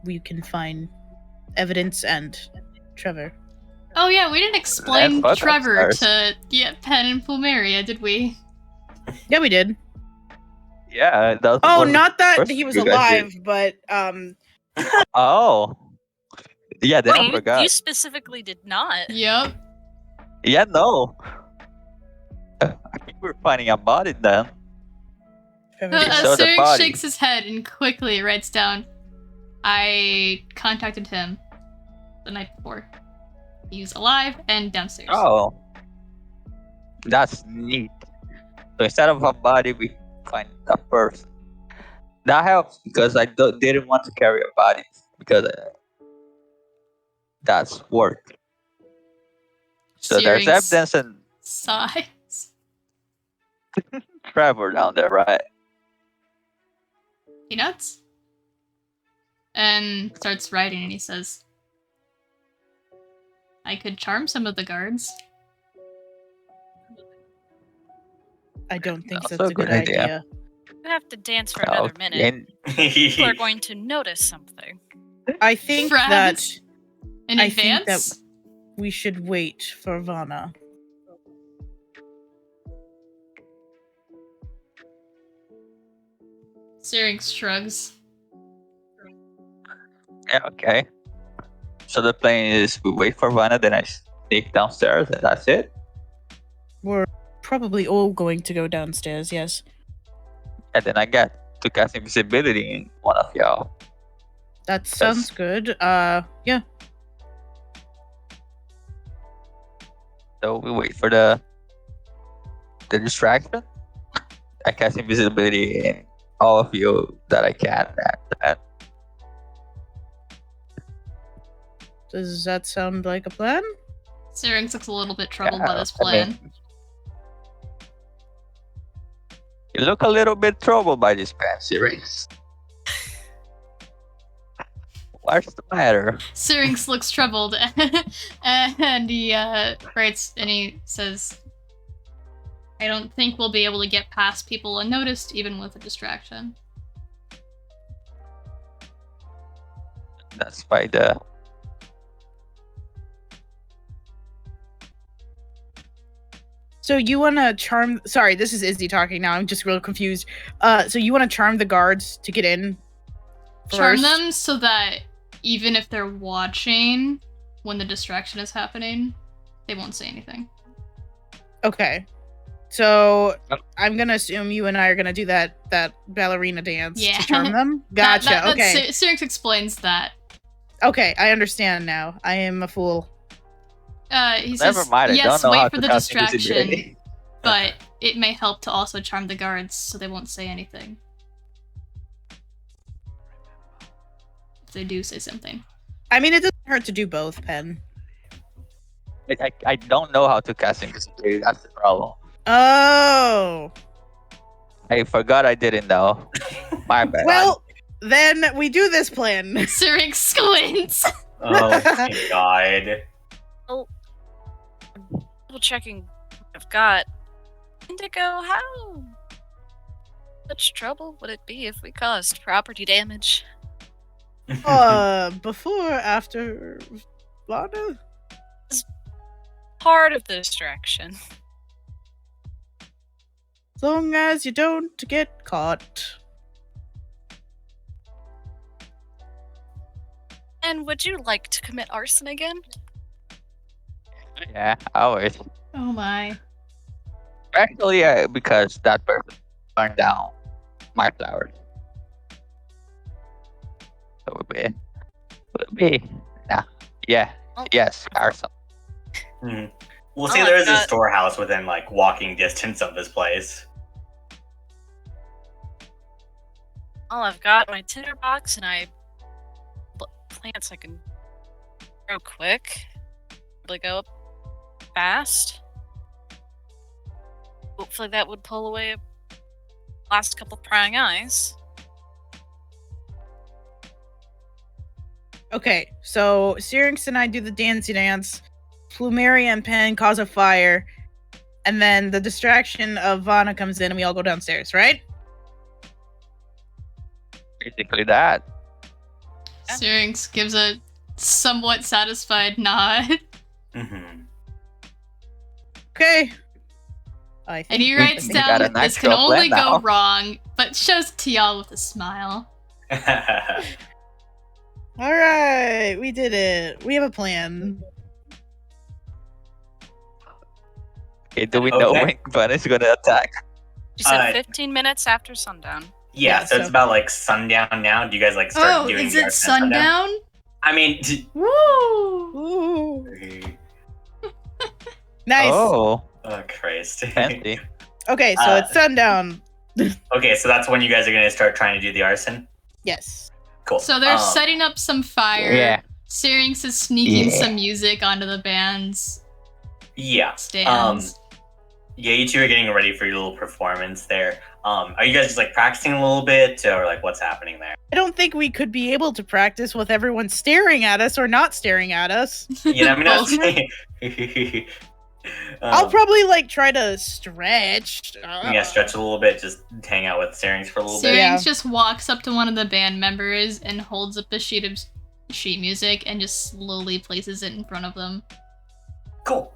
we can find evidence and Trevor. Oh yeah, we didn't explain fuck Trevor upstairs. to Pen and Plumeria, did we? Yeah, we did. Yeah. That Oh, was the not that first he thing was you guys did. alive, but Oh. Yeah, then I Wait, forgot. you specifically did not. Yep. Yeah, no. I think we're finding a body then. Trevor You did. saw the Syrinx body. shakes his head and quickly writes down, I contacted him the night before. He's alive and downstairs. Oh. That's neat. So instead of a body, we find a person. That helps because I didn't want to carry a body because that's work. So there's Syrinx evidence and sighs. Trevor down there, right? He nuts. And starts writing and he says, I could charm some of the guards. I don't think Also that's a good idea. You have to dance for another minute. People are going to notice something. I think Fraz? that In I think advance? that we should wait for Vanna. Syrinx shrugs. Yeah, okay. So the plan is we wait for Vanna, then I sneak downstairs, and that's it. We're probably all going to go downstairs, yes. And then I get to cast invisibility in one of y'all. That sounds good. Yeah. So we wait for the distraction. I cast invisibility in all of you that I can. And Does that sound like a plan? Syrinx looks a little bit troubled by yeah, this I plan. mean, you look a little bit troubled by this fancy race. What's the matter? Syrinx looks troubled and he writes and he says, I don't think we'll be able to get past people unnoticed even with a distraction. That's by the. So you want to charm... Sorry, this is Izzy talking now. I'm just real confused. So you want to charm the guards to get in Charm first. them so that even if they're watching when the distraction is happening, they won't say anything. Okay. So I'm gonna assume you and I are gonna do that ballerina dance Yeah. to charm them. Gotcha. Okay. Syrinx explains that. Okay, I understand now. I am a fool. He Never says, mind. I yes, don't know how wait for to the cast distraction, invisibility. but it may help to also charm the guards so they won't say anything. If they do say something. I mean, it doesn't hurt to do both, Pen. I don't know how to cast invisibility. That's the problem. Oh. I forgot I didn't know. My bad. Well, then we do this plan. Syrinx squints! Oh my god. Double checking what I've got. Indigo, how much trouble would it be if we caused property damage? Before, after, Lana? Part of the distraction. As long as you don't get caught. And would you like to commit arson again? Yeah, always. Oh my. Actually, because that person burned down my flowers. So it would be, nah, yeah, Oh. yes, arson. Well, see, Oh, there I've is a got- storehouse within like walking distance of this place. Oh, I've got my tinderbox and plants I can grow quick. Probably go up fast. Hopefully that would pull away last couple prying eyes. Okay, so Syrinx and I do the dancey dance. Plumeria and Pen cause a fire. And then the distraction of Vana comes in and we all go downstairs, right? Basically that. Yeah. Syrinx gives a somewhat satisfied nod. Mm-hmm. Okay. I And think he writes You down got a that this nice can girl only plan go now. wrong, but shows it to y'all with a smile. Alright, we did it. We have a plan. Okay, do we know Okay. when Van is gonna attack? She said Uh, 15 minutes after sundown. Yeah, Yeah, so it's so- about like sundown now. Do you guys like start Oh, doing is the it arson at sundown? I mean, Woo! Ooh. oh Nice. Oh, Christ. fancy. Okay, so Uh, it's sundown. Okay, so that's when you guys are gonna start trying to do the arson. Yes. Cool. So they're Um, setting up some fire. Yeah. Syrinx is sneaking Yeah. some music onto the band's Yeah. stands. Yeah, you two are getting ready for your little performance there. Are you guys just like practicing a little bit, or like what's happening there? I don't think we could be able to practice with everyone staring at us or not staring at us. You know, I mean, Both. I'll probably like try to stretch. yeah, stretch a little bit, just hang out with Syrinx for a little bit. Syrinx Yeah. just walks up to one of the band members and holds up the sheet of sheet music and just slowly places it in front of them. Cool.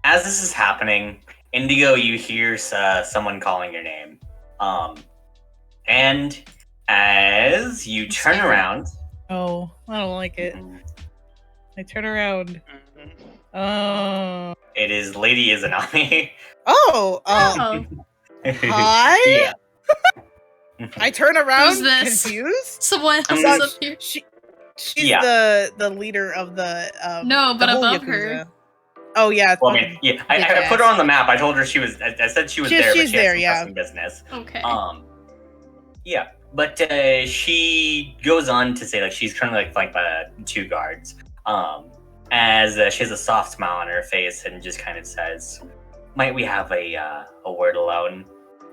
As this is happening, Indigo, you hear someone calling your name. And as you turn around, Oh, I don't like it. I turn around. Oh. it is Lady Izanami. Oh. Oh, Hi? Yeah. I turn around Who's this? confused. someone else I'm is not- up here. She's Yeah. the leader of the No, the but whole above Yakuza. her. Oh yeah. Well, I mean, yeah, I put her on the map. I told her she was. I said she was She's- there, but she's she had there, some yeah. pressing business. Okay. Yeah, but she goes on to say like she's currently like flanked by two guards. As she has a soft smile on her face and just kind of says, "Might we have a word alone?"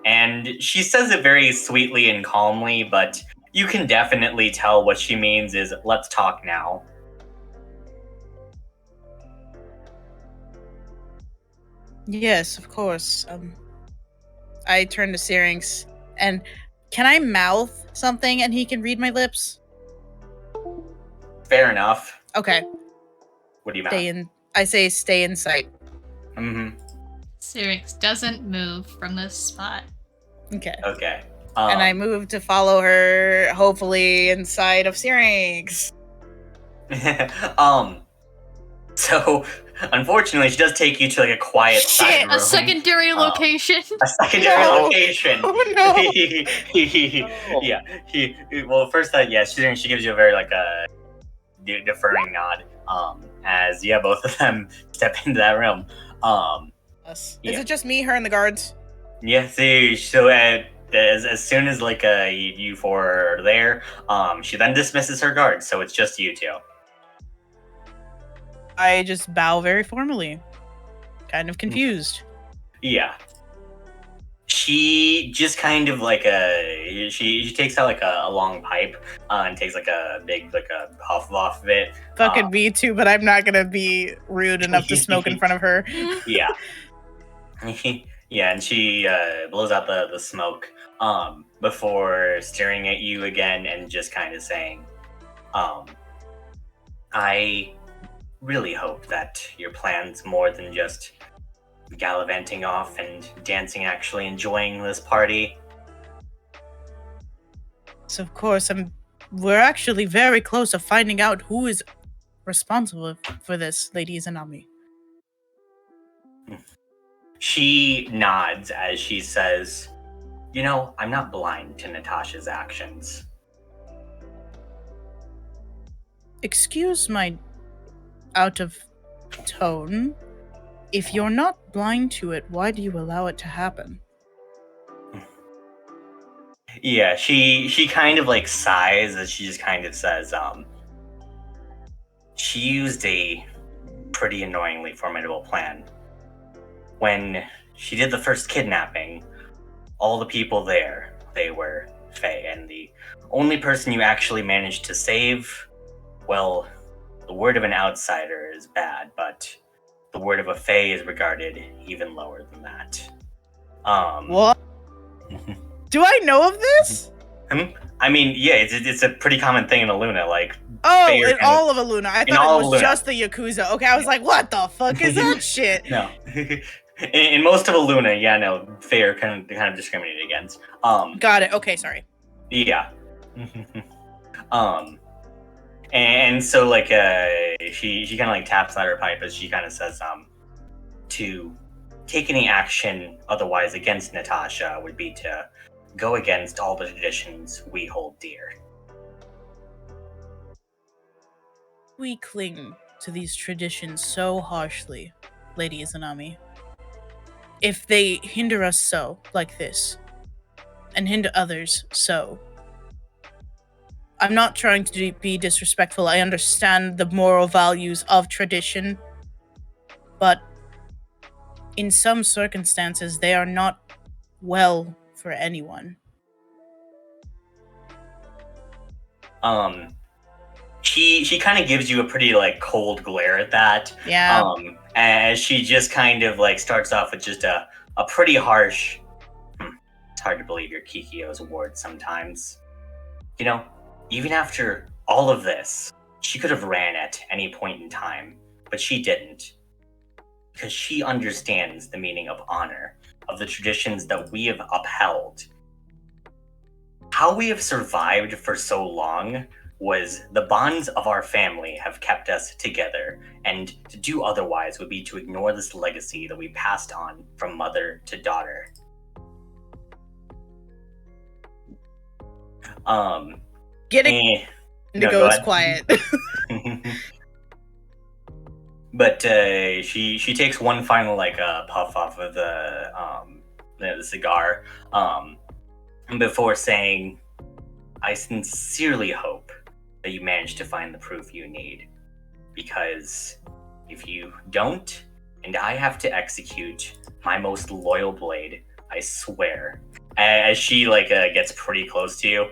And she says it very sweetly and calmly, but you can definitely tell what she means is "Let's talk now." Yes, of course. I turn to Syrinx and can I mouth something and he can read my lips? Fair enough. Okay. What do you Stay mean? in. I say stay in sight. Mm-hmm. Syrinx doesn't move from this spot. Okay. Okay. And I move to follow her, hopefully inside of Syrinx. So unfortunately, she does take you to like a quiet side Shit, room. a secondary location. A secondary No. location. Oh no! Yeah. Well, first that she gives you a very like a deferring nod. As both of them step into that room. Is Yeah. it just me, her, and the guards? Yeah. So as soon as like you four are there, she then dismisses her guards. So it's just you two. I just bow very formally, kind of confused. Yeah. She just kind of like she takes out like a long pipe and takes like a big like a puff off of it. Fucking me too, but I'm not gonna be rude enough to smoke in front of her. Yeah. Yeah, and she blows out the smoke before staring at you again and just kind of saying, I really hope that your plan's more than just gallivanting off and dancing, actually enjoying this party. So of course, we're actually very close to finding out who is responsible for this, Lady Izanami. She nods as she says, I'm not blind to Natasha's actions. Excuse my out of tone. If you're not blind to it, why do you allow it to happen? Yeah, she kind of like sighs as she just kind of says, she used a pretty annoyingly formidable plan. When she did the first kidnapping, all the people there, they were Fae, and the only person you actually managed to save, well, the word of an outsider is bad, but the word of a Fae is regarded even lower than that. What? Do I know of this? I mean, yeah, it's a pretty common thing in Illuna, like. Oh, Fae in all of Illuna. I thought it was Illuna. just the Yakuza. Okay, I was like, what the fuck is that shit? No. In most of Illuna, Fae are kind of discriminated against. Got it. Okay, sorry. Yeah. And so like she kind of like taps at her pipe as she kind of says to take any action otherwise against Natasha would be to go against all the traditions we hold dear. We cling to these traditions so harshly, Lady Izanami. If they hinder us so, like this, and hinder others so, I'm not trying to be disrespectful. I understand the moral values of tradition, but in some circumstances, they are not well for anyone. She kind of gives you a pretty like cold glare at that. Yeah. As she just kind of like starts off with just a pretty harsh. It's hard to believe your Kikyo's word sometimes. Even after all of this, she could have ran at any point in time, but she didn't. Because she understands the meaning of honor, of the traditions that we have upheld. How we have survived for so long was the bonds of our family have kept us together, and to do otherwise would be to ignore this legacy that we passed on from mother to daughter. Getting Indigo is quiet. But she takes one final like puff off of the cigar before saying, I sincerely hope that you manage to find the proof you need, because if you don't and I have to execute my most loyal blade, I swear, as she like gets pretty close to you,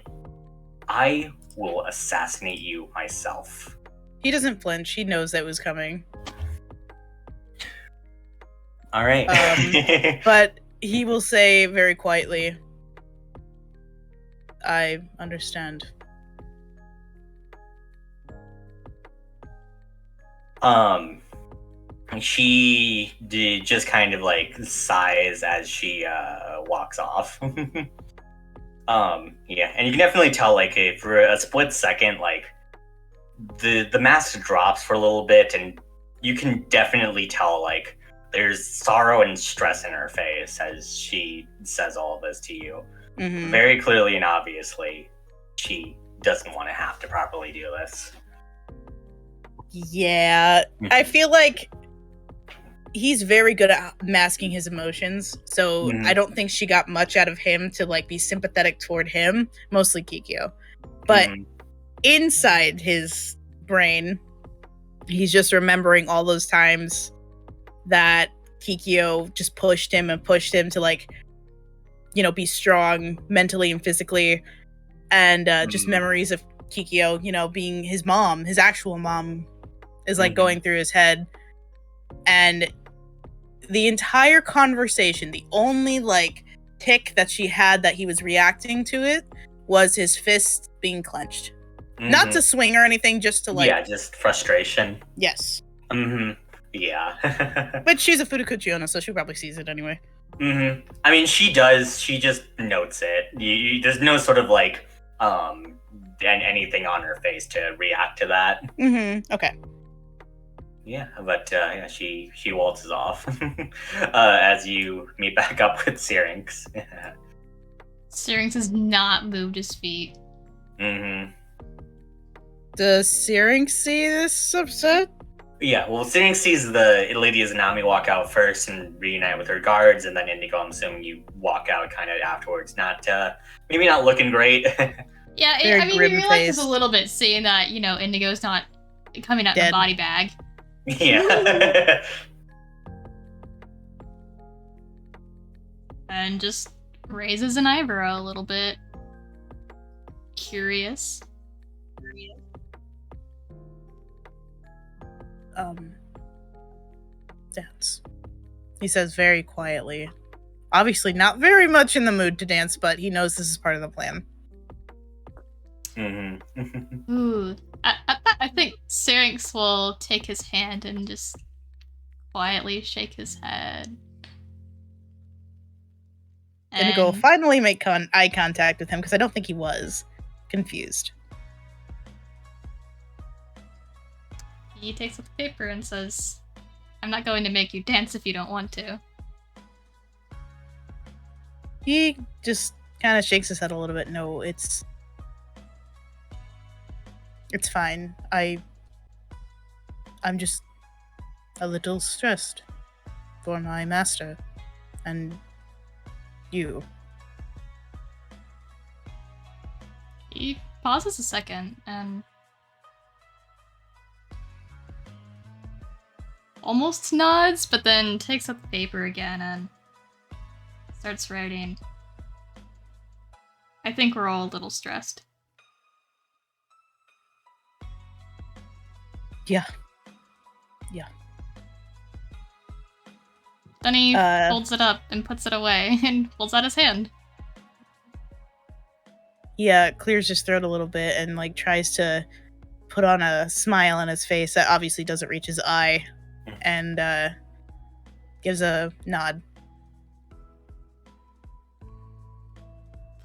I will assassinate you myself. He doesn't flinch. He knows that was coming. All right. But he will say very quietly, I understand. She just kind of like sighs as she walks off. Yeah, and you can definitely tell, like, for a split second, like, the mask drops for a little bit, and you can definitely tell, like, there's sorrow and stress in her face as she says all of this to you. Mhm. Very clearly and obviously, she doesn't want to have to properly do this. Yeah, I feel like he's very good at masking his emotions, so I don't think she got much out of him to like be sympathetic toward him, mostly Kikyo. But inside his brain, he's just remembering all those times that Kikyo just pushed him to like, you know, be strong mentally and physically, and just memories of Kikyo, you know, being his mom, his actual mom, is like going through his head. And the entire conversation, the only like tick that she had that he was reacting to it was his fist being clenched. Not to swing or anything, just to like... Yeah, just frustration. Yes. Yeah. But she's a Furukuchi Onna, so she probably sees it anyway. I mean, she does. She just notes it. There's no sort of like anything on her face to react to that. Okay. Yeah, but yeah, she waltzes off as you meet back up with Syrinx. Syrinx has not moved his feet. Does Syrinx see this upset? Yeah, well, Syrinx sees the Lady Izanami walk out first and reunite with her guards, and then Indigo, I'm assuming you walk out kind of afterwards. Not maybe not looking great. Yeah, I mean, he relaxes a little bit seeing that, you know, Indigo's not coming out in a body bag. Yeah. And just raises an eyebrow a little bit. Curious. Dance. He says very quietly. Obviously not very much in the mood to dance, but he knows this is part of the plan. Ooh. I think Syrinx will take his hand and just quietly shake his head. Indigo will finally make eye contact with him, because I don't think he was confused. He takes up the paper and says, I'm not going to make you dance if you don't want to. He just kind of shakes his head a little bit. No, it's fine. I'm just a little stressed for my master and you. He pauses a second and almost nods, but then takes up the paper again and starts writing. I think we're all a little stressed. Yeah. Then he folds it up and puts it away and pulls out his hand. Yeah, clears his throat a little bit and like tries to put on a smile on his face that obviously doesn't reach his eye, and gives a nod.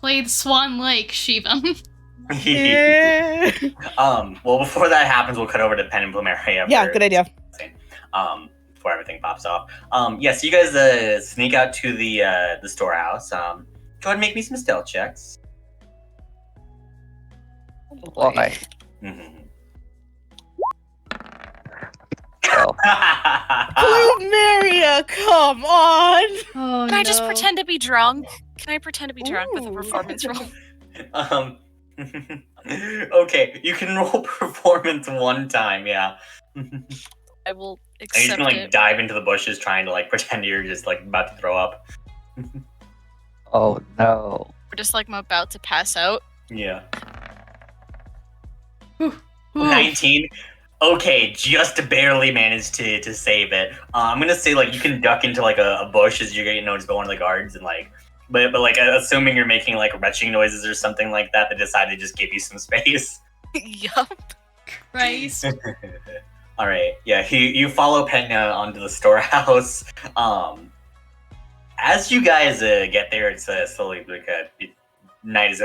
Play the Swan Lake, Shiva. Yeah. Well, before that happens, we'll cut over to Pen and Plumeria. Yeah, good idea. Before everything pops off. Yeah, so you guys sneak out to the storehouse. Go ahead and make me some stealth checks. Why? Plumeria, come on! Oh, Can I just pretend to be drunk? Can I pretend to be drunk with a performance roll? Okay, you can roll performance one time, yeah. I will And you accept can like it. dive into the bushes trying to like pretend you're just like about to throw up. Oh no. We're just like I'm about to pass out. Yeah. Ooh. 19. Okay, just barely managed to save it. I'm gonna say like you can duck into like a bush as you're getting noticed by one of the guards, and like, but like assuming you're making like retching noises or something like that, they decide to just give you some space. Yup. Christ. All right, yeah, you follow Penya onto the storehouse. As you guys get there, it's slowly like night is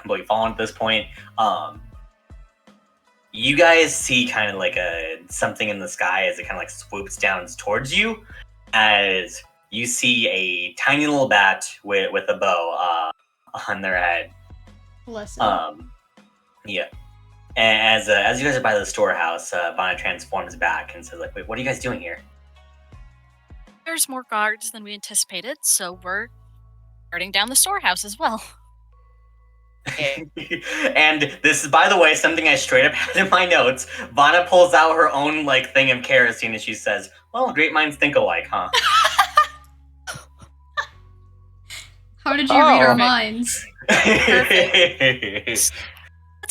completely fallen at this point. You guys see kind of like something in the sky as it kind of like swoops down towards you, as you see a tiny little bat with a bow on their head. Bless him. Yeah. And as you guys are by the storehouse, Vana transforms back and says, like, wait, what are you guys doing here? There's more guards than we anticipated, so we're guarding down the storehouse as well. And this is, by the way, something I straight up had in my notes. Vana pulls out her own like thing of kerosene and she says, well, great minds think alike, huh? How did you read our Oh. minds? Let's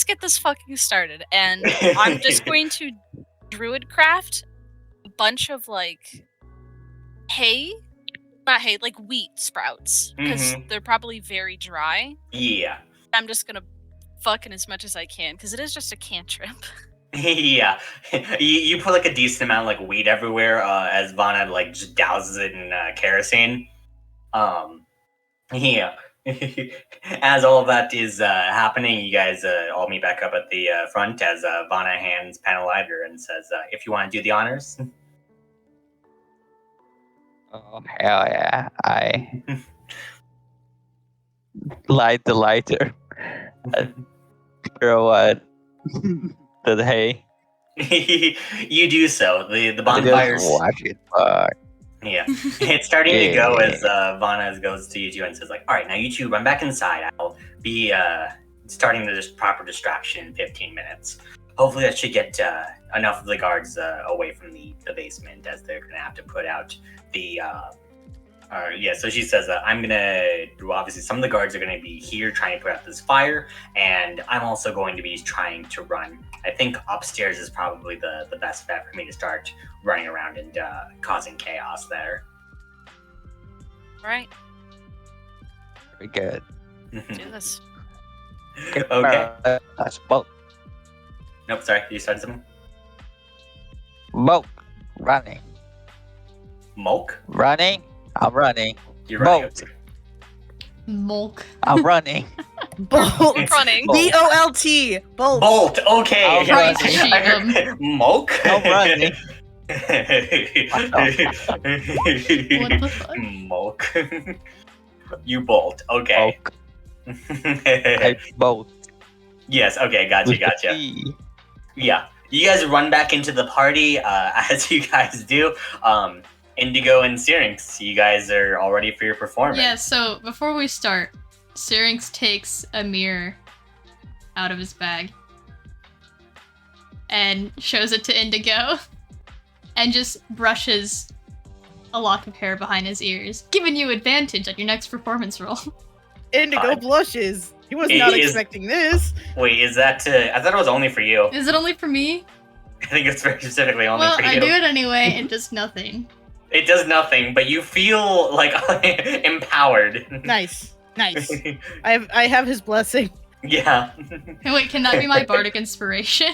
get this fucking started. And I'm just going to druid craft a bunch of like like wheat sprouts, because they're probably very dry. Yeah. I'm just gonna fuck in as much as I can, because it is just a cantrip. Yeah. You put like a decent amount of like weed everywhere as Vana like just douses it in kerosene. Yeah. As all of that is happening, you guys all meet back up at the front as Vana hands Pan a lighter and says, if you want to do the honors. Oh, hell yeah. I light the lighter. Throw the hay. You do so. The I bonfires. just watch it burn. Yeah, it's starting to go as Vana goes to you two and says, like, all right, now you two run back inside. I'll be starting the proper distraction in 15 minutes. Hopefully that should get enough of the guards away from the basement, as they're going to have to put out the... so she says, obviously some of the guards are going to be here trying to put out this fire, and I'm also going to be trying to run. I think upstairs is probably the best bet for me to start running around and causing chaos there. Right? Very good. Do this. Okay. That's boat. Nope, sorry, you started something? Boat. Running. Mulk? Running. I'm running. You're running. Bolt. Mulk. I'm running. Bolt. Running. Bolt. B-O-L-T. Bolt. Bolt, okay. I'm Right, running. she- I heard Mulk? I'm running. What the fuck? Mulk. You bolt, okay. Boat. I boat. Yes, okay, gotcha. T. Yeah, you guys run back into the party, as you guys do. Indigo and Syrinx, you guys are all ready for your performance. Yeah, so before we start, Syrinx takes a mirror out of his bag and shows it to Indigo and just brushes a lock of hair behind his ears, giving you advantage on your next performance roll. Indigo blushes. He was not expecting this. Wait, is that I thought it was only for you. Is it only for me? I think it's very specifically only Well, for you. I do it anyway, and just nothing. It does nothing, but you feel like empowered. Nice. I have his blessing. Yeah. Hey, wait, can that be my bardic inspiration?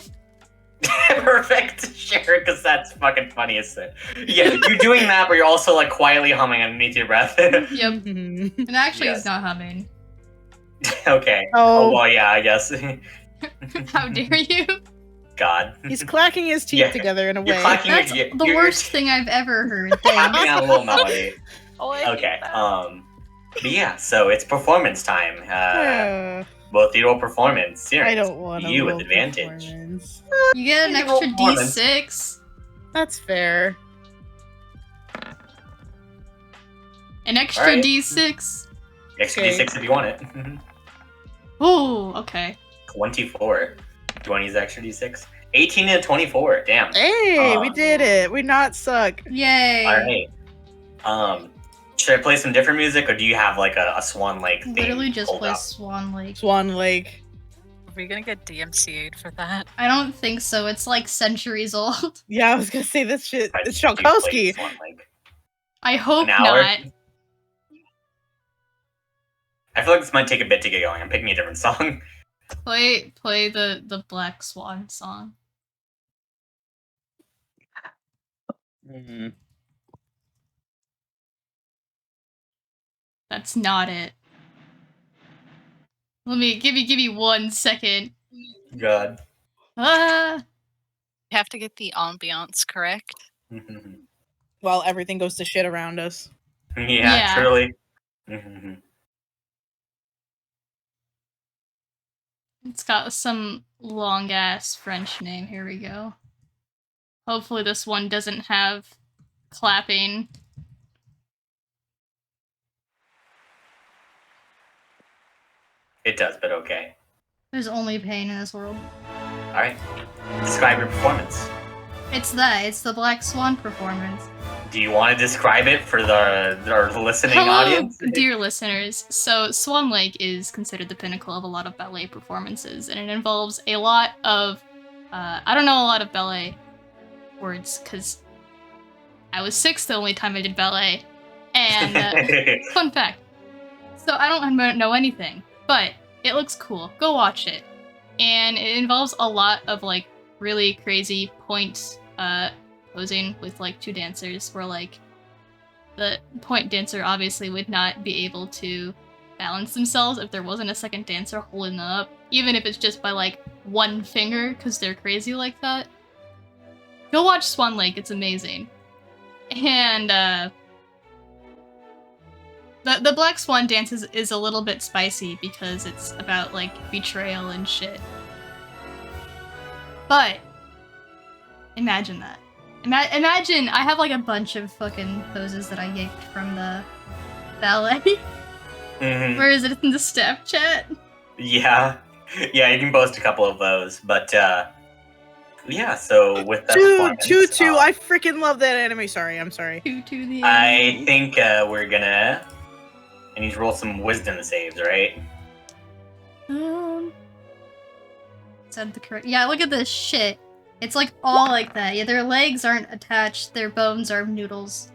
Perfect. Sure, because that's fucking funny as shit. Yeah, you're doing that, but you're also like quietly humming underneath your breath. Yep. And actually, Yes. he's not humming. Okay. Oh. Well, yeah, I guess. How dare you? God. He's clacking his teeth Yeah. together in a You're way. clacking That's your- the you're- worst thing I've ever heard. Clapping Thanks. out a little melody. Oh, I hate Okay. that. But yeah, so it's performance time. Both you roll performance. I Serious. don't want to You with advantage. You get an You roll extra performance. d6. That's fair. An extra Alright. d6. Extra Okay. d6 if you want it. Oh, okay. 24. Do you want to use extra d6? 18 to 24. Damn. Hey, we did it. We not suck. Yay. All right. Should I play some different music, or do you have like a Swan Lake theme? Literally just pulled play up? Swan Lake. Swan Lake. Are we gonna get DMCA'd for that? I don't think so. It's like centuries old. Yeah, I was gonna say this shit. I It's do play Tchaikovsky. Swan Lake. I hope An hour? not. I feel like this might take a bit to get going. I'm picking a different song. Play the Black Swan song. Mm. That's not it. Let me give me 1 second. God. Ah, You have to get the ambiance correct. While everything goes to shit around us. Yeah, truly. it's got some long ass French name. Here we go. Hopefully this one doesn't have clapping. It does, but okay. There's only pain in this world. Alright. Describe your performance. It's the Black Swan performance. Do you want to describe it for our listening audience? Dear listeners. So Swan Lake is considered the pinnacle of a lot of ballet performances, and it involves a lot of I don't know a lot of ballet words because I was 6 the only time I did ballet. And fun fact. So I don't know anything, but it looks cool. Go watch it. And it involves a lot of like really crazy point posing with like 2 dancers where like the point dancer obviously would not be able to balance themselves if there wasn't a second dancer holding them up, even if it's just by like 1 finger because they're crazy like that. Go watch Swan Lake, it's amazing. And the Black Swan dance is a little bit spicy because it's about like betrayal and shit. But imagine that. Imagine I have like a bunch of fucking poses that I yanked from the ballet. Where is it in the staff chat? Yeah, you can post a couple of those, but yeah. So with that, Tutu, I freaking love that anime. Sorry, I'm sorry. Tutu the I think we're gonna. I need to roll some wisdom saves, right? Said the correct. Yeah, look at this shit. It's like all like that. Yeah, their legs aren't attached. Their bones are noodles.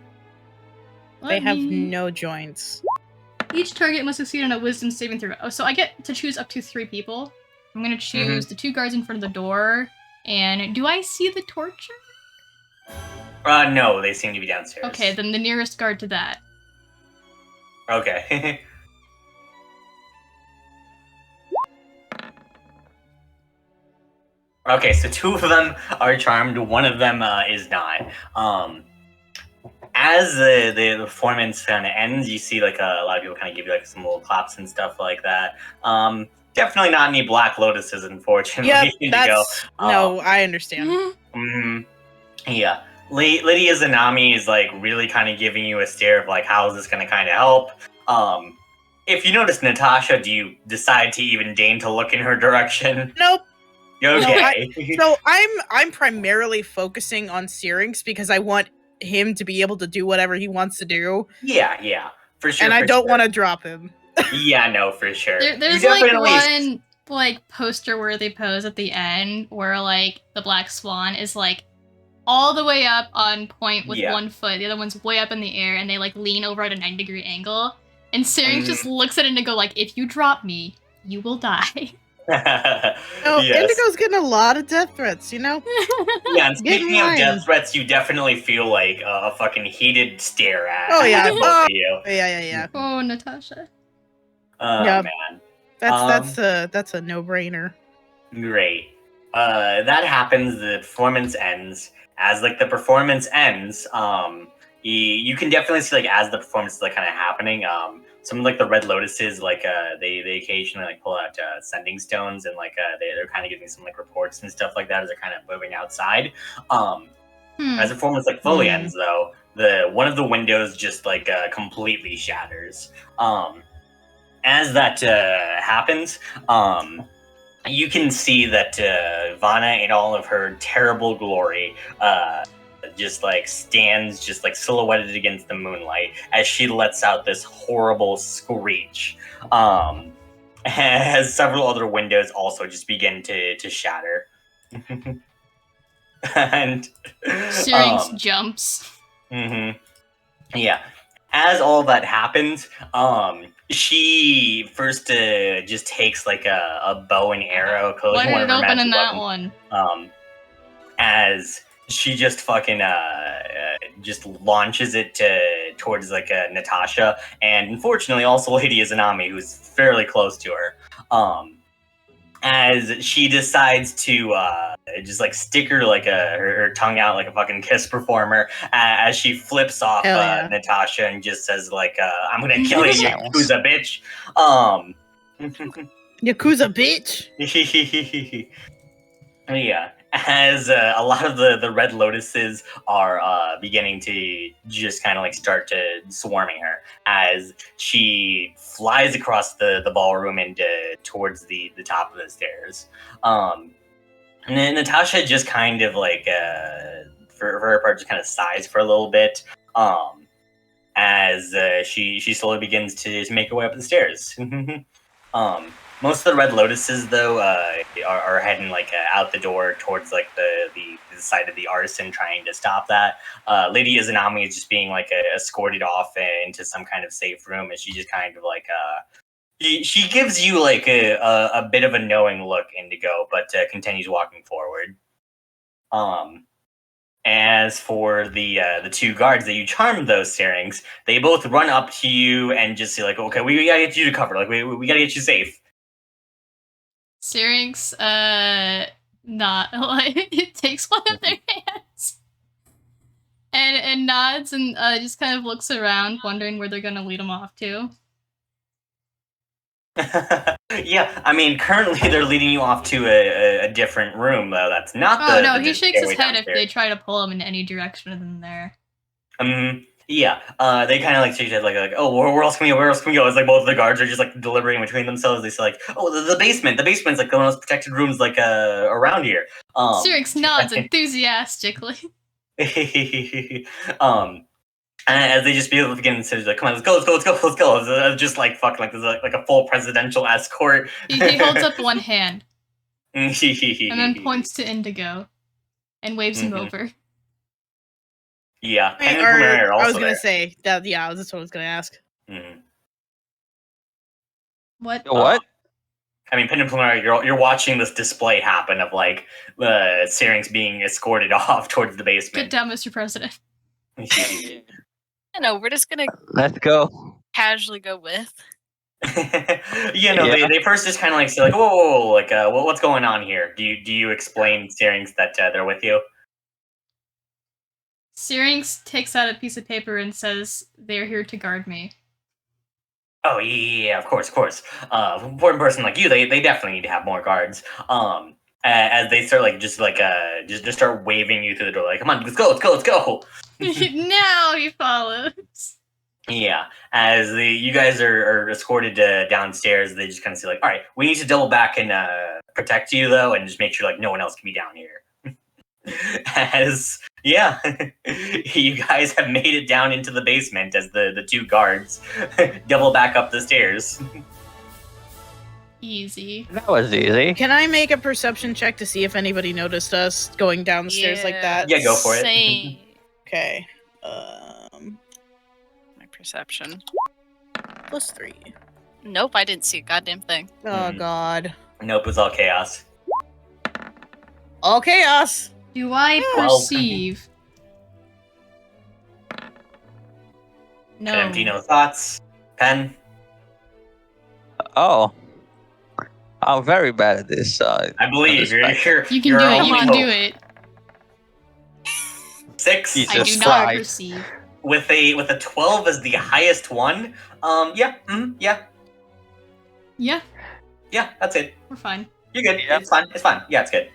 They have no joints. Each target must succeed on a wisdom saving throw. Oh, so I get to choose up to 3 people. I'm gonna choose the 2 guards in front of the door. And do I see the torture? No, they seem to be downstairs. Okay, then the nearest guard to that. Okay. Okay, so 2 of them are charmed, 1 of them is not. As the performance kind of ends, you see like a lot of people kind of give you like some little claps and stuff like that. Definitely not any Black Lotuses, unfortunately. Yeah, that's no, I understand. Yeah, Lydia Zanami is like really kind of giving you a stare of like, how is this going to kind of help? If you notice Natasha, do you decide to even deign to look in her direction? Nope. Okay. So I'm primarily focusing on Syrinx because I want him to be able to do whatever he wants to do. Yeah, for sure. And I don't want to drop him. Yeah, no, for sure. There's like one like poster-worthy pose at the end where like the Black Swan is like all the way up on point with 1 foot, the other one's way up in the air, and they like lean over at a 90-degree angle. And Syrinx just looks at it and go like, "If you drop me, you will die." Indigo's getting a lot of death threats, you know? Yeah, and speaking of death threats, you definitely feel like a fucking heated stare at both of you. Yeah. Oh, Natasha. Man. That's a no-brainer. Great. That happens, the performance ends. As like the performance ends, you can definitely see like as the performance is like kind of happening, some of like the Red Lotuses, like they occasionally like pull out sending stones, and like they're kind of giving some like reports and stuff like that as they're kind of moving outside. As the performance like fully ends, though, one of the windows just like completely shatters. As that happens, you can see that Vanna in all of her terrible glory just like stands just like silhouetted against the moonlight as she lets out this horrible screech. As several other windows also just begin to shatter. And Syrinx jumps. Yeah. As all that happens, she first just takes like a bow and arrow. Why did it open in that one? As she just fucking just launches it towards like Natasha, and unfortunately also Lady Izanami, who's fairly close to her. As she decides to just like stick her like her tongue out like a fucking Kiss performer as she flips off Hell yeah. Natasha and just says like I'm gonna kill you, Yakuza bitch. Yakuza bitch. Yeah, as a lot of the Red Lotuses are beginning to just kind of like start to swarming her as she flies across the ballroom and towards the top of the stairs. And then Natasha just kind of like for her part just kind of sighs for a little bit as she slowly begins to make her way up the stairs. Most of the Red Lotuses, though, are heading like out the door towards like the side of the arson, trying to stop that. Lady Izanami is just being like escorted off into some kind of safe room, and she just kind of like she gives you like a bit of a knowing look, Indigo, but continues walking forward. As for the two guards that you charmed those Syrinx, they both run up to you and just say like, "Okay, we gotta get you to cover. Like we gotta get you safe." Syrinx, not like it takes one of their hands and nods and just kind of looks around, wondering where they're gonna lead him off to. Yeah, I mean, currently they're leading you off to a different room, though. That's not the. Oh no, the he shakes his stairway head if downstairs. they try to pull him in any direction other than there. Yeah. They kind of like shake their head like, oh, where else can we go? Where else can we go? It's like both of the guards are just like deliberating between themselves. They say like, oh, the basement. The basement's like one of those protected rooms like around here. Syrinx nods enthusiastically. And as they just begin to say like, come on, let's go. It's just like fuck, like there's like a full presidential escort. He holds up one hand and and then points to Indigo and waves him over. Yeah, Wait, Pen and Pomerium are also I was gonna there. say that. Yeah, that's what I was gonna ask. What? What? I mean, Pen and Pomerium, you're watching this display happen of like the Syrinx being escorted off towards the Get basement. down, Mr. President. I know, we're just gonna Let's go. casually go with. They first just kind of like say like, whoa, like what's going on here? Do you explain Syrinx that they're with you? Syrinx takes out a piece of paper and says, "They're here to guard me." Oh yeah, of course. Important person like you, they definitely need to have more guards. As they start like just start waving you through the door, like, come on, let's go. Now he follows. Yeah, as you guys are escorted downstairs, they just kind of say like, all right, we need to double back and protect you though, and just make sure like no one else can be down here. As you guys have made it down into the basement as the two guards double back up the stairs. Easy. That was easy. Can I make a perception check to see if anybody noticed us going down the stairs like that? Yeah, go for it. Same. Okay. My perception. +3. Nope, I didn't see a goddamn thing. Oh god. Nope, it's all chaos. All chaos. Do I Well- perceive? No. Dino thoughts? Pen? Oh. I'm very bad at this. I believe you're You can you're do our it. You only can hope. do it. 6 Jesus. I do Just not five. perceive. with a 12 as the highest one. Yeah, that's it. We're fine. You're good. Yeah. It's fine. Yeah, it's good.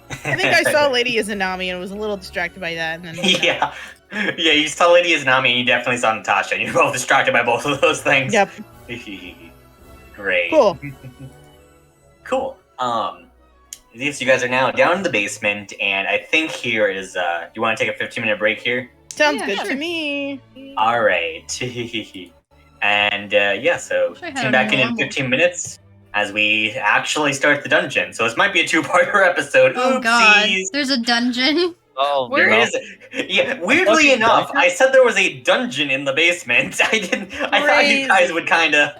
I think I saw Lady Izanami and was a little distracted by that. And then Yeah, you saw Lady Izanami and you definitely saw Natasha, and you're both distracted by both of those things. Yep. Great. Cool. Cool. Yes, you guys are now down in the basement, and I think here is. Do you want to take a 15-minute break here? Sounds Yeah, good sure. to me. All right. And so Wish I had tune a back in normal- 15 minutes as we actually start the dungeon. So this might be a two-parter episode. Oh god, Oopsies. there's a dungeon. Oh, There no. is. Yeah, weirdly fucking enough, dungeon? I said there was a dungeon in the basement. I thought you guys would kind of.